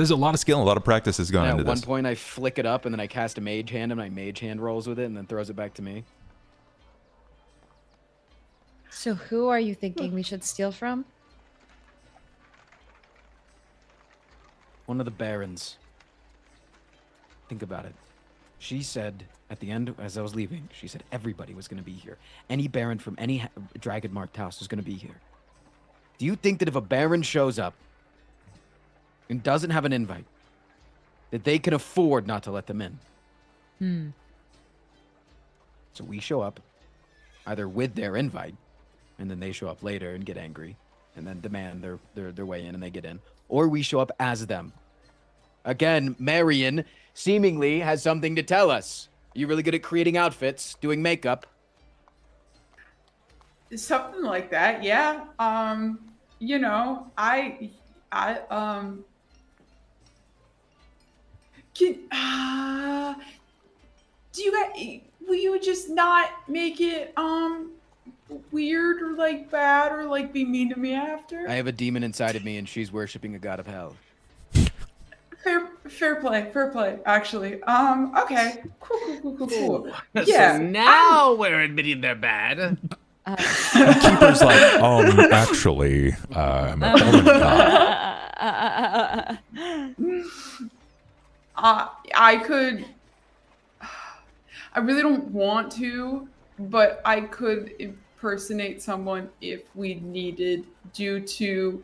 a lot of skill, a lot of practice has gone And into at one this. point, I flick it up, and then I cast a mage hand, and my mage hand rolls with it, and then throws it back to me. So who are you thinking we should steal from? One of the barons. Think about it. She said at the end, as I was leaving, she said everybody was going to be here. Any baron from any dragon-marked house was going to be here. Do you think that if a baron shows up and doesn't have an invite, that they can afford not to let them in? So we show up, either with their invite, and then they show up later and get angry, and then demand their way in, and they get in, or we show up as them. Again, Marian seemingly has something to tell us. You're really good at creating outfits, doing makeup. Something like that, yeah. You know, can, do you guys, will you just not make it, weird or like bad or like be mean to me after? I have a demon inside of me, and she's worshiping a god of hell. Fair play, actually. Okay. Cool. So now we're admitting they're bad. The keeper's like, actually, I'm a Roman god. I could. I really don't want to, but I could impersonate someone if we needed, due to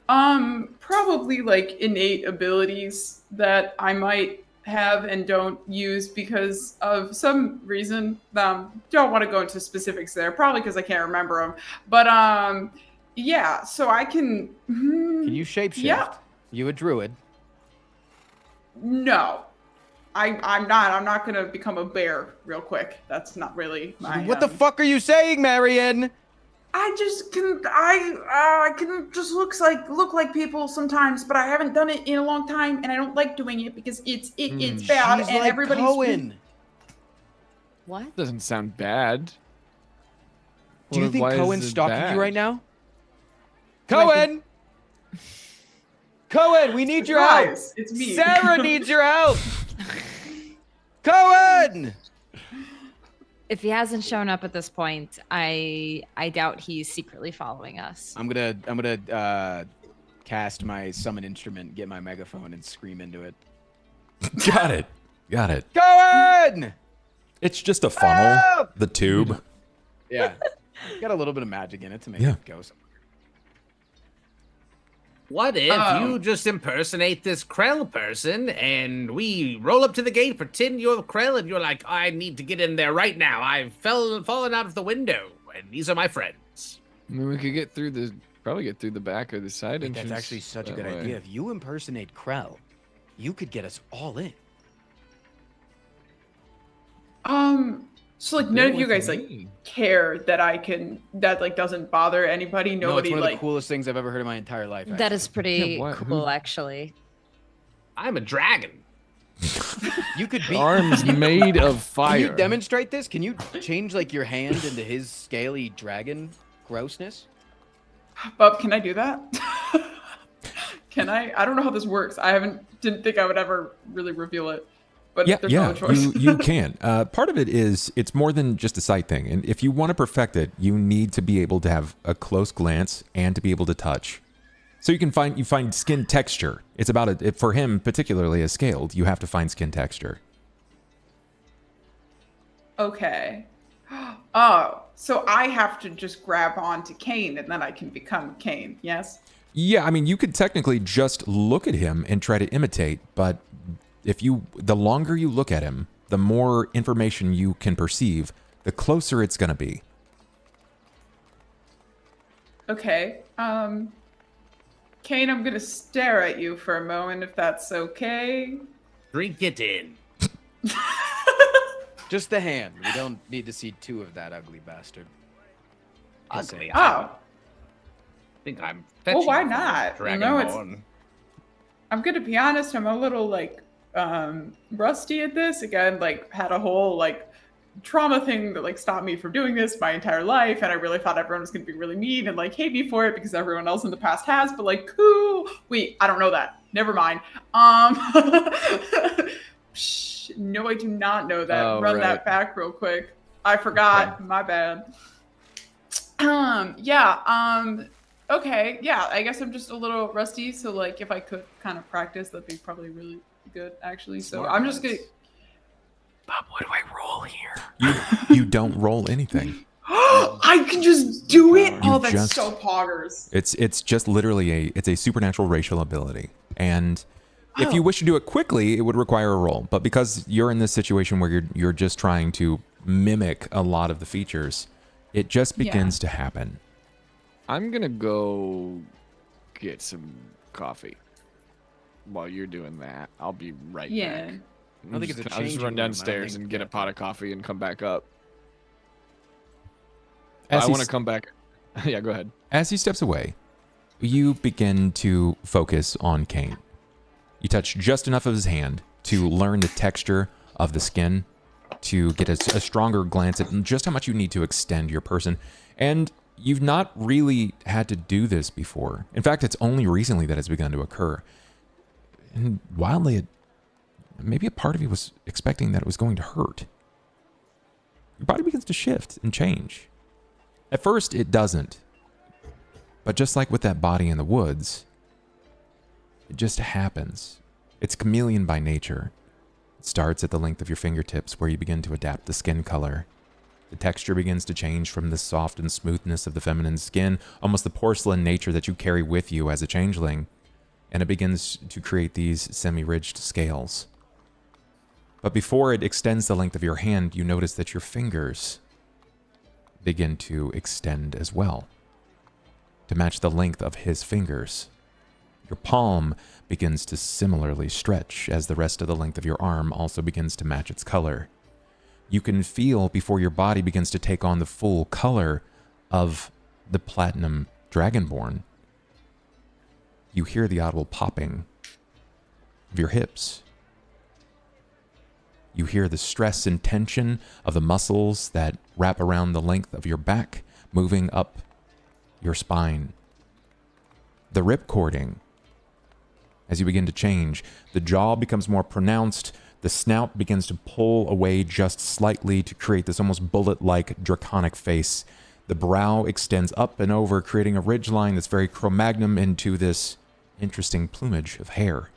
probably like innate abilities that I might have and don't use because of some reason. Don't want to go into specifics there, probably because I can't remember them. But yeah, so I can. Can you shapeshift? Yeah. You a druid? No, I'm not. I'm not gonna become a bear real quick. That's not really my. What the fuck are you saying, Marian? I just can. I can just look like people sometimes, but I haven't done it in a long time, and I don't like doing it because it's bad, She's and like everybody's. Cohen. What? Doesn't sound bad. Do you think Why is Cohen's it stalking bad? you right now? I Cohen! Cohen, we need your help! Surprise, it's me. Sera needs your help! Cohen! If he hasn't shown up at this point, I doubt he's secretly following us. I'm gonna cast my summon instrument, get my megaphone, and scream into it. Got it. Cohen! It's just a funnel, Help! the tube. Yeah. Got a little bit of magic in it to make Yeah. it go somewhere. What if you just impersonate this Krell person and we roll up to the gate, pretend you're Krell, and you're like, I need to get in there right now. I've fallen out of the window, and these are my friends. I mean, we could probably get through the back or the side I think entrance. that's actually such a that good way. idea. If you impersonate Krell, you could get us all in. So like Do none it of you with guys like me. care that that like doesn't bother anybody. No, it's Nobody one of like. the coolest things I've ever heard in my entire life. That is pretty Yeah, what? cool, actually. I'm a dragon. You could be. Arms made of fire. Can you demonstrate this? Can you change like your hand into his scaly dragon grossness? Bub, can I do that? Can I? I don't know how this works. Didn't think I would ever really reveal it. But there's no other choice. you can. Part of it is it's more than just a sight thing, and if you want to perfect it, you need to be able to have a close glance and to be able to touch. So you find skin texture. It's about it for him particularly as scaled. You have to find skin texture. Okay. Oh, so I have to just grab onto Cain and then I can become Cain, yes? Yeah, I mean you could technically just look at him and try to imitate, but the longer you look at him, the more information you can perceive, the closer it's going to be. Okay. Cain, I'm gonna stare at you for a moment if that's okay. Drink it in. Just the hand. We don't need to see two of that ugly bastard. Ugly. Oh. I think I'm fetching. Well, why for not? You know, Dragonborn. I'm gonna be honest, I'm a little like rusty at this. Again, like had a whole like trauma thing that like stopped me from doing this my entire life, and I really thought everyone was going to be really mean and like hate me for it because everyone else in the past has. But like, cool. Wait, I don't know that. Never mind. No, I do not know that. Oh, Run right. that back real quick. I forgot. Okay. My bad. Yeah. Okay. Yeah. I guess I'm just a little rusty. So like, if I could kind of practice, that'd be probably really good, actually. So I'm just gonna. Bob, what do I roll here? You don't roll anything. I can just do it. You Oh, that's just- so poggers. It's just literally it's a supernatural racial ability. And if you wish to do it quickly, it would require a roll. But because you're in this situation where you're just trying to mimic a lot of the features, it just begins to happen. I'm gonna go get some coffee. While you're doing that, I'll be right Yeah. back. I don't think it's a I'll just changing run room. I don't downstairs think- and get a pot of coffee and come back up. As I he want to s- come back. Yeah, go ahead. As he steps away, you begin to focus on Cain. You touch just enough of his hand to learn the texture of the skin, to get a stronger glance at just how much you need to extend your person. And you've not really had to do this before. In fact, it's only recently that it's begun to occur. And wildly, maybe a part of you was expecting that it was going to hurt. Your body begins to shift and change. At first, it doesn't. But just like with that body in the woods, it just happens. It's chameleon by nature. It starts at the length of your fingertips where you begin to adapt the skin color. The texture begins to change from the soft and smoothness of the feminine skin, almost the porcelain nature that you carry with you as a changeling, and it begins to create these semi-ridged scales. But before it extends the length of your hand, you notice that your fingers begin to extend as well, to match the length of his fingers. Your palm begins to similarly stretch as the rest of the length of your arm also begins to match its color. You can feel before your body begins to take on the full color of the platinum dragonborn. You hear the audible popping of your hips. You hear the stress and tension of the muscles that wrap around the length of your back, moving up your spine. The ripcording. As you begin to change, the jaw becomes more pronounced. The snout begins to pull away just slightly to create this almost bullet-like draconic face. The brow extends up and over, creating a ridgeline that's very Cro-Magnon into this interesting plumage of hair.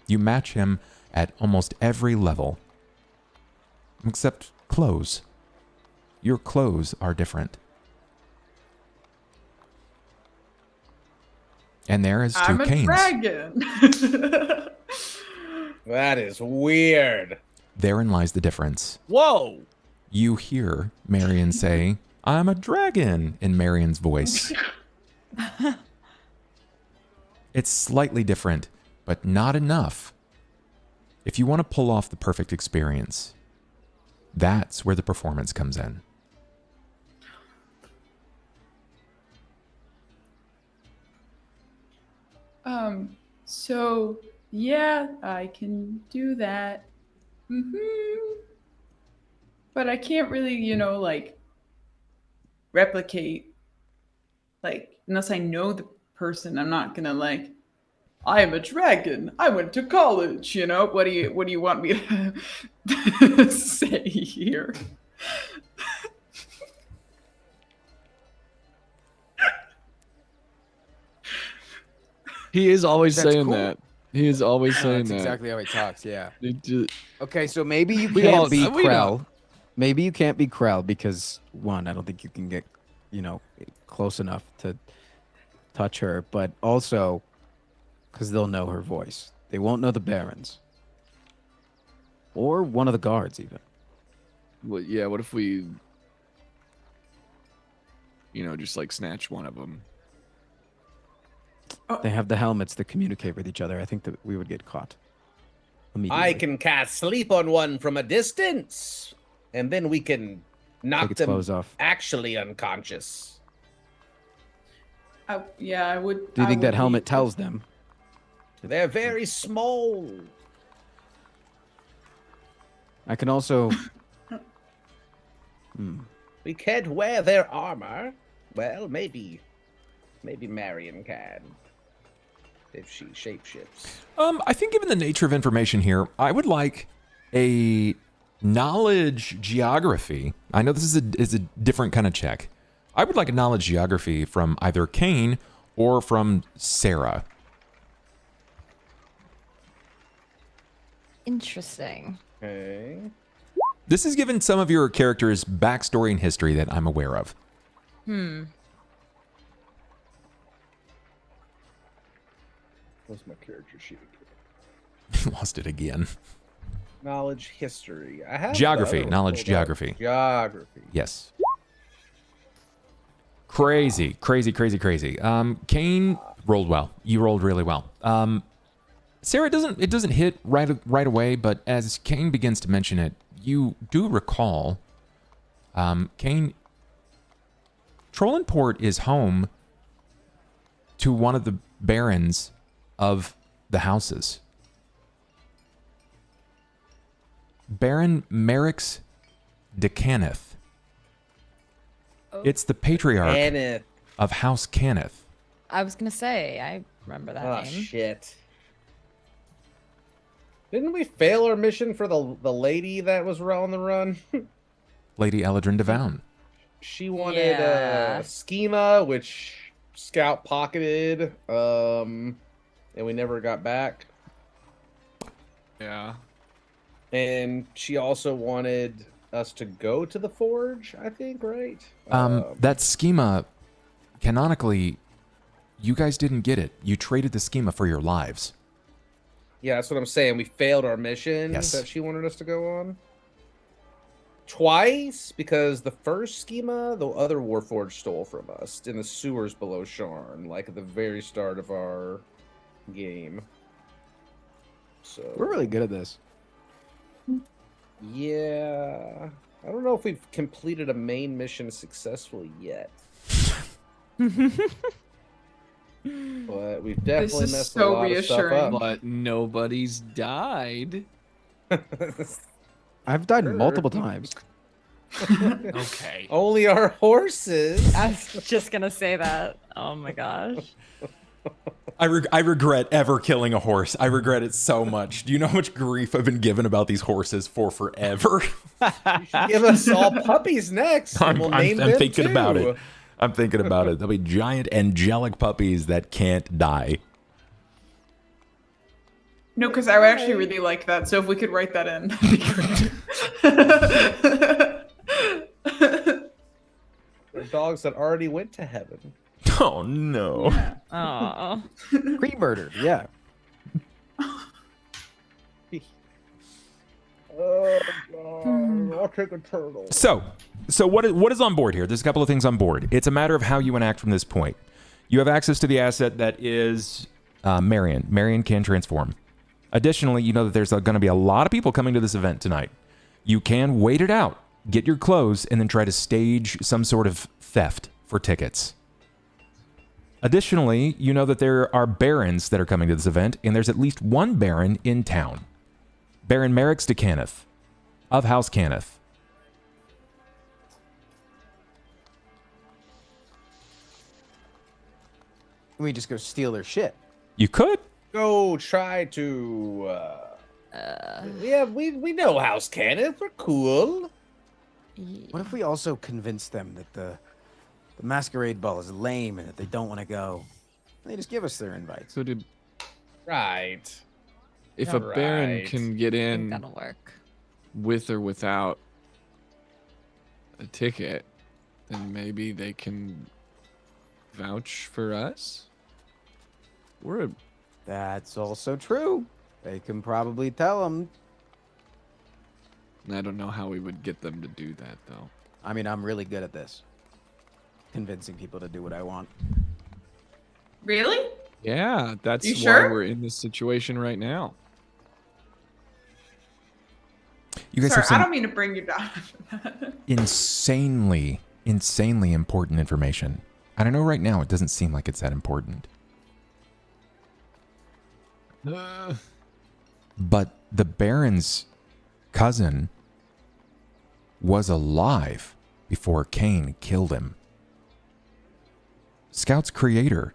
You match him at almost every level, except clothes. Your clothes are different. And there is 2 I'm a Cains. dragon. That is weird. Therein lies the difference. Whoa! You hear Marian say, "I'm a dragon," in Marian's voice. It's slightly different, but not enough. If you want to pull off the perfect experience, that's where the performance comes in. So yeah, I can do that. But I can't really, like replicate, like, unless I know the person. I'm not gonna like, I am a dragon. I went to college, What do you want me to say here? He is always That's saying cool. that. He is always No, saying that's that. exactly how he talks, yeah. It just- Okay, so maybe you We can't all- be we know. Krell. Maybe you can't be Krell because, one, I don't think you can get, close enough to touch her, but also because they'll know her voice. They won't know the Barons. Or one of the guards, even. Well, yeah, what if we, just like snatch one of them? They have the helmets that communicate with each other. I think that we would get caught immediately. I can cast sleep on one from a distance, and then we can knock Take its them clothes off. actually unconscious. Yeah, I would. Do you I think that would helmet be- tells them? They're very small. I can also We can't wear their armor. Well, maybe Marian can. If she shapeshifts. I think given the nature of information here, I would like a knowledge geography. I know this is a different kind of check. I would like a knowledge geography from either Cain or from Sera. Interesting. Okay. This is given some of your characters' backstory and history that I'm aware of. What's my character sheet? Lost it again. Knowledge history. I have Geography. the other Knowledge one. geography. Geography. Yes. Crazy. Cain rolled well. You rolled really well. Sera, it doesn't hit right away, but as Cain begins to mention it, you do recall, Cain, Trollenport is home to one of the barons of the houses. Baron Merix de Caneth. It's the patriarch Kenneth. of House Caneth. I was gonna say, I remember that Oh, name. shit. Didn't we fail our mission for the lady that was on the run? Lady Eladrin Devown. She wanted Yeah. a schema, which Scout pocketed, and we never got back. Yeah. And she also wanted us to go to the forge, I think, right? That schema, canonically, you guys didn't get it. You traded the schema for your lives. Yeah, that's what I'm saying. We failed our mission Yes. that she wanted us to go on. Twice, because the first schema, the other Warforged stole from us in the sewers below Sharn, like at the very start of our game. So We're really good at this. Yeah. I don't know if we've completed a main mission successfully yet. But we've definitely is messed so a lot reassuring. of stuff But nobody's died. up. I've died Sure. multiple times. Okay. Only our horses. I was just gonna say that. Oh my gosh. I regret ever killing a horse. I regret it so much. Do you know how much grief I've been given about these horses for forever? You should give us all puppies next. And we'll name them thinking too. about it. I'm thinking about it. They'll be giant angelic puppies that can't die. No, because I would actually really like that. So if we could write that in, that'd be great. They're dogs that already went to heaven. Oh no. Oh. Pre-murdered, yeah. Oh god, I'll take a turtle. So what is on board here? There's a couple of things on board. It's a matter of how you enact from this point. You have access to the asset that is Marian. Marian can transform. Additionally, you know that there's going to be a lot of people coming to this event tonight. You can wait it out, get your clothes, and then try to stage some sort of theft for tickets. Additionally, you know that there are barons that are coming to this event, and there's at least one baron in town. Baron Merix de Caneth of House Caneth. We just go steal their shit. You could. Go try to. Yeah, we know House Kenneth. We're cool. What if we also convince them that the masquerade ball is lame and that they don't want to go? They just give us their invites. So Right. if a baron Right. can get I think in that'll work. with or without a ticket, then maybe they can vouch for us. We're a That's also true. They can probably tell them. I don't know how we would get them to do that, though. I mean, I'm really good at this. Convincing people to do what I want. Really? Yeah, that's You why sure? we're in this situation right now. You guys Sorry, have some I don't mean to bring you down. insanely important information. And I know right now it doesn't seem like it's that important. But the Baron's cousin was alive before Cain killed him. Scout's creator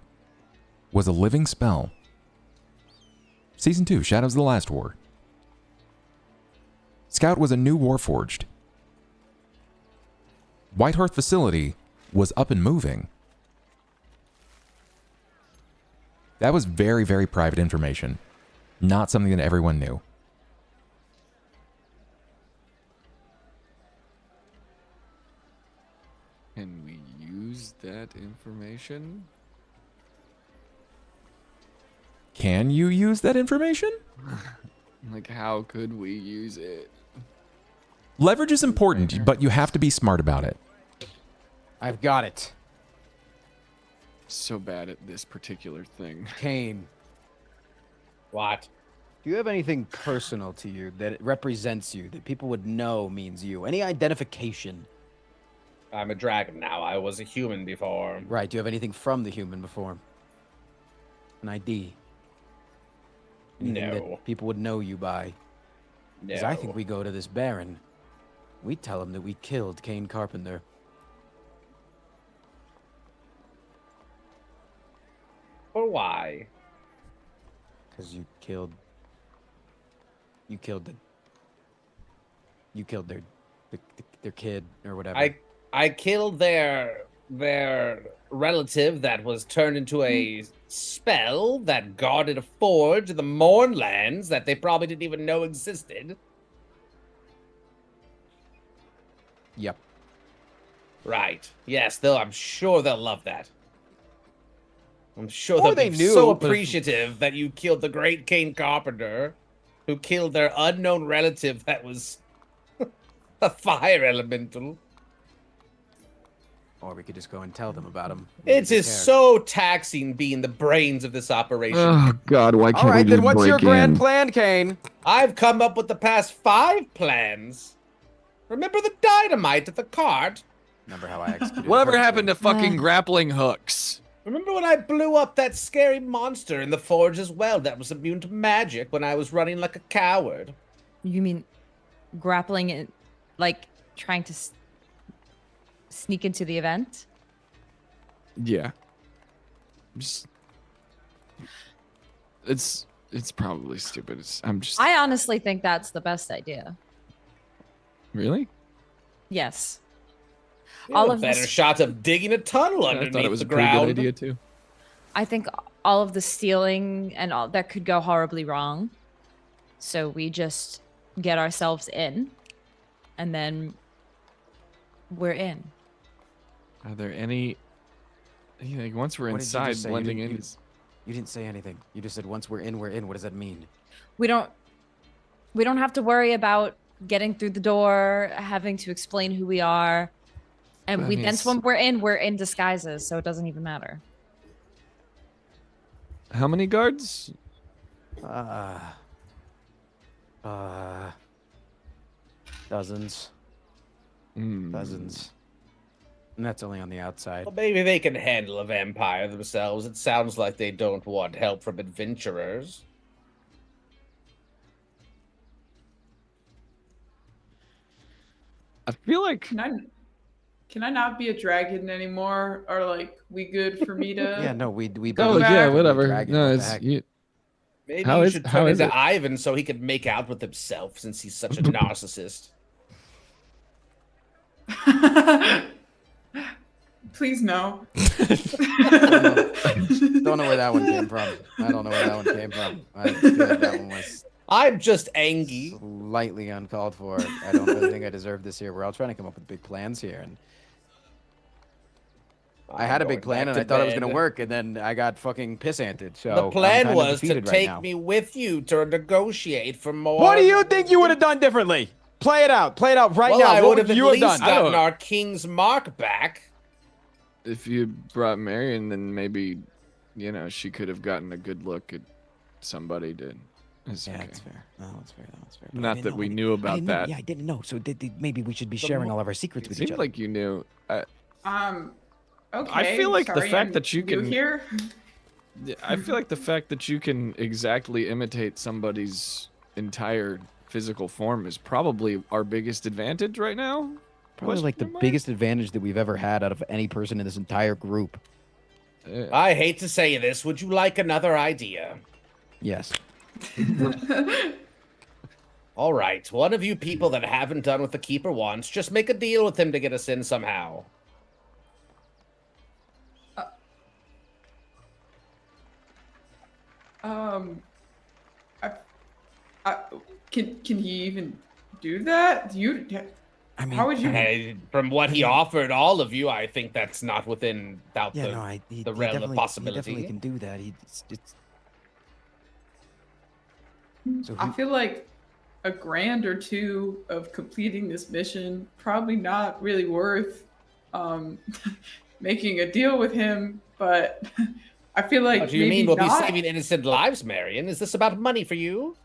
was a living spell. Season 2, Shadows of the Last War. Scout was a new Warforged. Whitehearth facility was up and moving. That was very, very private information. Not something that everyone knew. Can we use that information? Can you use that information? Like, how could we use it? Leverage is important, but you have to be smart about it. I've got it. So bad at this particular thing. Cain, What? do you have anything personal to you that represents you, that people would know means you? Any identification? I'm a dragon now. I was a human before. Right, do you have anything from the human before? An ID? Anything No. that people would know you by? No. Because I think we go to this Baron. We tell him that we killed Cain Carpenter. Or why? Because you killed their kid or whatever. I killed their relative that was turned into a spell that guarded a forge in the Mournlands that they probably didn't even know existed. Yep. Right. Yes, I'm sure they'll love that. I'm sure Or they'll they be knew, so but if- appreciative that you killed the great Cain Carpenter, who killed their unknown relative that was a fire elemental. Or we could just go and tell them about him. It is so taxing being the brains of this operation. God, why All right, then what's your grand plan, Cain? I've come up with the past 5 plans. Remember the dynamite at the cart? Remember how I executed Whatever Percy? happened to fucking grappling hooks? Remember when I blew up that scary monster in the forge as well that was immune to magic when I was running like a coward? You mean grappling it, like trying to sneak into the event? Yeah. It's probably stupid. I honestly think that's the best idea. Really? Yes. You All have of a better this- shot of digging a tunnel I underneath thought it was the a pretty ground. good idea too. I think all of the stealing and all that could go horribly wrong. So we just get ourselves in and then we're in. Are there any? Like once we're What did you inside, just say? blending in. You didn't say anything. You just said once we're in, we're in. What does that mean? We don't have to worry about getting through the door, having to explain who we are. And I we mean, then when we're in disguises, so it doesn't even matter. How many guards? Dozens. Dozens. And that's only on the outside. Well, maybe they can handle a vampire themselves. It sounds like they don't want help from adventurers. I feel like Can I not be a dragon anymore? Or like, we good for me to? Yeah, no, we Go oh back. yeah, whatever. Dragon, No, what the it's heck? you. Maybe How you is- should how turn is into it? Ivan so he could make out with himself since he's such a narcissist. Please no. Don't know where that one came from. I don't know where that one came from. I feel like that one was I'm just angry. slightly uncalled for. I don't really think I deserve this here. We're all trying to come up with big plans here, and I had a big plan, and I thought it was gonna work, and then I got fucking piss-anted. So The I'm plan kinda was to defeated right take now. me with you to negotiate for more. What do you think you would have done differently? Play it out. Play it out right Well, now. I What would have would at you have least done? gotten our king's mark back. If you brought Marian, then maybe, she could have gotten a good look at somebody. It's Yeah, okay. that's fair. No, that's fair. That's fair. But I Not didn't that know we any- knew I about didn't know. that. Yeah, I didn't know. So maybe we should be sharing all of our secrets It with each seemed other. like you knew. Okay. feel like the sorry, fact I'm that you new can- here. I feel like the fact that you can exactly imitate somebody's entire physical form is probably our biggest advantage right now. Probably like the Question mark? biggest advantage that we've ever had out of any person in this entire group. I hate to say this. Would you like another idea? Yes. All right, one of you people that haven't done what the Keeper wants, just make a deal with him to get us in somehow. Can he even do that? I mean, How would you? Hey, from what he offered all of you, I think that's not within yeah, the, no, the realm of He possibility. definitely can do that. I feel like a grand or two of completing this mission probably not really worth making a deal with him, but I feel like What do you maybe mean we'll not. be saving innocent lives, Marian? Is this about money for you?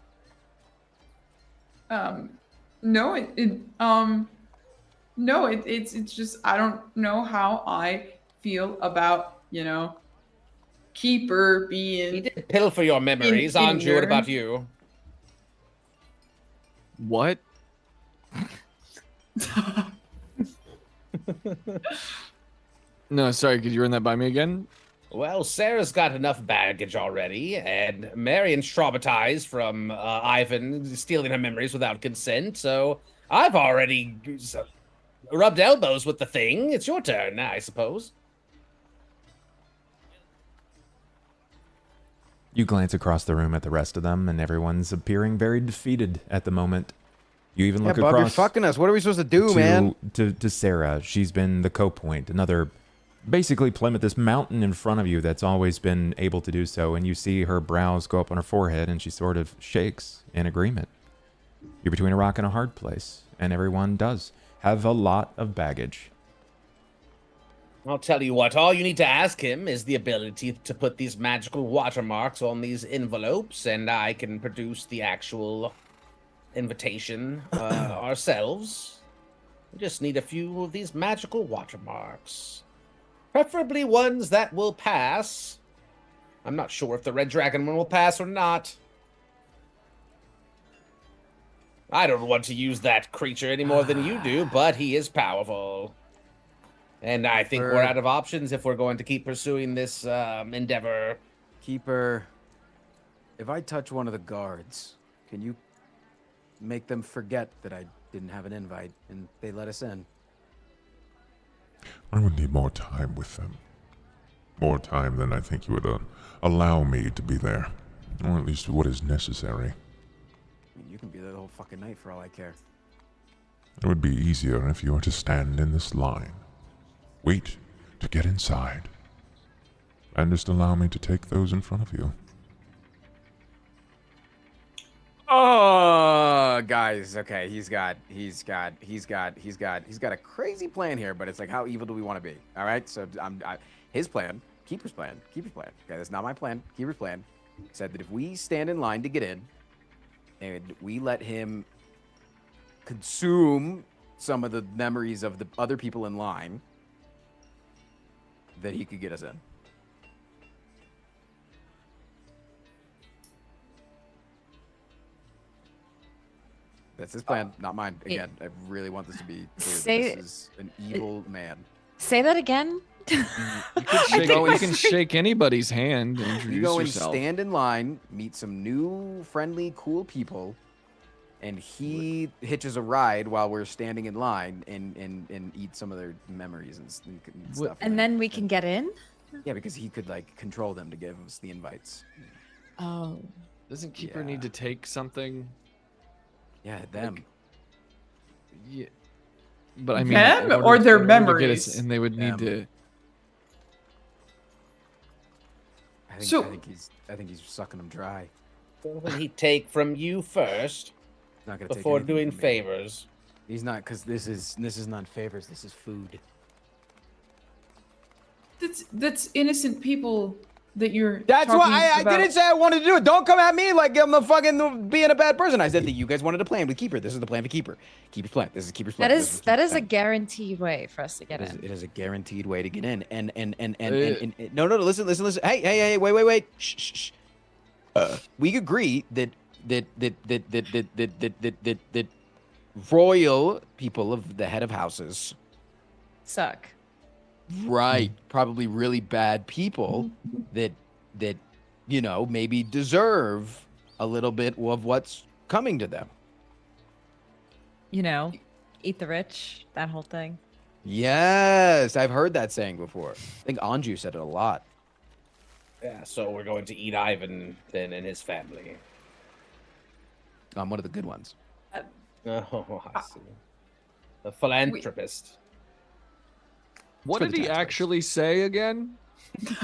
No, it's just I don't know how I feel about Keeper being. He did pilfer your memories, in Anju. What about your- you? What? No, sorry. Could you run that by me again? Well, Sera's got enough baggage already, and Marian's traumatized from Ivan stealing her memories without consent, so I've already rubbed elbows with the thing. It's your turn now, I suppose. You glance across the room at the rest of them, and everyone's appearing very defeated at the moment. You even look Bob, you're across fucking us. What are we supposed to do, to, man? to Sera. She's been the co-point, another basically Plymouth, this mountain in front of you that's always been able to do so, and you see her brows go up on her forehead, and she sort of shakes in agreement. You're between a rock and a hard place, and everyone does have a lot of baggage. I'll tell you what, all you need to ask him is the ability to put these magical watermarks on these envelopes, and I can produce the actual invitation ourselves. We just need a few of these magical watermarks. Preferably ones that will pass. I'm not sure if the Red Dragon one will pass or not. I don't want to use that creature any more than you do, but he is powerful. And I think we're out of options if we're going to keep pursuing this endeavor. Keeper, if I touch one of the guards, can you make them forget that I didn't have an invite and they let us in? I would need more time with them. More time than I think you would allow me to be there. Or at least what is necessary. I mean, you can be there the whole fucking night for all I care. It would be easier if you were to stand in this line. Wait to get inside. And just allow me to take those in front of you. Oh, guys, okay, he's got a crazy plan here, but it's like, how evil do we want to be? All right, so his plan, Keeper's plan. Okay, that's not my plan. Keeper's plan said that if we stand in line to get in, and we let him consume some of the memories of the other people in line, that he could get us in. That's his plan, not mine. Again, I really want this to be clear. This is an evil man. Say that again. You can shake anybody's hand and introduce You go and yourself. stand in line, meet some new, friendly, cool people, and he hitches a ride while we're standing in line and eat some of their memories and stuff. And then we can get in? Yeah, because he could like control them to give us the invites. Oh. Doesn't Keeper need to take something? Yeah, them. Yeah. But I mean, Them in or their in order to get memories? us- and they would need Them. to. I think he's sucking them dry. What will he take from you first Not gonna take before anything doing from me. favors? He's not, because this is not favors. This is food. That's innocent people that you're. That's why talking I about. didn't say I wanted to do it. Don't come at me like I'm a fucking being a bad person. I said that you guys wanted to plan with Keeper. This is the plan for Keeper. Keeper's plan. This is Keeper's plan. That This is that Keeper's is a plan. guaranteed way for us to get in. It is a guaranteed way to get in. And no, listen. Hey, wait. Shh. We agree that royal people of the head of houses. Suck. Right. Probably really bad people that maybe deserve a little bit of what's coming to them. Eat the rich, that whole thing. Yes, I've heard that saying before. I think Anju said it a lot. Yeah, so we're going to eat Ivan then and his family. One of the good ones. Oh, I see. A philanthropist. What for did the he tax base. actually say again,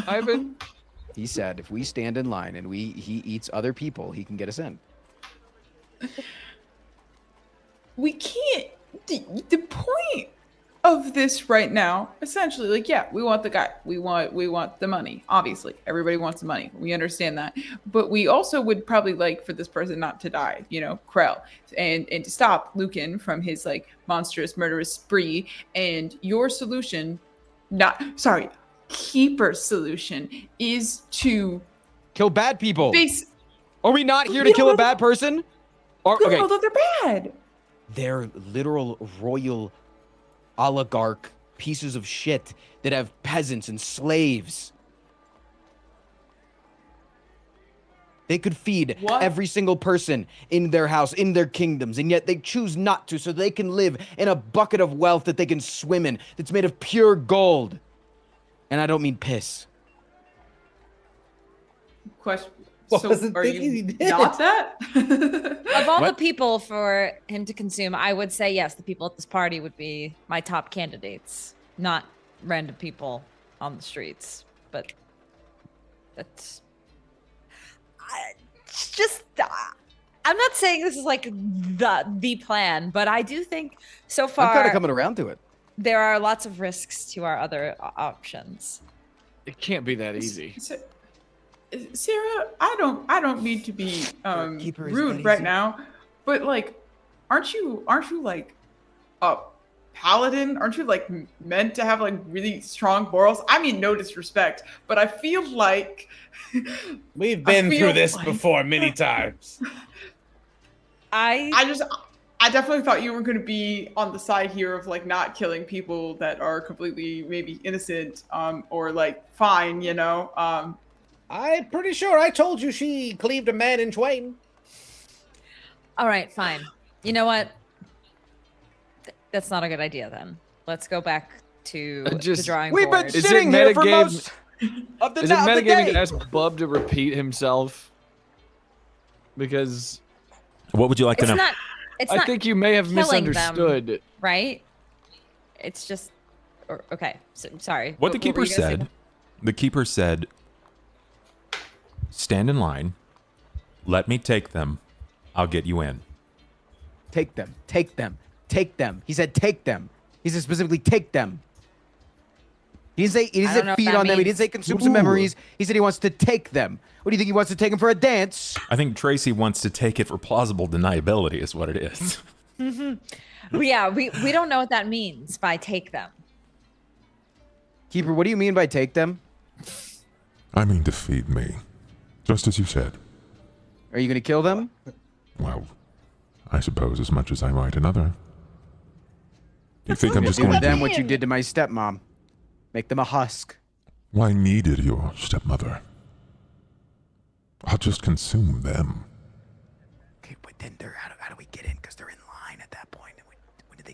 Ivan? He said if we stand in line and he eats other people, he can get us in. We can't. The point of this right now, essentially, like, yeah, we want the guy. We want the money. Obviously, everybody wants the money. We understand that, but we also would probably like for this person not to die. Krell, and to stop Lucan from his like monstrous murderous spree. And your solution, Keeper's solution is to Kill bad people. face. Are we not here We to don't kill know a bad person? We don't know that they're bad. They're literal royal oligarch pieces of shit that have peasants and slaves. They could feed What? every single person in their house, in their kingdoms, and yet they choose not to so they can live in a bucket of wealth that they can swim in that's made of pure gold. And I don't mean piss. Question. What So was the are thing you he did? not that? Of all the What? people for him to consume, I would say yes, the people at this party would be my top candidates, not random people on the streets. But that's it's just. I'm not saying this is like the plan, but I do think so I'm kind far of coming around to it. there are lots of risks to our other options. It can't be that easy. Sarah, I don't mean to be Keeper is rude that right easy. now, but like, aren't you like a paladin? Aren't you like meant to have like really strong morals? I mean, no disrespect, but I feel like We've I been feel through this like- before many times. I definitely thought you were going to be on the side here of like not killing people that are completely maybe innocent or like fine, I'm pretty sure I told you she cleaved a man in twain. All right, fine. You know what? That's not a good idea then. Let's go back to the Just- drawing We've been board. Is it sitting here for metagame- most of the, Is it of the metagaming day. to ask Bub to repeat himself? Because What would you like to It's know? not. It's I not think you may have killing them. misunderstood. right. It's just. Okay. So, sorry. What the were keeper you gonna say? said, the keeper said, stand in line. Let me take them. I'll get you in. Take them. Take them. Take them. He said take them. He said specifically take them. He didn't say, I don't know what feed that on them. He means. didn't say consume some memories. He said he wants to take them. What do you think? He wants to take them for a dance? I think Tracy wants to take it for plausible deniability is what it is. Yeah, we don't know what that means by take them. Keeper, what do you mean by take them? I mean to feed me. Just as you said. Are you going to kill them? Well, I suppose as much as I might another. You think I'm just Do to going them to... what you did to my stepmom. Make them a husk. Why needed your stepmother? I'll just consume them. Okay, but then how do we get in? Because they're in line at that point.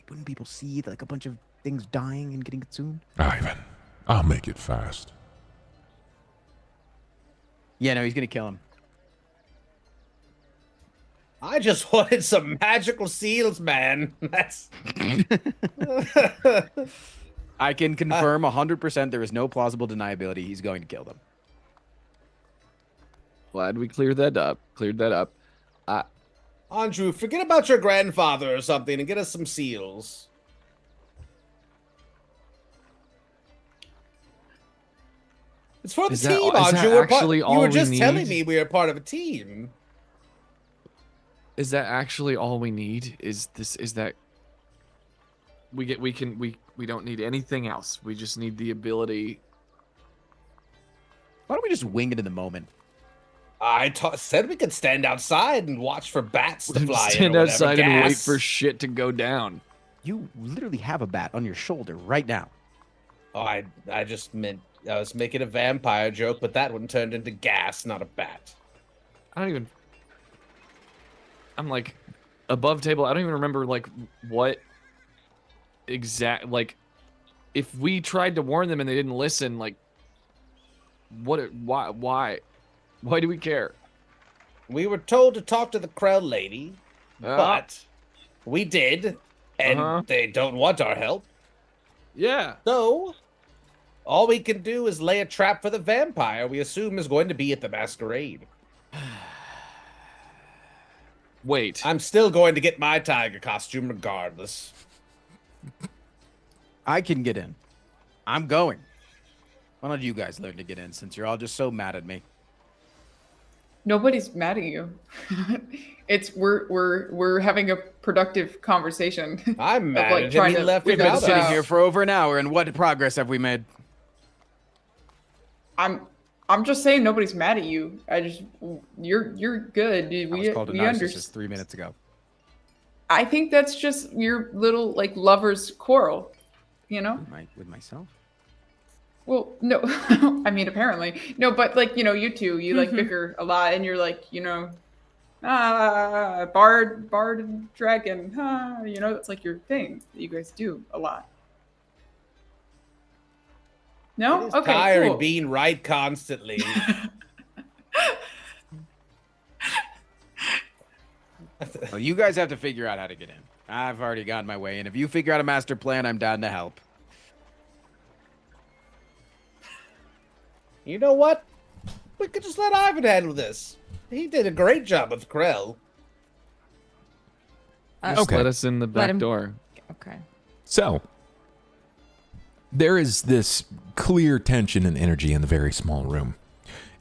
Wouldn't people see like a bunch of things dying and getting consumed? Ivan, I'll make it fast. Yeah, no, he's going to kill him. I just wanted some magical seals, man. That's I can confirm 100% there is no plausible deniability. He's going to kill them. Glad we cleared that up. Anju, forget about your grandfather or something and get us some seals. It's for the Is that- team, is that Anju. actually You all were we just telling need? me we were part of a team. Is that actually all we need? Is that we don't need anything else. We just need the ability. Why don't we just wing it in the moment? said we could stand outside and watch for bats to fly in Stand or whatever. outside and wait Gas. for shit to go down. You literally have a bat on your shoulder right now. Oh, I just meant I was making a vampire joke, but that one turned into gas, not a bat. I'm like above table. I don't even remember like what exact like if we tried to warn them and they didn't listen, like why do we care? We were told to talk to the Krell lady, but we did, and they don't want our help. Yeah. So, all we can do is lay a trap for the vampire we assume is going to be at the masquerade. Wait. I'm still going to get my tiger costume regardless. I can get in. I'm going. Why don't you guys learn to get in since you're all just so mad at me? Nobody's mad at you. We're having a productive conversation. I'm mad like, at him. trying He to left We've been without sitting us. here for over an hour, and what progress have we made? I'm just saying nobody's mad at you. You're good. I was called a narcissist 3 minutes ago. I think that's just your little like lovers quarrel, you know? With myself? Well, no, I mean apparently no, but like you two, you like bicker a lot, and you're like bard and dragon, it's like your thing that you guys do a lot. No, It is okay, tiring cool. being right constantly. Well, you guys have to figure out how to get in. I've already gotten my way in. If you figure out a master plan, I'm down to help. You know what? We could just let Ivan handle this. He did a great job with Krell. Just Okay. let us in the back him- door. Okay. So, there is this clear tension and energy in the very small room.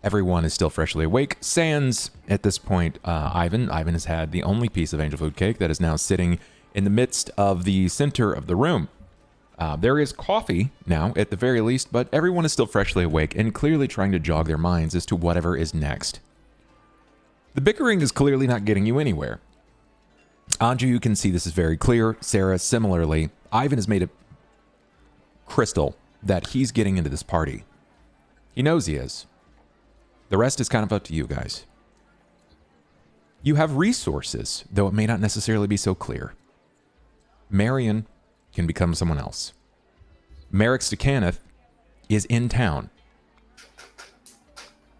Everyone is still freshly awake. Sans, at this point, Ivan. Ivan has had the only piece of angel food cake that is now sitting in the midst of the center of the room. There is coffee now, at the very least, but everyone is still freshly awake and clearly trying to jog their minds as to whatever is next. The bickering is clearly not getting you anywhere. Anju, you can see this is very clear. Sera, similarly. Ivan has made it crystal that he's getting into this party. He knows he is. The rest is kind of up to you guys. You have resources, though it may not necessarily be so clear. Marian can become someone else. Merrick's to Kenneth is in town.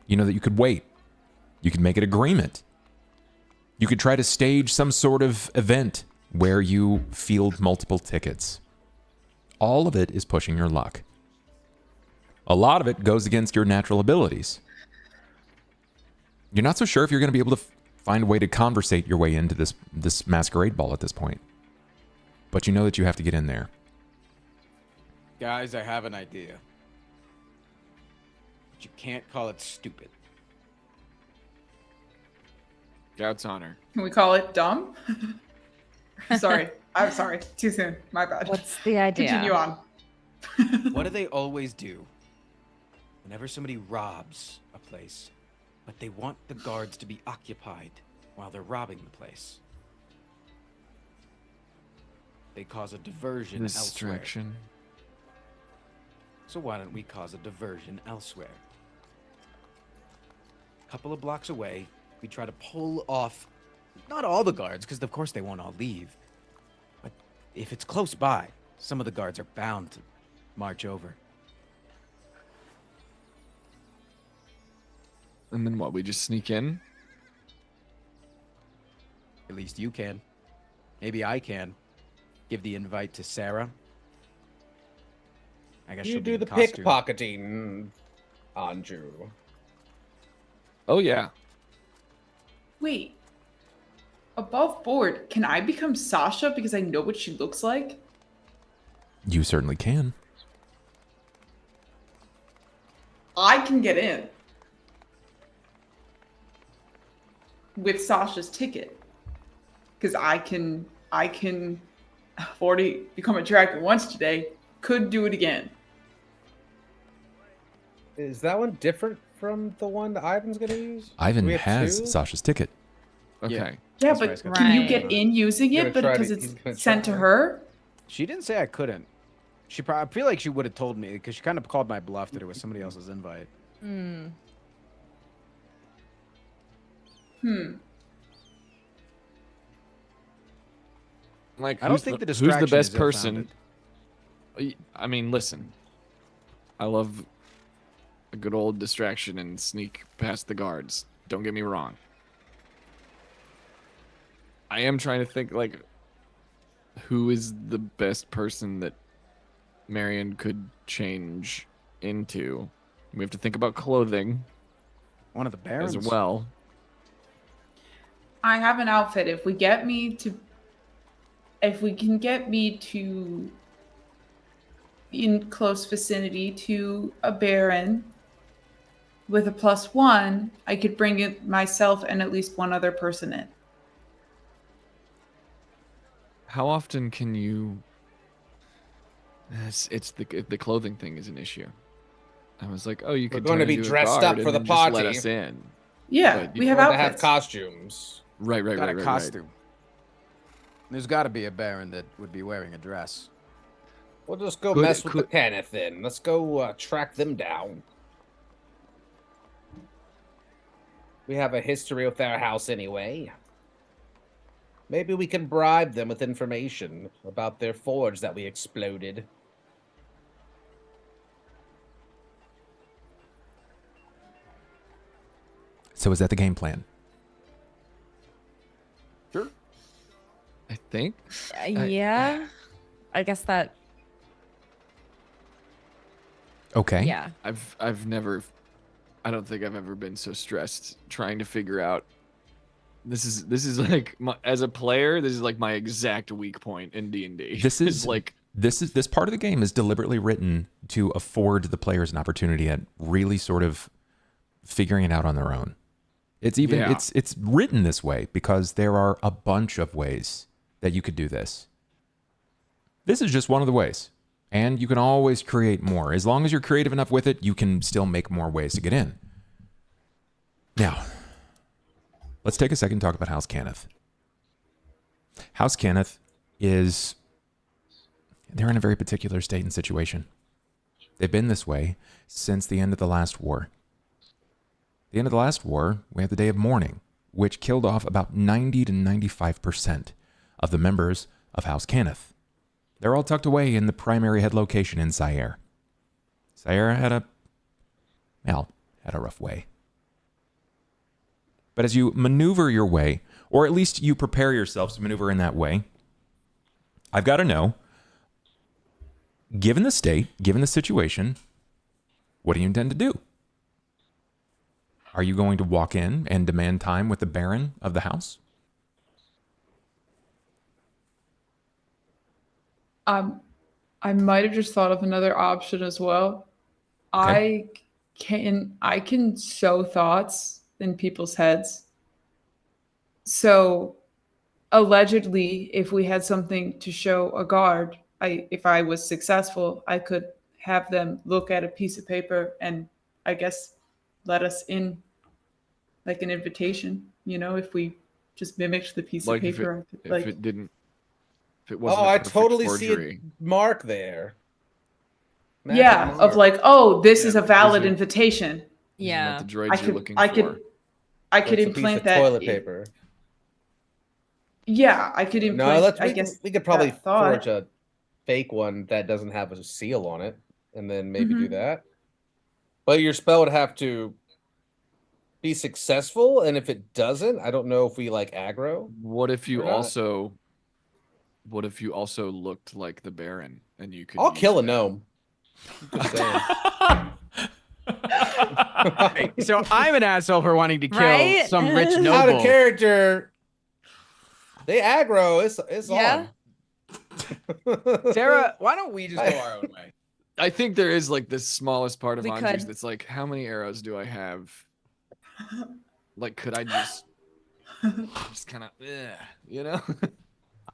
You know that you could wait. You could make an agreement. You could try to stage some sort of event where you field multiple tickets. All of it is pushing your luck. A lot of it goes against your natural abilities. You're not so sure if you're going to be able to find a way to conversate your way into this masquerade ball at this point. But you know that you have to get in there. Guys, I have an idea. But you can't call it stupid. God's honor. Can we call it dumb? Sorry, I'm sorry. Too soon. My bad. What's the idea? Continue on. What do they always do? Whenever somebody robs a place, but they want the guards to be occupied while they're robbing the place. They cause a diversion elsewhere. Distraction. So why don't we cause a diversion elsewhere? A couple of blocks away, we try to pull off, not all the guards, because of course they won't all leave. But if it's close by, some of the guards are bound to march over. And then what? We just sneak in? At least you can. Maybe I can. Give the invite to Sera. I guess You she'll be do in the costume. pickpocketing, Anju. Oh yeah. Wait. Above board, can I become Sasha because I know what she looks like? You certainly can. I can get in with Sasha's ticket because I can I've already become a dragon once today. Could do it again. Is that one different from the one that Ivan's gonna use? Ivan We have has two? Sasha's ticket. Okay. Yeah. Yeah, That's why but it's got can you Right. get in using He's it? gonna try Because to- it's he's gonna sent to try. her? She didn't say I couldn't. She probably, I feel like she would have told me because she kind of called my bluff that it was somebody else's invite. Hmm. Like, I don't who's think the who's distraction the best is person? ill-founded. I mean, listen. I love a good old distraction and sneak past the guards. Don't get me wrong. I am trying to think, like, who is the best person that Marian could change into? We have to think about clothing One of the barons. as well. I have an outfit. If we can get me to in close vicinity to a baron with a +1, I could bring it myself and at least one other person in. How often can you? It's the clothing thing is an issue. I was like, oh, you We're could going to turn be into a dressed guard up and for the then just let party. us in. Yeah, But you we have Going to have outfits. costumes. Right. Got a Right. costume. There's got to be a baron that would be wearing a dress. We'll just go Could- mess with the could- Kenneth then. Let's go track them down. We have a history with their house anyway. Maybe we can bribe them with information about their forge that we exploded. So is that the game plan? Sure. I think. Yeah. I guess that. Okay. Yeah. I've never. I don't think I've ever been so stressed trying to figure out. This is like as a player, this is like my exact weak point in D&D. This is like this part of the game is deliberately written to afford the players an opportunity at really sort of figuring it out on their own. It's even Yeah. it's written this way because there are a bunch of ways that you could do this. This is just one of the ways. And you can always create more. As long as you're creative enough with it, you can still make more ways to get in. Now, let's take a second to talk about House Cannith. House Cannith is... they're in a very particular state and situation. They've been this way since the end of the last war. The end of the last war, we had the Day of Mourning, which killed off about 90 to 95% of the members of House Cannith. They're all tucked away in the primary head location in Sera. Sera had a rough way. But as you maneuver your way, or at least you prepare yourselves to maneuver in that way, I've got to know, given the state, given the situation, what do you intend to do? Are you going to walk in and demand time with the Baron of the house? I might have just thought of another option as well. Okay. I can sow thoughts in people's heads. So allegedly, if we had something to show a guard, if I was successful, I could have them look at a piece of paper and I guess let us in like an invitation, if we just mimicked the piece like of if paper. it wasn't Oh, a I perfect totally forgery. see a mark there. Yeah, Magic of mark. like, oh, this Yeah, is a like, valid these are- invitation. These are Yeah. not the droids you're looking I for. could That's a piece implant of that. toilet paper. Yeah, I could No, implant. I guess we could probably that thought. forge a fake one that doesn't have a seal on it, and then maybe do Mhm. that. But your spell would have to be successful, and if it doesn't, I don't know if we like aggro. What if you Or not. also? What if you also looked like the Baron and you could? I'll use kill a that? gnome. Just saying. Hey, so I'm an asshole for wanting to kill Right? some rich Out of noble. character. They aggro. It's Yeah. on. Sarah, why don't we just go our own way? I think there is like the smallest part of We Anju's could. that's like, how many arrows do I have? Like, could I just kind of, you know?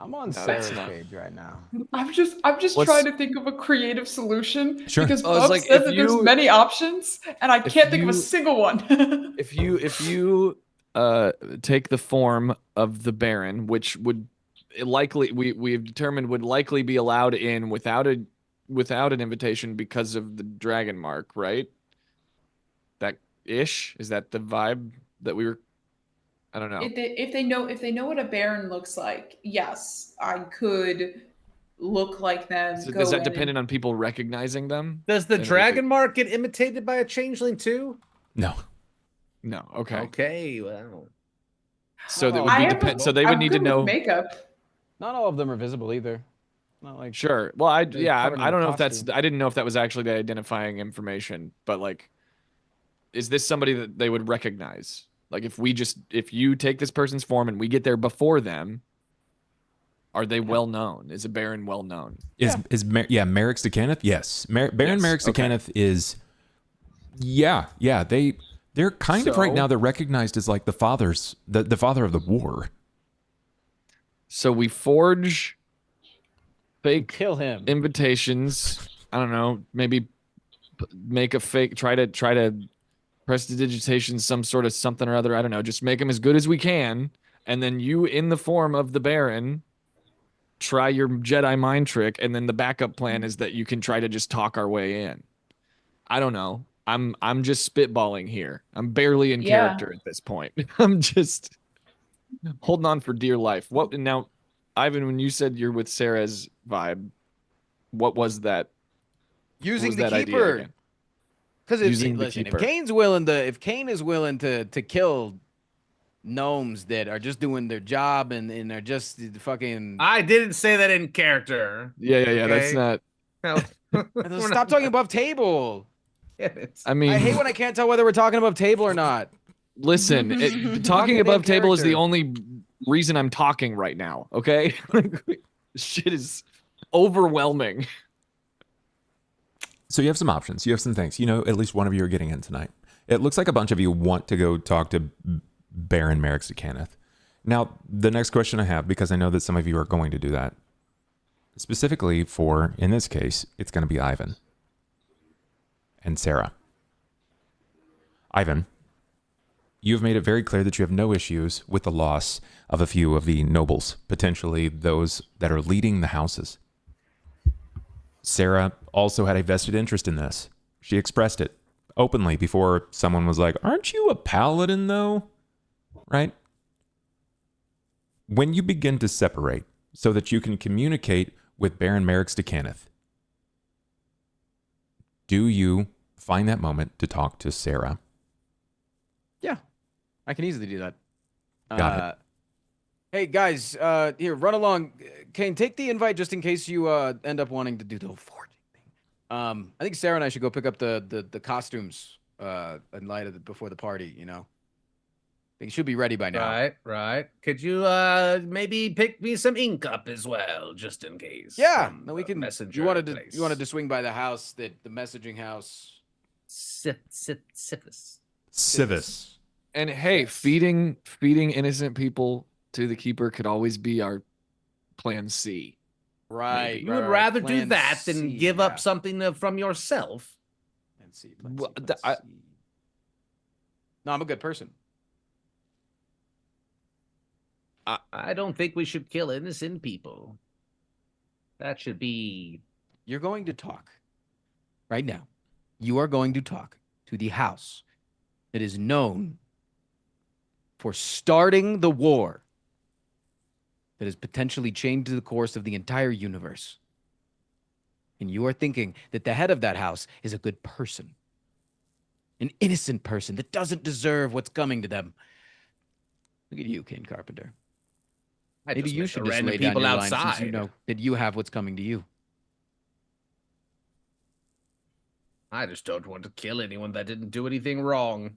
I'm on that's Sera's not- page right now. I'm just What's- trying to think of a creative solution Sure. because I was Bub like, said if that there's you- many options and I if can't think of a you- single one. If you take the form of the Baron, which would likely we've determined would likely be allowed in without an invitation because of the dragon mark, right? That ish, is that the vibe that we were? I don't know. If they know what a Baron looks like, yes, I could look like them. So go is that in dependent on people recognizing them? Does the And dragon mark get imitated by a changeling too? No. No. Okay. Okay, well. So that Oh, would I be am- depend. So they would I'm need to good with know. makeup. Not all of them are visible either. Not like Sure. Well, I They're yeah, covered in I don't the know if that's. costume. I didn't know if that was actually the identifying information, but like, is this somebody that they would recognize? Like, if you take this person's form and we get there before them, are they well known? Is a Baron well known? Merrick's to Kenneth? Yes. Baron Yes, Merrick's to okay. Kenneth is they're kind of right So- now they're recognized as like the father of the war. So we forge fake kill him. invitations. I don't know. Maybe make a fake. Try to prestidigitation, some sort of something or other. I don't know. Just make them as good as we can, and then you, in the form of the Baron, try your Jedi mind trick, and then the backup plan is that you can try to just talk our way in. I don't know. I'm just spitballing here. I'm barely in Yeah. character at this point. I'm just holding on for dear life. What now, Ivan? When you said you're with Sarah's vibe, what was that? Using was the that idea keeper. again? Because Using the listen, keeper. if Cain is willing to kill gnomes that are just doing their job and are just fucking I didn't say that in character. Yeah. That's Okay. not. No. stop talking above table. I mean, I hate when I can't tell whether we're talking above table or not. listen, Talking talking above in table is the character. only reason I'm talking right now. Okay, shit is overwhelming. So you have some options. You have some things. You know, at least one of you are getting in tonight. It looks like a bunch of you want to go talk to Baron Merrick's to Kenneth. Now, the next question I have, because I know that some of you are going to do that, specifically for, in this case, it's going to be Ivan and Sera. Ivan, you've made it very clear that you have no issues with the loss of a few of the nobles, potentially those that are leading the houses. Sera also had a vested interest in this. She expressed it openly before someone was like, "Aren't you a paladin though?" Right? When you begin to separate so that you can communicate with Baron Merrick's to Kenneth, do you find that moment to talk to Sera? Yeah, I can easily do that. Got it. Hey guys, here, run along. Cain, take the invite just in case you end up wanting to do the forging thing. I think Sera and I should go pick up the costumes in light of before the party. You know, they should be ready by now. Right. Could you maybe pick me some ink up as well, just in case? Yeah, from no, we the can. messenger You wanted place? to swing by the house, the messaging house. Civis. Civis. And hey, Yes. feeding innocent people to the keeper could always be our plan C. Right. You would rather do Plan that than C, give yeah. up something from yourself. Plan C, plan Well, C, plan C. No, I'm a good person. I don't think we should kill innocent people. That should be. You're going to talk right now. You are going to talk to the house that is known for starting the war that has potentially changed the course of the entire universe. And you are thinking that the head of that house is a good person, an innocent person that doesn't deserve what's coming to them. Look at you, Cain Carpenter. I Maybe just you meant should the just random lay down people your line outside. since you know that you have what's coming to you. I just don't want to kill anyone that didn't do anything wrong.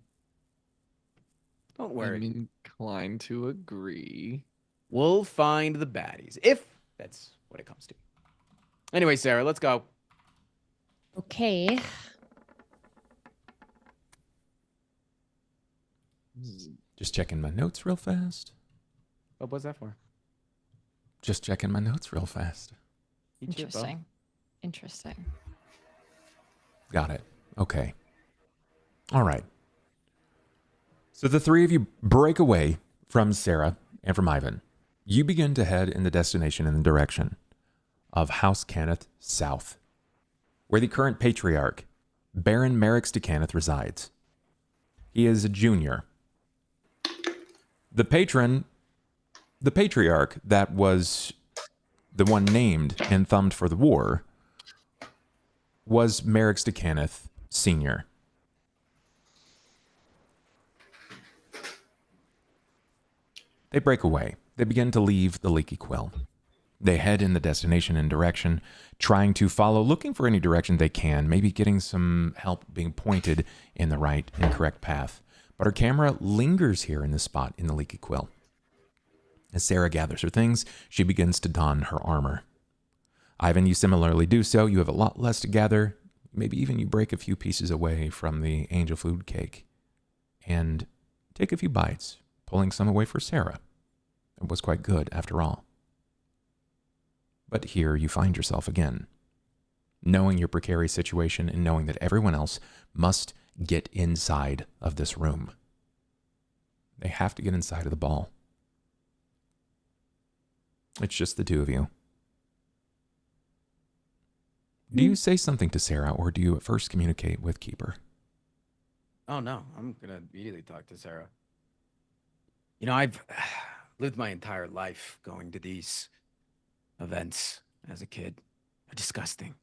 Don't worry. I'm inclined to agree. We'll find the baddies, if that's what it comes to. Anyway, Sera, let's go. Okay. Just checking my notes real fast. What was that for? Just checking my notes real fast. Interesting. Got it. Okay. All right. So the three of you break away from Sera and from Ivan. You begin to head in the destination in the direction of House Cannith South, where the current patriarch, Baron Merrix de Cannith, resides. He is a junior. The patriarch that was the one named and thumbed for the war was Merrix de Cannith Sr. They break away. They begin to leave the Leaky Quill. They head in the destination and direction, trying to follow, looking for any direction they can, maybe getting some help being pointed in the right and correct path. But our camera lingers here in this spot in the Leaky Quill. As Sera gathers her things, she begins to don her armor. Ivan, you similarly do so. You have a lot less to gather. Maybe even you break a few pieces away from the angel food cake and take a few bites, pulling some away for Sera. It was quite good, after all. But here you find yourself again, knowing your precarious situation and knowing that everyone else must get inside of this room. They have to get inside of the ball. It's just the two of you. Do you say something to Sera, or do you at first communicate with Keeper? Oh, no. I'm going to immediately talk to Sera. You know, I've lived my entire life going to these events as a kid. They're disgusting.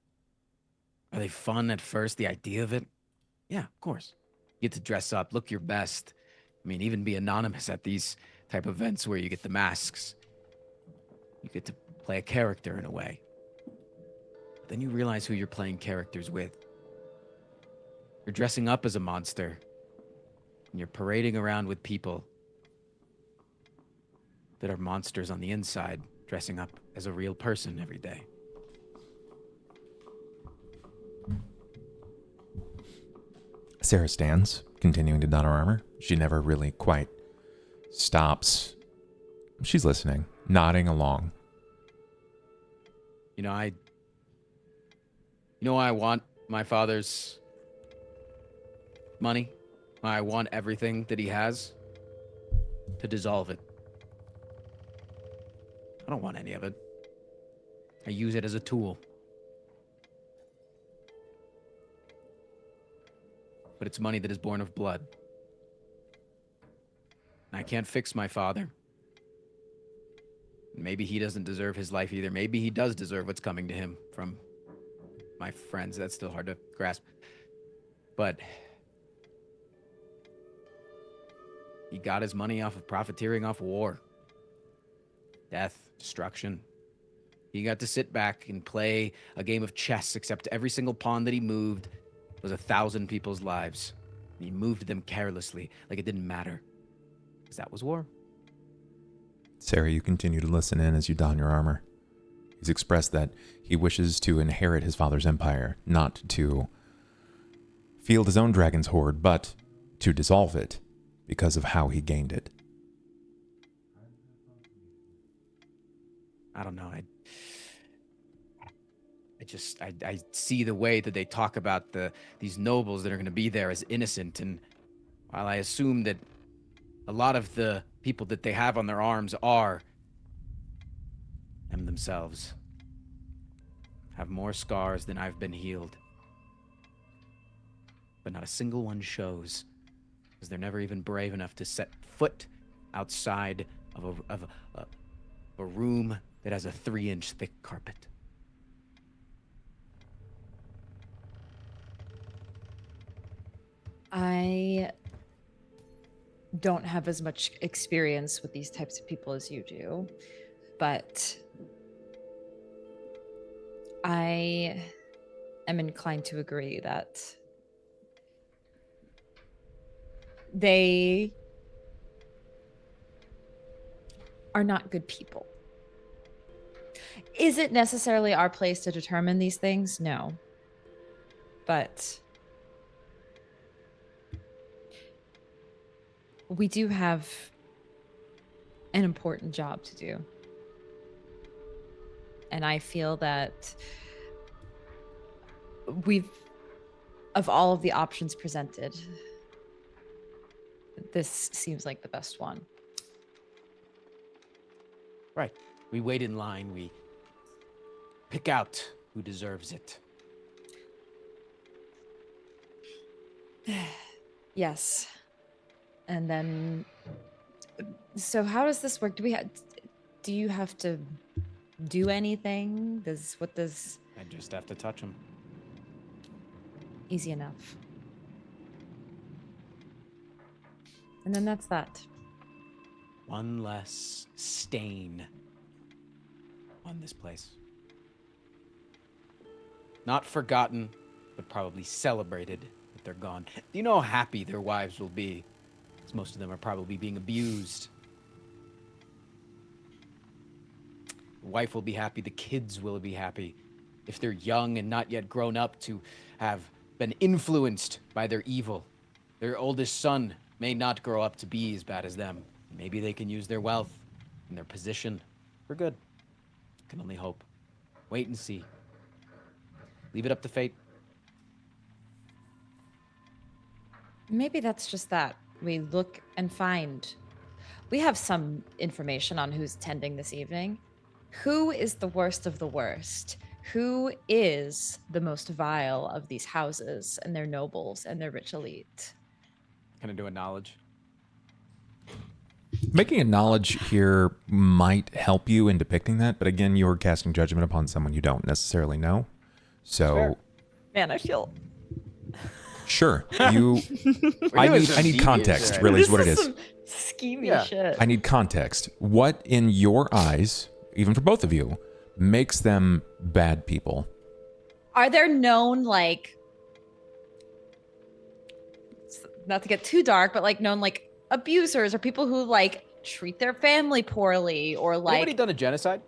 Are they fun at first, the idea of it? Yeah, of course. You get to dress up, look your best. I mean, even be anonymous at these type of events where you get the masks. You get to play a character in a way. But then you realize who you're playing characters with. You're dressing up as a monster. And you're parading around with people that are monsters on the inside, dressing up as a real person every day. Sera stands, continuing to don her armor. She never really quite stops. She's listening, nodding along. You know, I want my father's money. I want everything that he has to dissolve it. I don't want any of it. I use it as a tool. But it's money that is born of blood. And I can't fix my father. Maybe he doesn't deserve his life either. Maybe he does deserve what's coming to him from my friends. That's still hard to grasp. But he got his money off of profiteering off war. Death, destruction. He got to sit back and play a game of chess, except every single pawn that he moved was 1,000 people's lives. And he moved them carelessly, like it didn't matter. Because that was war. Sera, you continue to listen in as you don your armor. He's expressed that he wishes to inherit his father's empire, not to field his own dragon's horde, but to dissolve it because of how he gained it. I don't know. I see the way that they talk about these nobles that are going to be there as innocent, and while I assume that a lot of the people that they have on their arms are them themselves, have more scars than I've been healed, but not a single one shows, because they're never even brave enough to set foot outside of a room that has a 3-inch thick carpet. I don't have as much experience with these types of people as you do, but I am inclined to agree that they are not good people. Is it necessarily our place to determine these things? No. But we do have an important job to do. And I feel that of all of the options presented, this seems like the best one. Right. We wait in line. We pick out who deserves it. Yes. And then, so how does this work? Do you have to do anything? I just have to touch them. Easy enough. And then that's that. One less stain on this place. Not forgotten, but probably celebrated that they're gone. Do you know how happy their wives will be? 'Cause most of them are probably being abused. The wife will be happy, the kids will be happy. If they're young and not yet grown up to have been influenced by their evil. Their oldest son may not grow up to be as bad as them. Maybe they can use their wealth and their position for good. Can only hope. Wait and see. Leave it up to fate. Maybe that's just that. We look and find. We have some information on who's attending this evening. Who is the worst of the worst? Who is the most vile of these houses and their nobles and their rich elite? Can I do a knowledge? Making a knowledge here might help you in depicting that, but again, you're casting judgment upon someone you don't necessarily know. So, Fair. Man, I feel sure, you. I need context. Right? Really, is what it is. Some schemy shit. I need context. What, in your eyes, even for both of you, makes them bad people? Are there known, like, not to get too dark, but like known like abusers or people who like treat their family poorly or like Anybody done a genocide?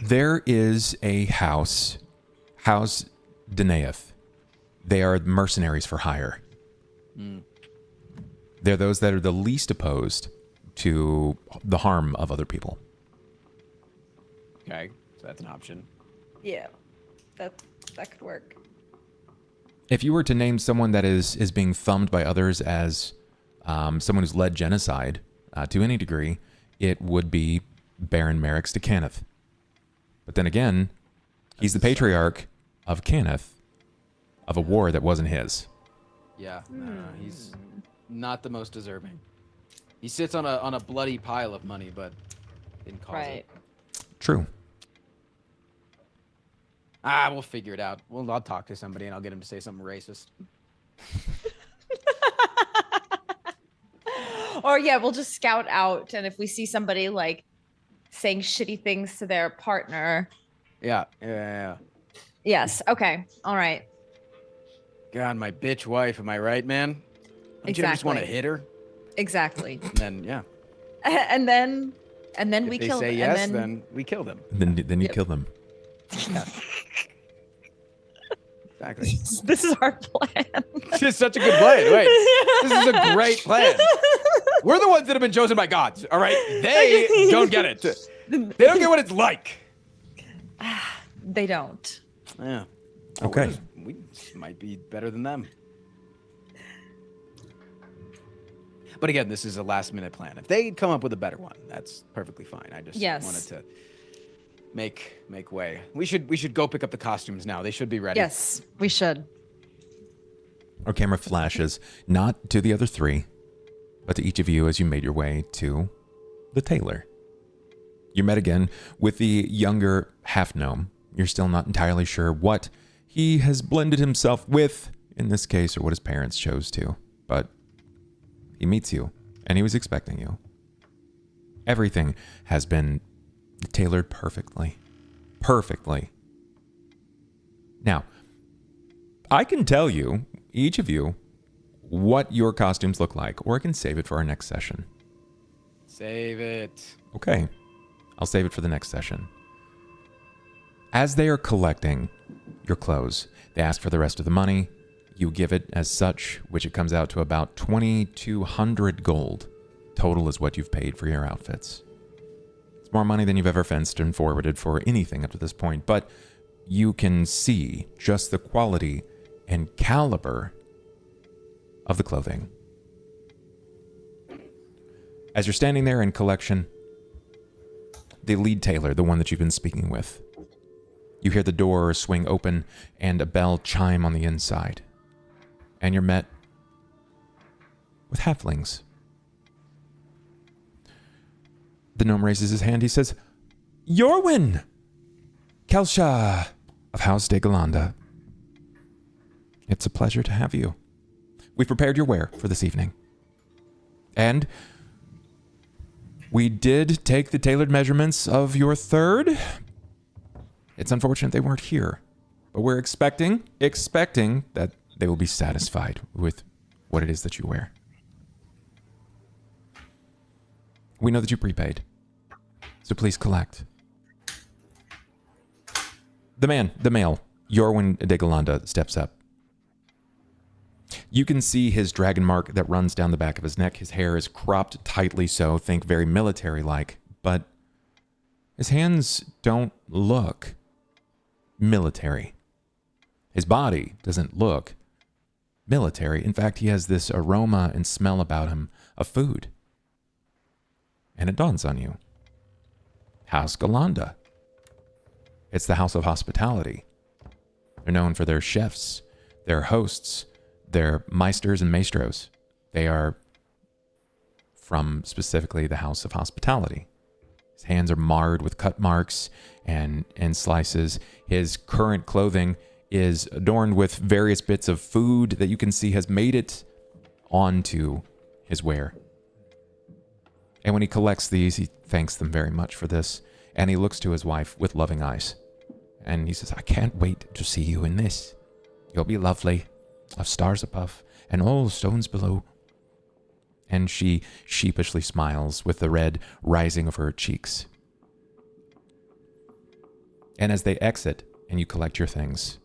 There is a house Denaeth. They are mercenaries for hire. They're those that are the least opposed to the harm of other people. Okay, so that's an option. Yeah, that could work. If you were to name someone that is being thumbed by others as someone who's led genocide to any degree, it would be Baron Merrick's to Cannith. But then again, he's the patriarch of Cannith, of a war that wasn't his. Yeah, no, he's not the most deserving. He sits on a bloody pile of money, but didn't cause it. True. We'll figure it out. I'll talk to somebody and I'll get him to say something racist. Or yeah, we'll just scout out, and if we see somebody like saying shitty things to their partner. Yeah. Yes. Okay. All right. God, my bitch wife. Am I right, man? Don't you just want to hit her? Exactly. And then yeah. and then If we they kill say them. yes, and then we kill them. Then you kill them. Yeah. Exactly. This is our plan. This is such a good plan. Wait, this is a great plan. We're the ones that have been chosen by gods. All right, they don't get it. They don't get what it's like. They don't. Yeah. Okay. We might be better than them. But again, this is a last-minute plan. If they come up with a better one, that's perfectly fine. I just wanted to make way. We should go pick up the costumes now. They should be ready. Yes, we should. Our camera flashes, not to the other three, but to each of you as you made your way to the tailor. You met again with the younger half-gnome. You're still not entirely sure what he has blended himself with in this case, or what his parents chose to, but he meets you, and he was expecting you. Everything has been tailored perfectly. Perfectly. Now, I can tell you, each of you, what your costumes look like, or I can save it for our next session. Save it. Okay, I'll save it for the next session. As they are collecting your clothes, they ask for the rest of the money. You give it as such, which it comes out to about 2,200 gold. Total is what you've paid for your outfits. It's It's more money than you've ever fenced and forwarded for anything up to this point, but you can see just the quality and caliber of the clothing. As you're standing there in collection, the lead tailor, the one that you've been speaking with, you hear the door swing open and a bell chime on the inside. And you're met with halflings. The gnome raises his hand. He says, Yorwin! Kelsha of House de Galanda. It's a pleasure to have you. We've prepared your wear for this evening. And we did take the tailored measurements of your third. It's unfortunate they weren't here, but we're expecting that they will be satisfied with what it is that you wear. We know that you prepaid, so please collect. The male, Yorwin de Galanda, steps up. You can see his dragon mark that runs down the back of his neck. His hair is cropped tightly so, think very military-like, but his hands don't look military. His body doesn't look military. In fact, he has this aroma and smell about him of food. And it dawns on you. House Galanda. It's the house of hospitality. They're known for their chefs, their hosts, their meisters and maestros. They are from specifically the house of hospitality. His hands are marred with cut marks and slices. His current clothing is adorned with various bits of food that you can see has made it onto his wear. And when he collects these, he thanks them very much for this. And he looks to his wife with loving eyes. And he says, I can't wait to see you in this. You'll be lovely, of stars above and all stones below. And she sheepishly smiles with the red rising over her cheeks. And as they exit and you collect your things,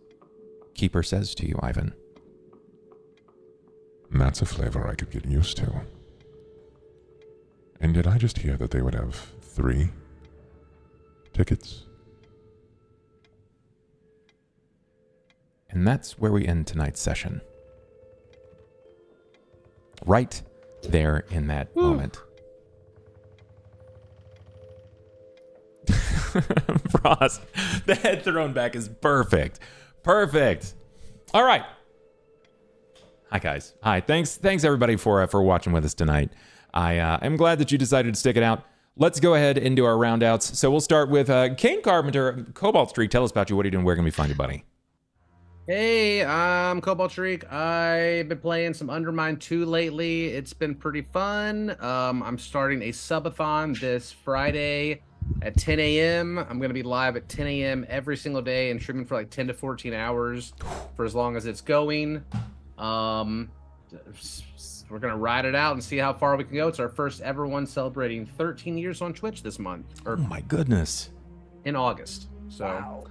Keeper says to you, Ivan, That's a flavor I could get used to. And did I just hear that they would have 3 tickets? And that's where we end tonight's session. Right there in that moment. Frost, the head thrown back is perfect. Perfect. All right. Hi, guys. Hi. Thanks everybody for watching with us tonight. I am glad that you decided to stick it out. Let's go ahead and do our roundouts. So we'll start with Cain Carpenter, CobaltStreak. Tell us about you. What are you doing? Where can we find you, buddy? Hey, I'm CobaltStreak. I've been playing some Undermine 2 lately. It's been pretty fun. I'm starting a subathon this Friday at 10 a.m. I'm going to be live at 10 a.m. every single day and streaming for like 10 to 14 hours for as long as it's going. We're going to ride it out and see how far we can go. It's our first ever one, celebrating 13 years on Twitch this month. Oh my goodness. In August. So, Wow.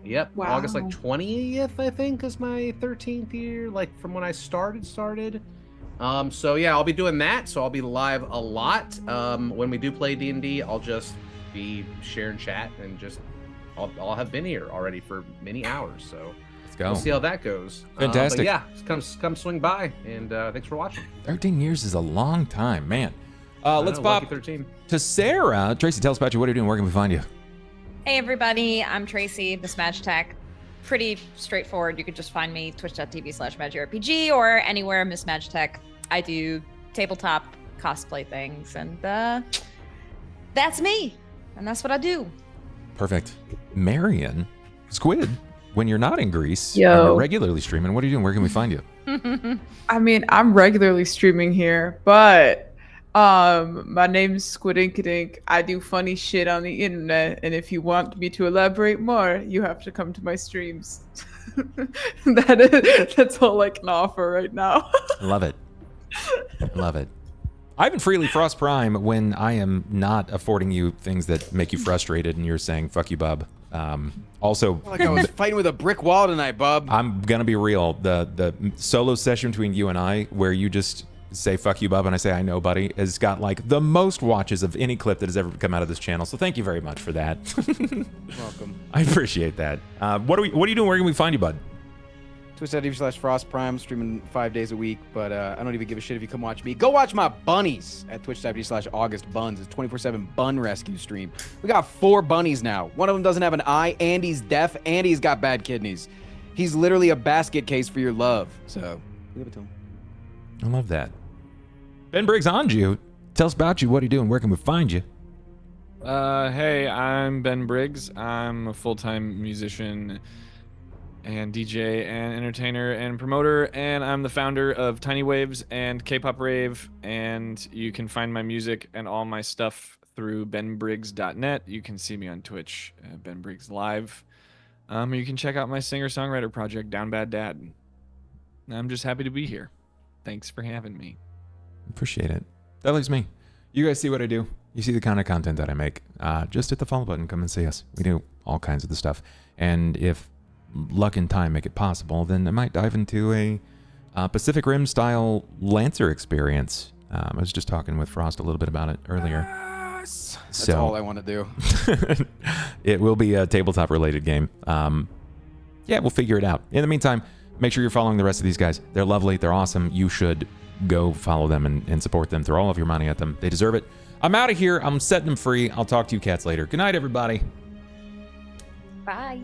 Yep. Wow. August like 20th, I think, is my 13th year, like from when I started. So yeah, I'll be doing that. So I'll be live a lot. When we do play D&D, I'll just be sharing chat and just I'll have been here already for many hours. So Let's go. we'll see how that goes. Fantastic. But yeah, just come swing by, and thanks for watching. 13 years is a long time, man. Let's know, pop lucky 13. to Sera. Tracy, tell us about you. What are you doing? Where can we find you? Hey everybody, I'm Tracy, Miss Magitech. Pretty straightforward. You could just find me twitch.tv/MagiRPG or anywhere Miss Magitech. I do tabletop cosplay things, and that's me. And that's what I do. Perfect. Marian, Squid, when you're not in Greece, Yo. and you're regularly streaming, what are you doing? Where can we find you? I mean, I'm regularly streaming here, but my name's Squidinkidink. I do funny shit on the internet, and if you want me to elaborate more, you have to come to my streams. That's all I can offer right now. Love it. Love it. Ivan Freely, FrostPrime, when I am not affording you things that make you frustrated and you're saying, fuck you, bub. Also, Like I was fighting with a brick wall tonight, bub. I'm going to be real. The solo session between you and I, where you just say fuck you, bub, and I say I know, buddy, has got like the most watches of any clip that has ever come out of this channel. So thank you very much for that. Welcome. I appreciate that. What are you doing? Where can we find you, bud? Twitch.tv/FrostPrime, streaming 5 days a week, but I don't even give a shit if you come watch me. Go watch my bunnies at Twitch.tv/AugustBuns. It's 24/7 bun rescue stream. We got 4 bunnies now. One of them doesn't have an eye, and he's deaf, and he's got bad kidneys. He's literally a basket case for your love. So, give it to him. I love that. BenBriggs, Anju, tell us about you. What are you doing? Where can we find you? Hey, I'm BenBriggs. I'm a full-time musician and DJ and entertainer and promoter, and I'm the founder of Tiny Waves and K-Pop Rave, and you can find my music and all my stuff through benbriggs.net. You can see me on Twitch, benbriggslive. You can check out my singer-songwriter project, Down Bad Dad. I'm just happy to be here. Thanks for having me. Appreciate it. That leaves me. You guys see what I do. You see the kind of content that I make. Just hit the follow button. Come and see us. We do all kinds of the stuff. And if luck and time make it possible, then I might dive into a Pacific Rim style Lancer experience. I was just talking with Frost a little bit about it earlier. Yes! That's all I want to do. It will be a tabletop related game. Yeah, we'll figure it out. In the meantime, make sure you're following the rest of these guys. They're lovely. They're awesome. You should go follow them and support them. Throw all of your money at them. They deserve it. I'm out of here. I'm setting them free. I'll talk to you cats later. Good night, everybody. Bye.